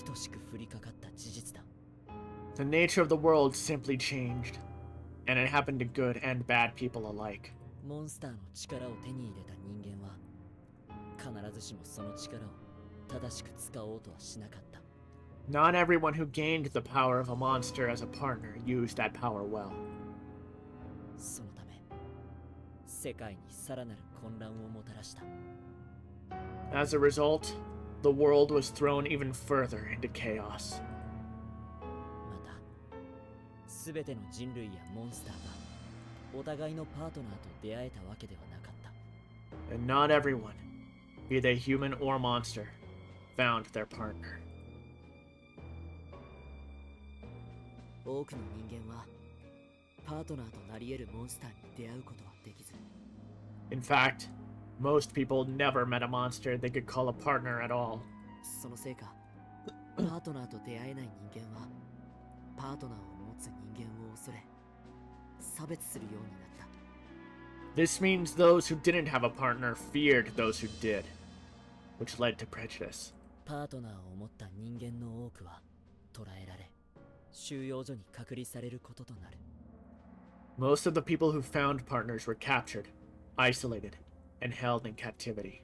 等しく降りかかった事実だ。 The nature of the world simply changed, and it happened to good and bad people alike. モンスターの力を手に入れた人間は必ずしもその力を正しく使おうとはしなかった。 Not everyone who gained the power of a monster as a partner used that power well. そのため世界にさらなる混乱をもたらした。 As a result, the world was thrown even further into chaos. また全ての人類やモンスターがお互いのパートナーと出会えたわけではなかった。 And not everyone, be they human or monster, found their partner. 多くの人間はパートナーとなり得るモンスターに出会うことはできず。 In fact, most people never met a monster they could call a partner at all. そのせいか、パートナーと出会えない人間はパートナーを持つ人間を恐れ、差別するようになった。 This means those who didn't have a partner feared those who did, which led to prejudice. パートナーを持った人間の多くは捕らえられ、収容所に隔離されることとなる。 Most of the people who found partners were captured, isolated, and held in captivity.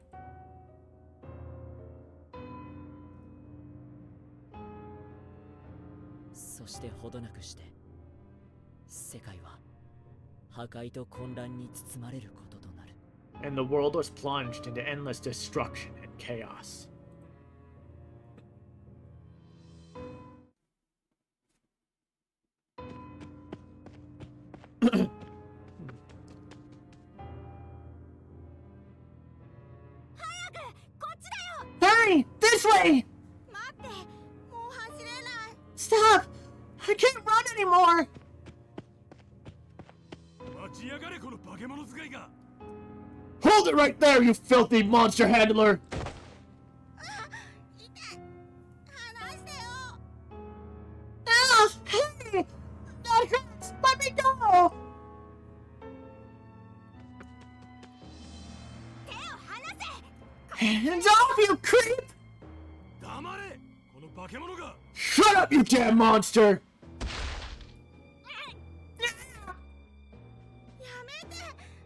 そしてほどなくして世界は破壊と混乱に包まれることとなる。 And the world was plunged into endless destruction and chaos. Hurry! This way! 待って、もう走れない。 Stop! I can't run anymore! 待ちやがれこの化け物使いが。Hold it right there, you filthy monster handler! あ、痛い。離してよ。Ah, hey! That hurts! Let me go! 手を離せ。 Hands off, you creep! 黙れこの化け物が Shut up, you damn monster! やめて。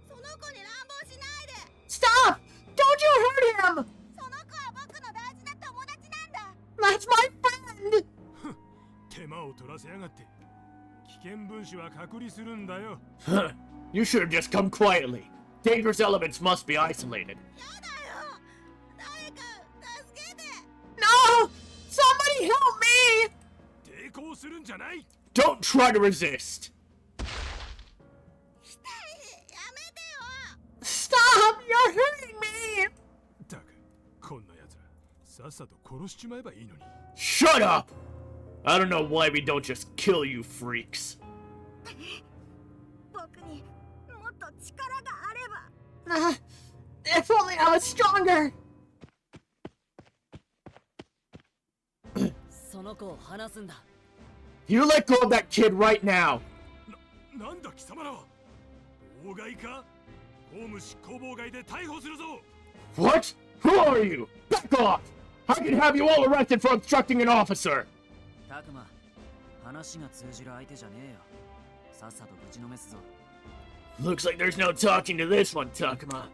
その子に乱暴しないで。 Stop! Don't you hurt him! その子は僕の大事な友達なんだ。 That's my friend! 手間を取らせやがって危険分子は隔離するんだよ Huh. You should have just come quietly. Dangerous elements must be isolated. やだよ。誰か助けて。 No! Somebody help me! 抵抗するんじゃない Don't try to resist. 痛い。やめてよ。 Stop! You're hurting me! だがこんな奴らさっさと殺しちまえばいいのに Shut up! I don't know why we don't just kill you freaks. 僕にもっと力があれば。 If only I was stronger! その子を離すんだ。 You let go of that kid right now. なんだ貴様らは妨害か公務執行妨害で逮捕するぞ What? Who are you? Back off! I can have you all arrested for obstructing an officer. たくま、話が通じる相手じゃねえよ。さっさとぶちのめすぞ。 Looks like there's no talking to this one, Takuma.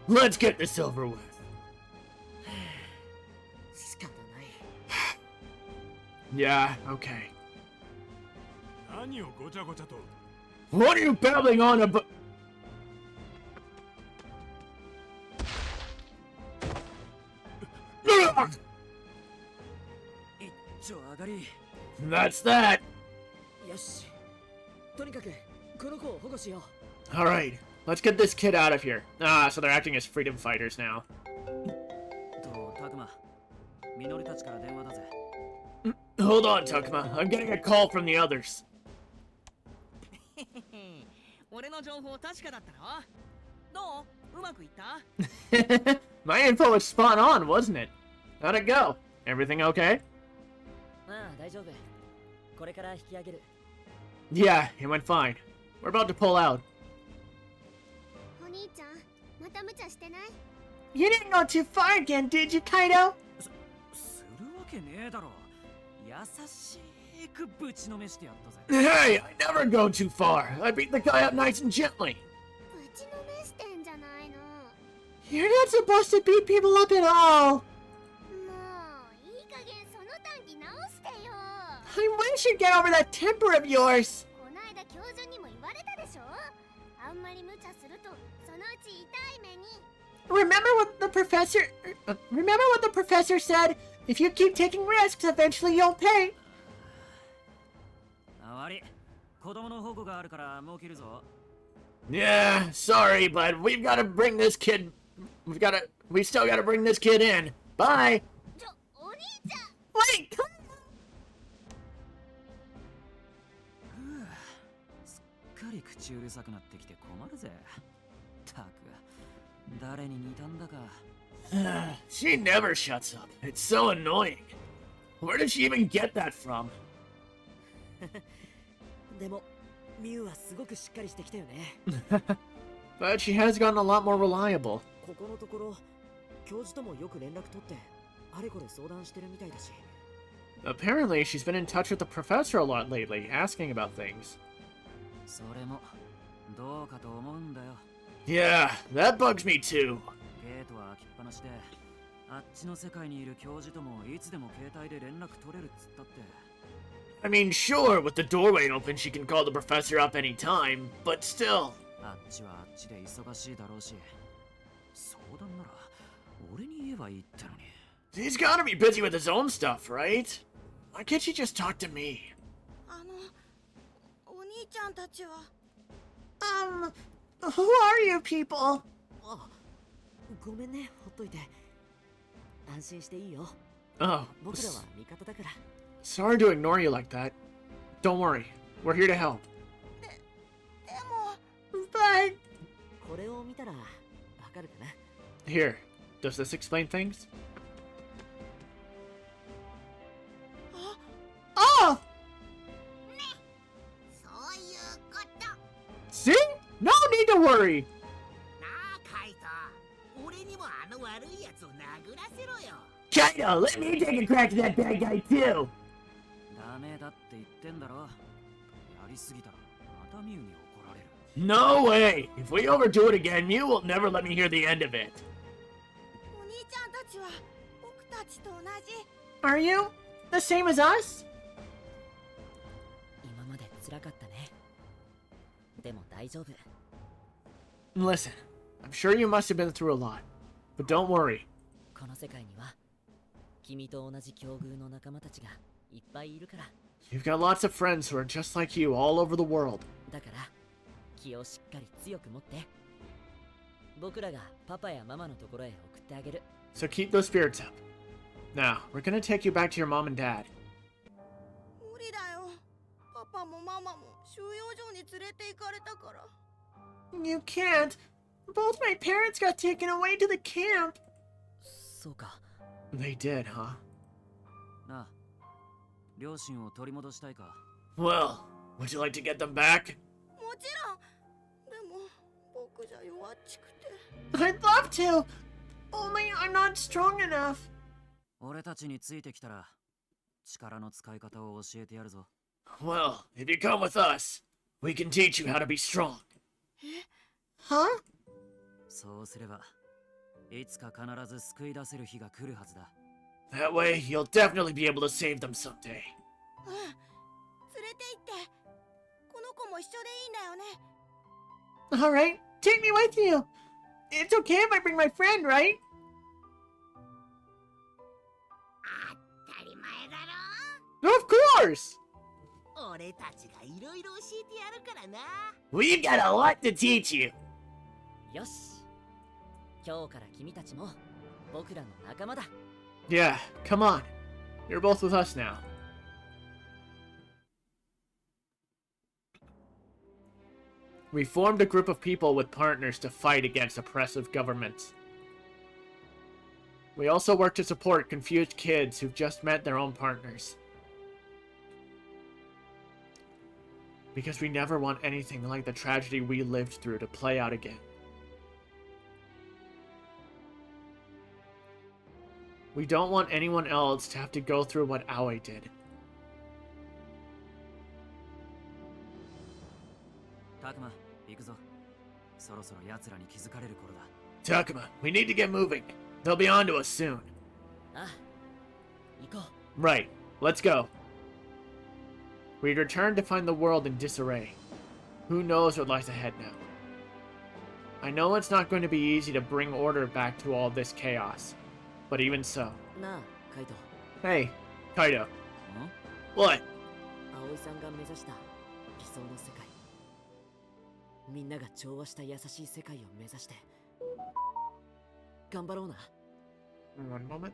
Let's get this over with. 仕方ない。 Yeah, okay. 何をごちゃごちゃと What are you babbling on about? Ugh! 一丁上がり。 That's that. よし。とにかくこの子を保護しよう。 Alright, let's get this kid out of here. Ah, so they're acting as freedom fighters now. と、たくま、みのりたちから電話だぜ。 Hold on, Takuma. I'm getting a call from the others. 俺の情報確かだったの？どう？うまくいった？ My info was spot on, wasn't it? How'd it go? Everything okay? ああ、大丈夫。これから引き上げる。 Yeah, it went fine. We're about to pull out. お兄ちゃん、また無茶してない？ You didn't go too far again, did you, Kaido? するわけねえだろ。優しくぶちのめしてやったぜ。 Hey, I never go too far. I beat the guy up nice and gently. ぶちのめしてんじゃないの。 You're not supposed to beat people up at all! もういい加減その短気直してよ。 I wish you'd get over that temper of yours! こないだ教授にも言われたでしょ。あんまり無茶するとそのうち痛い目に。 Remember what the professor said? If you keep taking risks, eventually you'll pay. あわり。子供の保護があるからもう切るぞ。 Yeah, sorry, but we've got to bring this kid. We still got to bring this kid in. Bye. ちょ、お兄ちゃん。 Wait, come すっかり口うるさくなってきて困るぜ。たく、誰に似たんだか。 She never shuts up. It's so annoying. Where did she even get that from? でも、ミュウはすごくしっかりしてきたよね。 But she has gotten a lot more reliable. ここのところ、教授ともよく連絡取って、あれこれ相談してるみたいだし。 Apparently, she's been in touch with the professor a lot lately, asking about things. それもどうかと思うんだよ。 Yeah, that bugs me too. ゲートは開きっぱなしで、あっちの世界にいる教授ともいつでも携帯で連絡取れるっつったって。 I mean, sure, with the doorway open, she can call the professor up anytime, but still. あっちはあっちで忙しいだろうし、相談なら俺に言えばいいってのに。 He's gotta be busy with his own stuff, right? Why can't she just talk to me? お兄ちゃんたちは。who are you people? あ、ごめんね、ほっといて。安心していいよ。 Oh, 僕らは味方だから。 sorry to ignore you like that. Don't worry, we're here to help. でも。But これを見たらかるかな。 Here, does this explain things? Oh! そういうこと。 See? No need to worry! なあカイト、俺にもあの悪いやつを殴らせろよ。 Kaido, let me take a crack at that bad guy too! ダメだって言ってんだろ。やりすぎたらまたミュウに怒られる。 No way! If we overdo it again, you will never let me hear the end of it. お兄ちゃんたちは僕たちと同じ。 Are you the same as us? 今まで辛かったね。でも大丈夫。 Listen, I'm sure you must have been through a lot, but don't worry. この世界には君と同じ境遇の仲間たちがいっぱいいるから。 You've got lots of friends who are just like you all over the world. だから気をしっかり強く持って。僕らがパパやママのところへ送ってあげる。 So keep those spirits up. Now, we're gonna take you back to your mom and dad. 無理だよ。パパもママも収容所に連れて行かれたから。 You can't. Both my parents got taken away to the camp. そうか。 They did, huh? なあ、両親を取り戻したいか。 Well, would you like to get them back? もちろん。でも僕じゃ弱っちくて。 I'd love to. Only I'm not strong enough. 俺たちについてきたら力の使い方を教えてやるぞ。 Well, if you come with us, we can teach you how to be strong. Huh? そうすればいつか必ず救い出せる日が来るはずだ。 That way, you'll definitely be able to save them someday. うん。連れて行って。この子も一緒でいいんだよね。 Alright, take me with you. It's okay if I bring my friend, right? 当たり前だろ。 Of course! 俺たちがいろいろ教えてやるからな。 We've got a lot to teach you. よし。今日から君たちも僕らの仲間だ。 Yeah, come on. You're both with us now. We formed a group of people with partners to fight against oppressive governments. We also work to support confused kids who've just met their own partners. Because we never want anything like the tragedy we lived through to play out again. We don't want anyone else to have to go through what Aoi did. タクマ、行くぞ。そろそろ奴らに気づかれる頃だ。 Takuma, we need to get moving. They'll be on to us soon. ああ、行こう。 Right, let's go. We return to find the world in disarray. Who knows what lies ahead now? I know it's not going to be easy to bring order back to all this chaos. But even so. なあ、カイト。 Hey, Kaido. ん What? 葵さんが目指した理想の世界。みんなが調和した優しい世界を目指して。頑張ろうな。 One moment.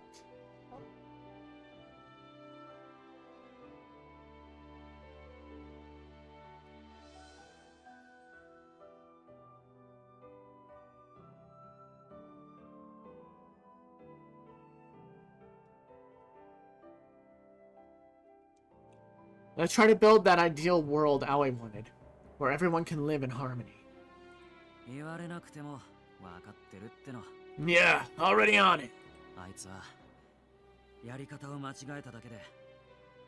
Let's try to build that ideal world Aoi wanted, where everyone can live in harmony. 言われなくても分かってるっての。 Yeah, already on it. あいつはやり方を間違えただけで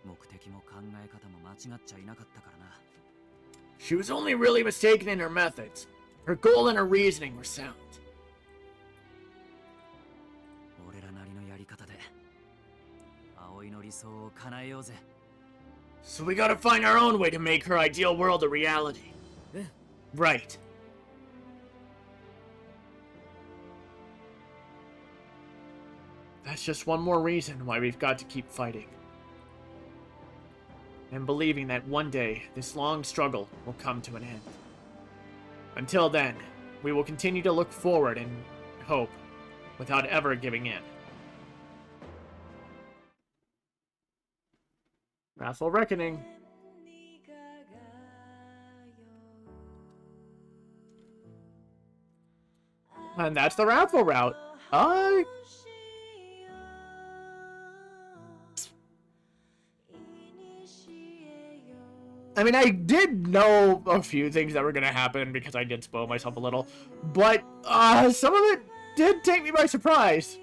目的も考え方も間違っちゃいなかったからな。 She was only really mistaken in her methods. Her goal and her reasoning were sound. 俺らなりのやり方で葵の理想を叶えようぜ。 So we gotta find our own way to make her ideal world a reality. Right. That's just one more reason why we've got to keep fighting. And believing that one day, this long struggle will come to an end. Until then, we will continue to look forward and hope, without ever giving in. Wrathful Reckoning. And that's the Wrathful route. I mean, I did know a few things that were going to happen because I did spoil myself a little. But, some of it did take me by surprise.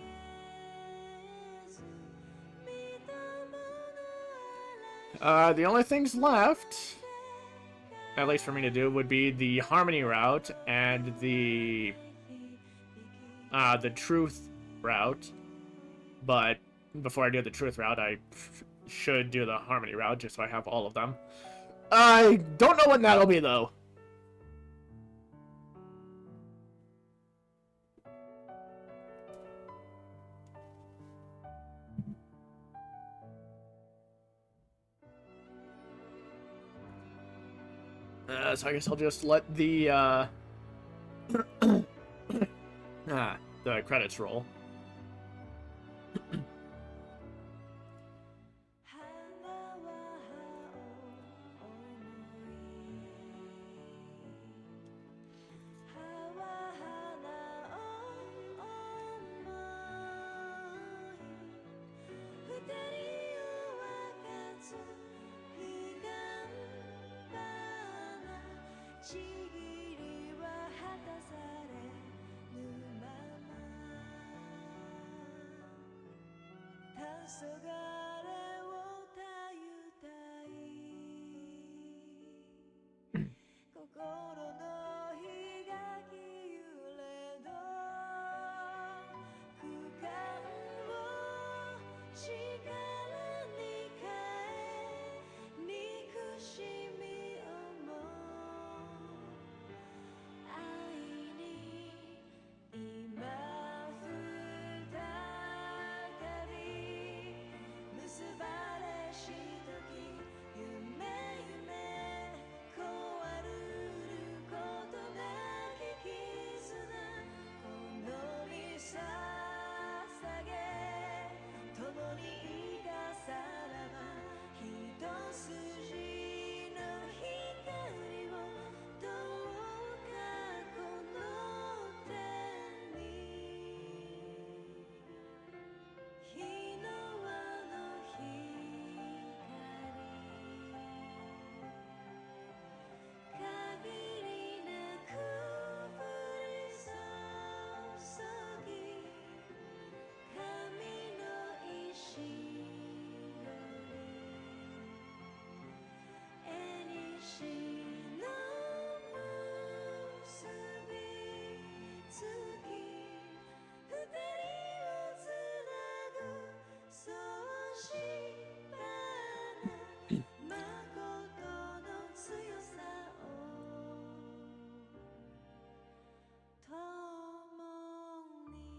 The only things left, at least for me to do, would be the Harmony route and the Truth route. But before I do the Truth route, I should do the Harmony route just so I have all of them. I don't know when that'll be, though. So I guess I'll just let the, the credits roll.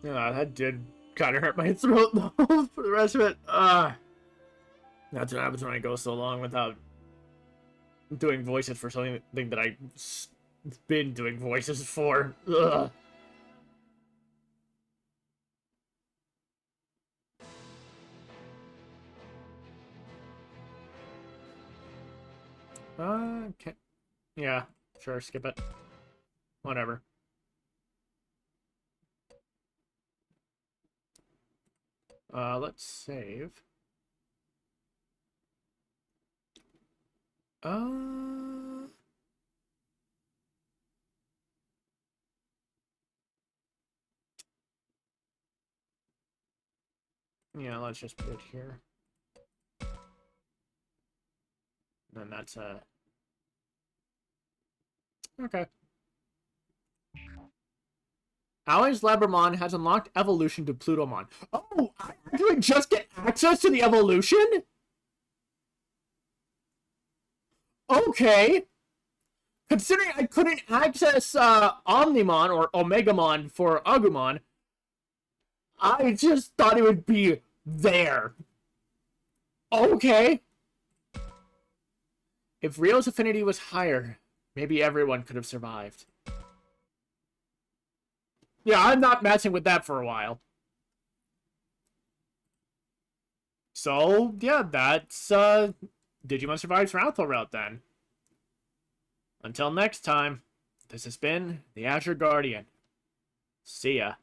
That did kind of hurt my throat though for the rest of it. That's what happens when I go so long without doing voices for something that I've been doing voices for. Ugh. Okay. Yeah, sure, skip it. Whatever. Let's save. Yeah, let's just put it here. And that's okay. Allies Labramon has unlocked evolution to Plutomon. Oh, I actually just get access to the evolution? Okay. Considering I couldn't access Omnimon or Omegamon for Agumon, I just thought it would be there. Okay. If Rio's affinity was higher, maybe everyone could have survived. Yeah, I'm not messing with that for a while. So, yeah, that's Digimon Survives Wrathful route then. Until next time, this has been the Azure Guardian, See ya.